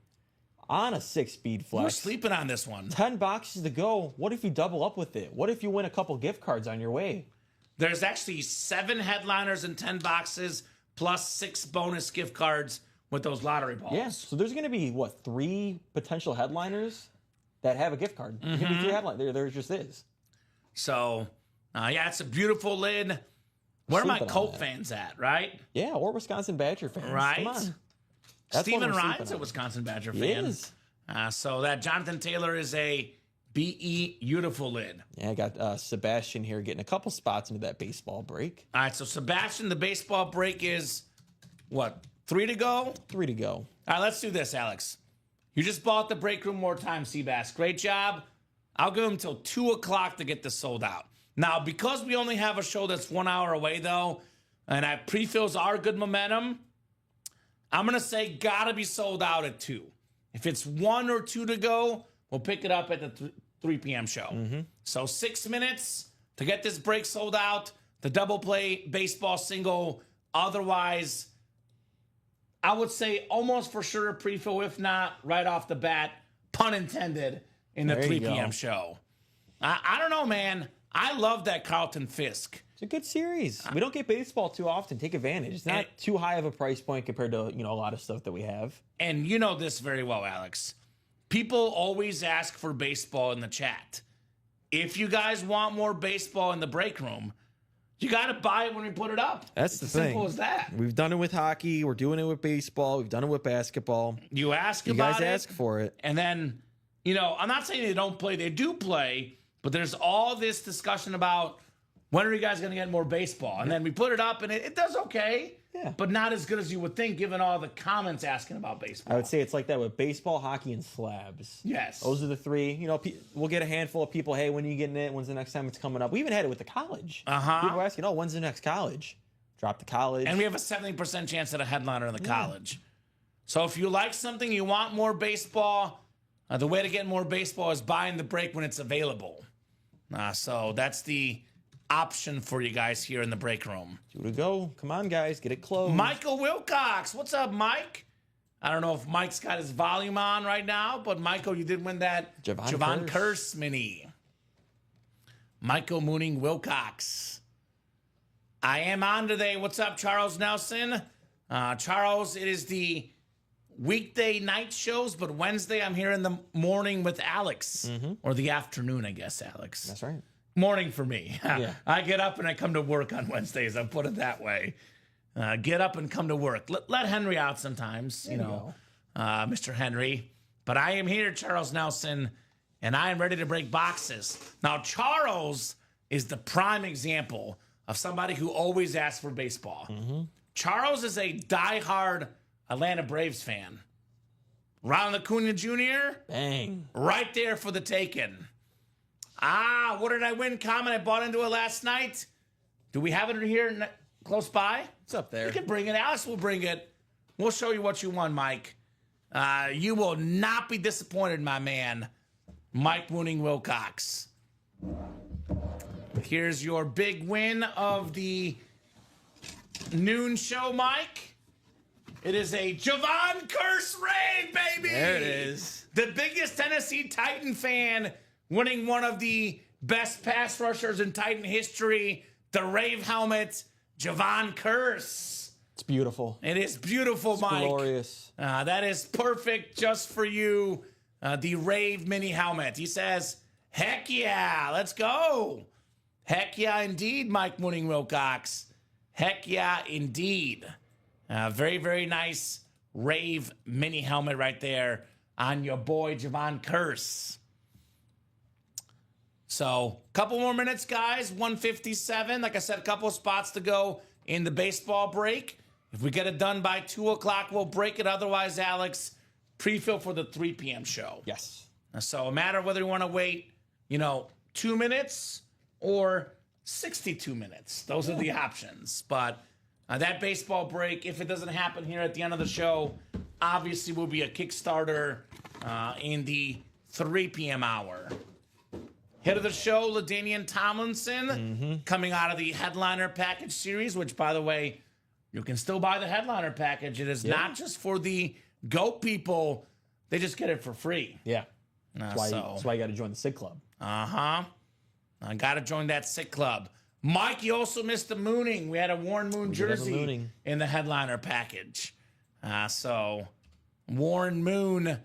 On a 6-speed flex. We're sleeping on this one. 10 boxes to go. What if you double up with it? What if you win a couple gift cards on your way? There's actually 7 headliners and 10 boxes, plus 6 bonus gift cards with those lottery balls. Yes. So there's going to be, 3 potential headliners that have a gift card. There's going to be 3 headliners. There just is. So, it's a beautiful lid. Where are my Colt fans at, right? Yeah, or Wisconsin Badger fans. Right. Come on. Steven Ryan's a Wisconsin Badger fan. He is. So that Jonathan Taylor is a BE beautiful lid. Yeah, I got Sebastian here getting a couple spots into that baseball break. All right, so Sebastian, the baseball break is, 3 to go? 3 to go. All right, let's do this, Alex. You just bought the break room more time, Seabass. Great job. I'll give him until 2 o'clock to get this sold out. Now, because we only have a show that's 1 hour away, though, and our pre-fills are good momentum, I'm going to say gotta be sold out at 2. If it's 1 or 2 to go, we'll pick it up at the 3 p.m. show. So 6 minutes to get this break sold out. The double play baseball single. Otherwise, I would say almost for sure a pre-fill, if not right off the bat, pun intended, in the 3 p.m. show. I don't know, man. I love that Carlton Fisk. It's a good series. We don't get baseball too often. Take advantage. It's not too high of a price point compared to, a lot of stuff that we have. And you know this very well, Alex. People always ask for baseball in the chat. If you guys want more baseball in the break room, you got to buy it when we put it up. That's it's the thing. Simple as that. We've done it with hockey. We're doing it with baseball. We've done it with basketball. You ask you about guys it. ask for it. And then, I'm not saying they don't play. They do play. But there's all this discussion about when are you guys going to get more baseball? And then we put it up, and it does okay. Yeah. But not as good as you would think, given all the comments asking about baseball. I would say it's like that with baseball, hockey, and slabs. Yes. Those are the 3. We'll get a handful of people, hey, when are you getting it? When's the next time it's coming up? We even had it with the college. People were asking, when's the next college? Drop the college. And we have a 70% chance at a headliner in the college. So if you like something, you want more baseball, the way to get more baseball is buying the break when it's available. So that's the option for you guys here in the break room. 2 to go. Come on, guys. Get it closed. Michael Wilcox. What's up, Mike? I don't know if Mike's got his volume on right now, but Michael, you did win that Javon Curse mini. Michael Mooning Wilcox. I am on today. What's up, Charles Nelson? Charles, it is the weekday night shows, but Wednesday I'm here in the morning with Alex. Or the afternoon, I guess, Alex. That's right. Morning for me. Yeah. I get up and I come to work on Wednesdays. I'll put it that way. Get up and come to work. Let Henry out sometimes, Mr. Henry. But I am here, Charles Nelson, and I am ready to break boxes. Now, Charles is the prime example of somebody who always asks for baseball. Charles is a diehard Atlanta Braves fan. Ronald Acuna Jr., Bang. right there for the taking. What did I win, Kamen? I bought into it last night. Do we have it here close by? It's up there. You can bring it. Alex will bring it. We'll show you what you won, Mike. You will not be disappointed, my man. Mike Wooning Wilcox. Here's your big win of the noon show, Mike. It is a Javon Curse rave, baby. There it is. The biggest Tennessee Titan fan winning one of the best pass rushers in Titan history. The rave helmet, Javon Curse. It's beautiful. It is beautiful, It's Mike. glorious. That is perfect just for you. The rave mini helmet. He says, heck yeah, let's go. Heck yeah, indeed, Mike Wooning Wilcox. Heck yeah, indeed. Very, very nice rave mini helmet right there on your boy, Javon Curse. So, couple more minutes, guys. 1:57. Like I said, a couple of spots to go in the baseball break. If we get it done by 2 o'clock, we'll break it. Otherwise, Alex, pre-fill for the 3 p.m. show. Yes. So, a matter of whether you want to wait, 2 minutes or 62 minutes. Those are the options. But that baseball break, if it doesn't happen here at the end of the show, obviously will be a Kickstarter in the 3 p.m. hour. Hit of the show, LaDainian Tomlinson, coming out of the Headliner Package series, which, by the way, you can still buy the Headliner Package. It is not just for the GOAT people. They just get it for free. Yeah. That's why you got to join the SIG Club. I got to join that sick club. Mike, you also missed the mooning. We had a Warren Moon jersey in the Headliner Package. So Warren Moon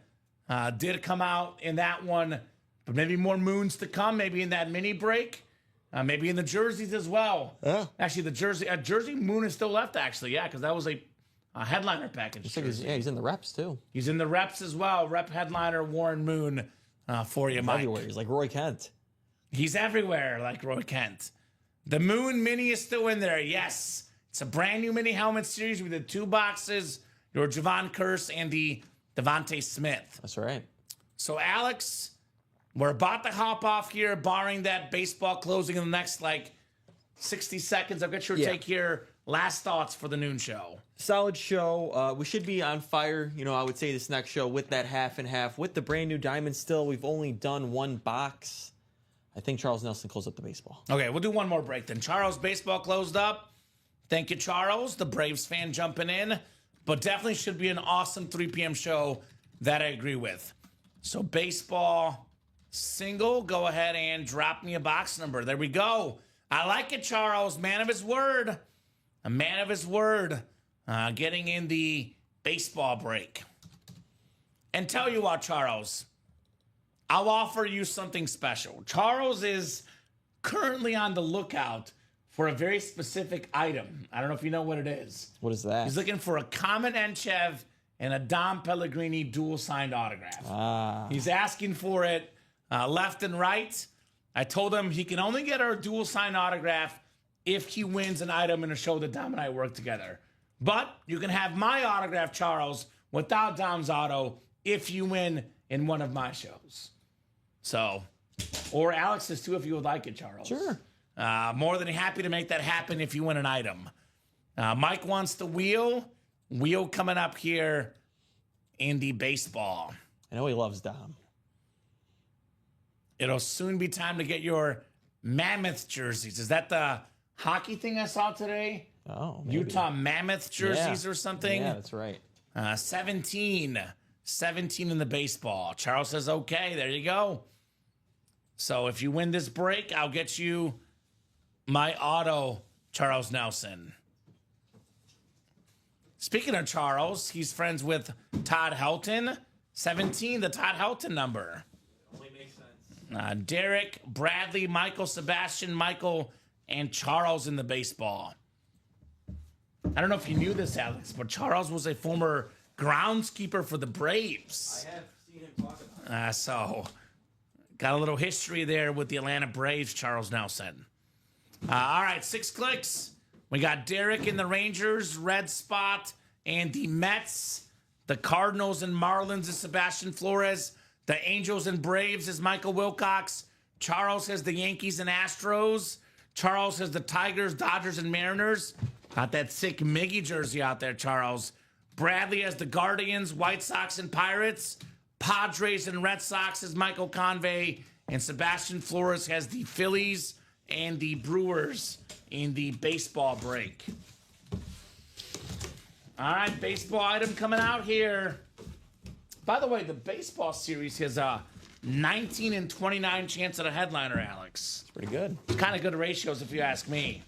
did come out in that one. But maybe more moons to come, maybe in that mini break, maybe in the jerseys as well. Yeah. Actually, the jersey moon is still left, actually, because that was a Headliner Package jersey. He's in the reps, too. He's in the reps as well. Rep Headliner Warren Moon for you, Mike. Everywhere. He's like Roy Kent. He's everywhere like Roy Kent. The Moon Mini is still in there, yes. It's a brand new mini helmet series with the 2 boxes, your Javon Curse and the Devontae Smith. That's right. So, Alex, we're about to hop off here, barring that baseball closing in the next, 60 seconds. I'll get your take here. Last thoughts for the noon show. Solid show. We should be on fire, I would say, this next show with that half and half. With the brand new diamond still, we've only done 1 box. I think Charles Nelson closed up the baseball. Okay, we'll do one more break then. Charles, baseball closed up. Thank you, Charles, the Braves fan jumping in. But definitely should be an awesome 3 p.m. show that I agree with. So baseball single, go ahead and drop me a box number. There we go. I like it, Charles. Man of his word. A man of his word. Getting in the baseball break. And tell you what, Charles, I'll offer you something special. Charles is currently on the lookout for a very specific item. I don't know if you know what it is. What is that? He's looking for a Kamen Entchev and a Dom Pellegrini dual signed autograph. He's asking for it left and right. I told him he can only get our dual signed autograph if he wins an item in a show that Dom and I work together. But you can have my autograph, Charles, without Dom's auto if you win in one of my shows. So, or Alex's too, if you would like it, Charles. Sure. More than happy to make that happen if you win an item. Mike wants the wheel. Wheel coming up here in the baseball. I know he loves Dom. It'll soon be time to get your Mammoth jerseys. Is that the hockey thing I saw today? Oh, maybe. Utah Mammoth jerseys or something? Yeah, that's right. 17 in the baseball. Charles says, okay, there you go. So if you win this break, I'll get you my auto, Charles Nelson. speaking of Charles, he's friends with Todd Helton. 17, the Todd Helton number. Only makes sense. Derek, Bradley, Michael, Sebastian, Michael, and Charles in the baseball. I don't know if you knew this, Alex, but Charles was a former groundskeeper for the Braves. I have seen him talk about it. So, got a little history there with the Atlanta Braves, Charles Nelson. All right, 6 clicks. We got Derek in the Rangers, Red Spot, and the Mets. The Cardinals and Marlins is Sebastian Flores. The Angels and Braves is Michael Wilcox. Charles has the Yankees and Astros. Charles has the Tigers, Dodgers, and Mariners. Got that sick Miggy jersey out there, Charles. Bradley has the Guardians, White Sox, and Pirates. Padres and Red Sox is Michael Convey. And Sebastian Flores has the Phillies and the Brewers in the baseball break. All right, baseball item coming out here. By the way, the baseball series has a 19 and 29 chance at a headliner, Alex. It's pretty good. It's kind of good ratios if you ask me.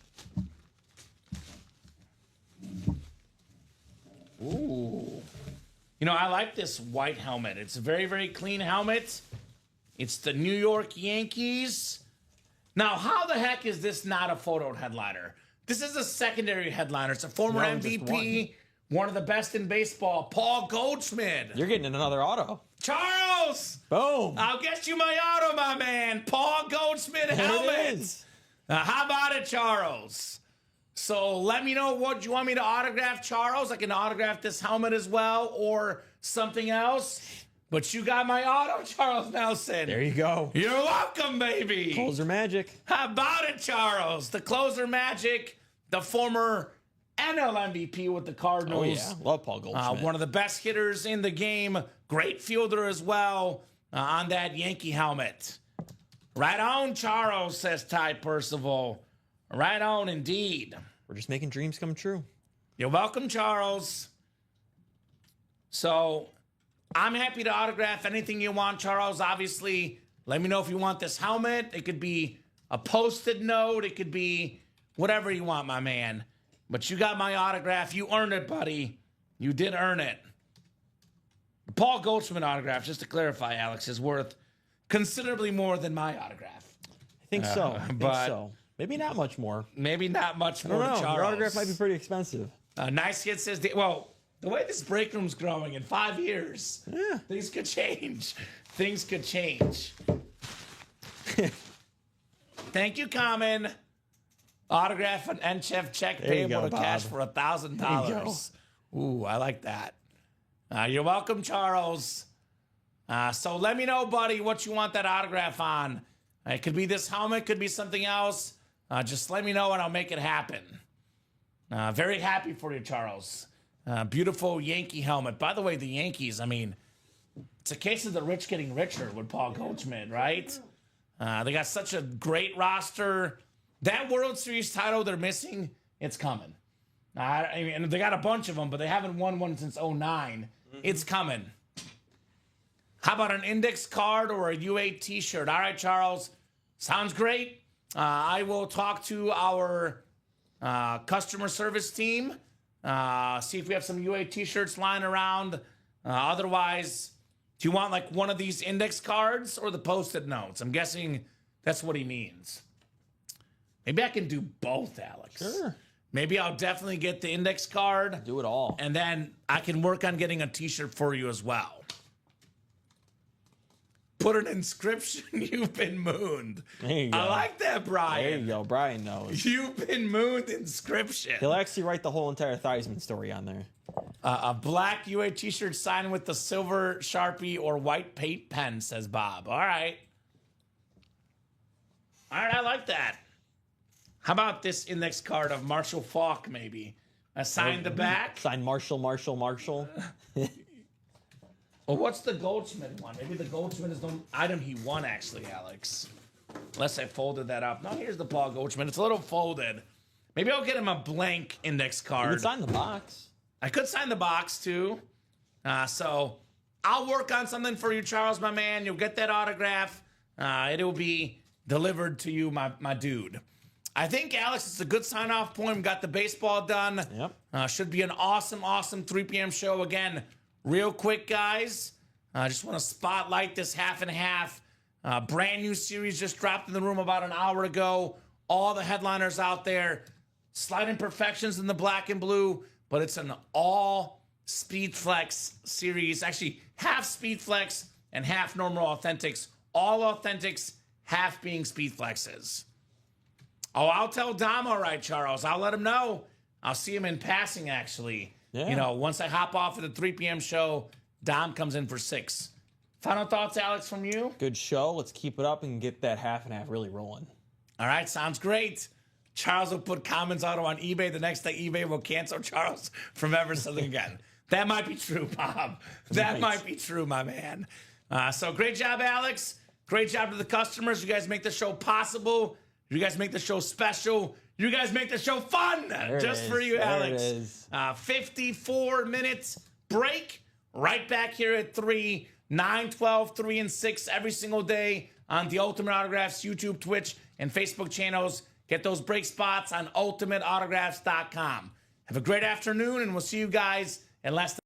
Ooh. You know, I like this white helmet. It's a very, very clean helmet. It's the New York Yankees. Now, how the heck is this not a photo headliner? This is a secondary headliner. It's a former No, just MVP, one of the best in baseball, Paul Goldschmidt. You're getting another auto. Charles! Boom. I'll get you my auto, my man. Paul Goldschmidt There it helmet. is. How about it, Charles? So let me know what you want me to autograph, Charles. I can autograph this helmet as well or something else. But you got my auto, Charles Nelson. There you go. You're welcome, baby. Closer magic. How about it, Charles? The closer magic, the former NL MVP with the Cardinals. Oh, yeah. Love Paul Goldschmidt. One of the best hitters in the game. Great fielder as well on that Yankee helmet. Right on, Charles, says Ty Percival. Right on, indeed. We're just making dreams come true. You're welcome, Charles. So, I'm happy to autograph anything you want, Charles. Obviously, let me know if you want this helmet. It could be a post-it note. It could be whatever you want, my man. But you got my autograph. You earned it, buddy. You did earn it. The Paul Goldschmidt autograph, just to clarify, Alex, is worth considerably more than my autograph. I think so. I think but- so. Maybe not much more. Maybe not much I more don't to know. Charles. Your autograph might be pretty expensive. Nice Kid says, the way this break room's growing in 5 years, Yeah. things could change. Things could change. Thank you, Kamen. Autograph an Entchev check There you payable go, to cash Bob. for $1,000. Ooh, I like that. You're welcome, Charles. So let me know, buddy, what you want that autograph on. It could be this helmet, could be something else. Just let me know and I'll make it happen. Very happy for you, Charles. Beautiful Yankee helmet. By the way, the Yankees, I mean, it's a case of the rich getting richer with Paul Goldschmidt, right? They got such a great roster. That World Series title they're missing, it's coming. I mean, they got a bunch of them, but they haven't won one since 09. It's coming. How about an index card or a U8 t-shirt? All right, Charles. Sounds great. I will talk to our customer service team, see if we have some UA t-shirts lying around. Otherwise, do you want like one of these index cards or the post-it notes? I'm guessing that's what he means. Maybe I can do both, Alex. Sure. Maybe I'll definitely get the index card. Do it all. And then I can work on getting a t-shirt for you as well. Put an inscription, you've been mooned. There you go. I like that, Brian. There you go. Brian knows. You've been mooned inscription. He'll actually write the whole entire Theismann story on there. A black UA t-shirt signed with the silver Sharpie or white paint pen, says Bob. All right. All right, I like that. How about this index card of Marshall Faulk, maybe? Signed the back? Sign Marshall. Well, what's the Goldschmidt one? Maybe the Goldschmidt is the item he won, actually, Alex. Unless I folded that up. No, here's the Paul Goldschmidt. It's a little folded. Maybe I'll get him a blank index You card. can sign the box. I could sign the box, too. So I'll work on something for you, Charles, my man. You'll get that autograph. It will be delivered to you, my dude. I think, Alex, it's a good sign-off point. We got the baseball done. Yep. Should be an awesome 3 p.m. show. Again, real quick, guys. I just want to spotlight this half and half. Brand new series just dropped in the room about an hour ago. All the headliners out there. Slight imperfections in the black and blue, but it's an all Speed Flex series. Actually, half Speed Flex and half normal authentics. All authentics, half being Speed Flexes. Oh, I'll tell Dom, all right, Charles. I'll let him know. I'll see him in passing, actually. Yeah. You know, once I hop off of the 3 p.m. show, Dom comes in for 6. Final thoughts, Alex, from you? Good show. Let's keep it up and get that half and half really rolling. All right, sounds great. Charles will put Kamen's Auto on eBay. The next day, eBay will cancel Charles from ever selling again. That might be true, Bob. That might be true, my man. So great job, Alex. Great job to the customers. You guys make the show possible. You guys make the show special. You guys make the show fun. Just for you, Alex. There it is. 54 minutes break. Right back here at 3, 9, 12, 3, and 6 every single day on the Ultimate Autographs YouTube, Twitch, and Facebook channels. Get those break spots on ultimateautographs.com. Have a great afternoon, and we'll see you guys in less than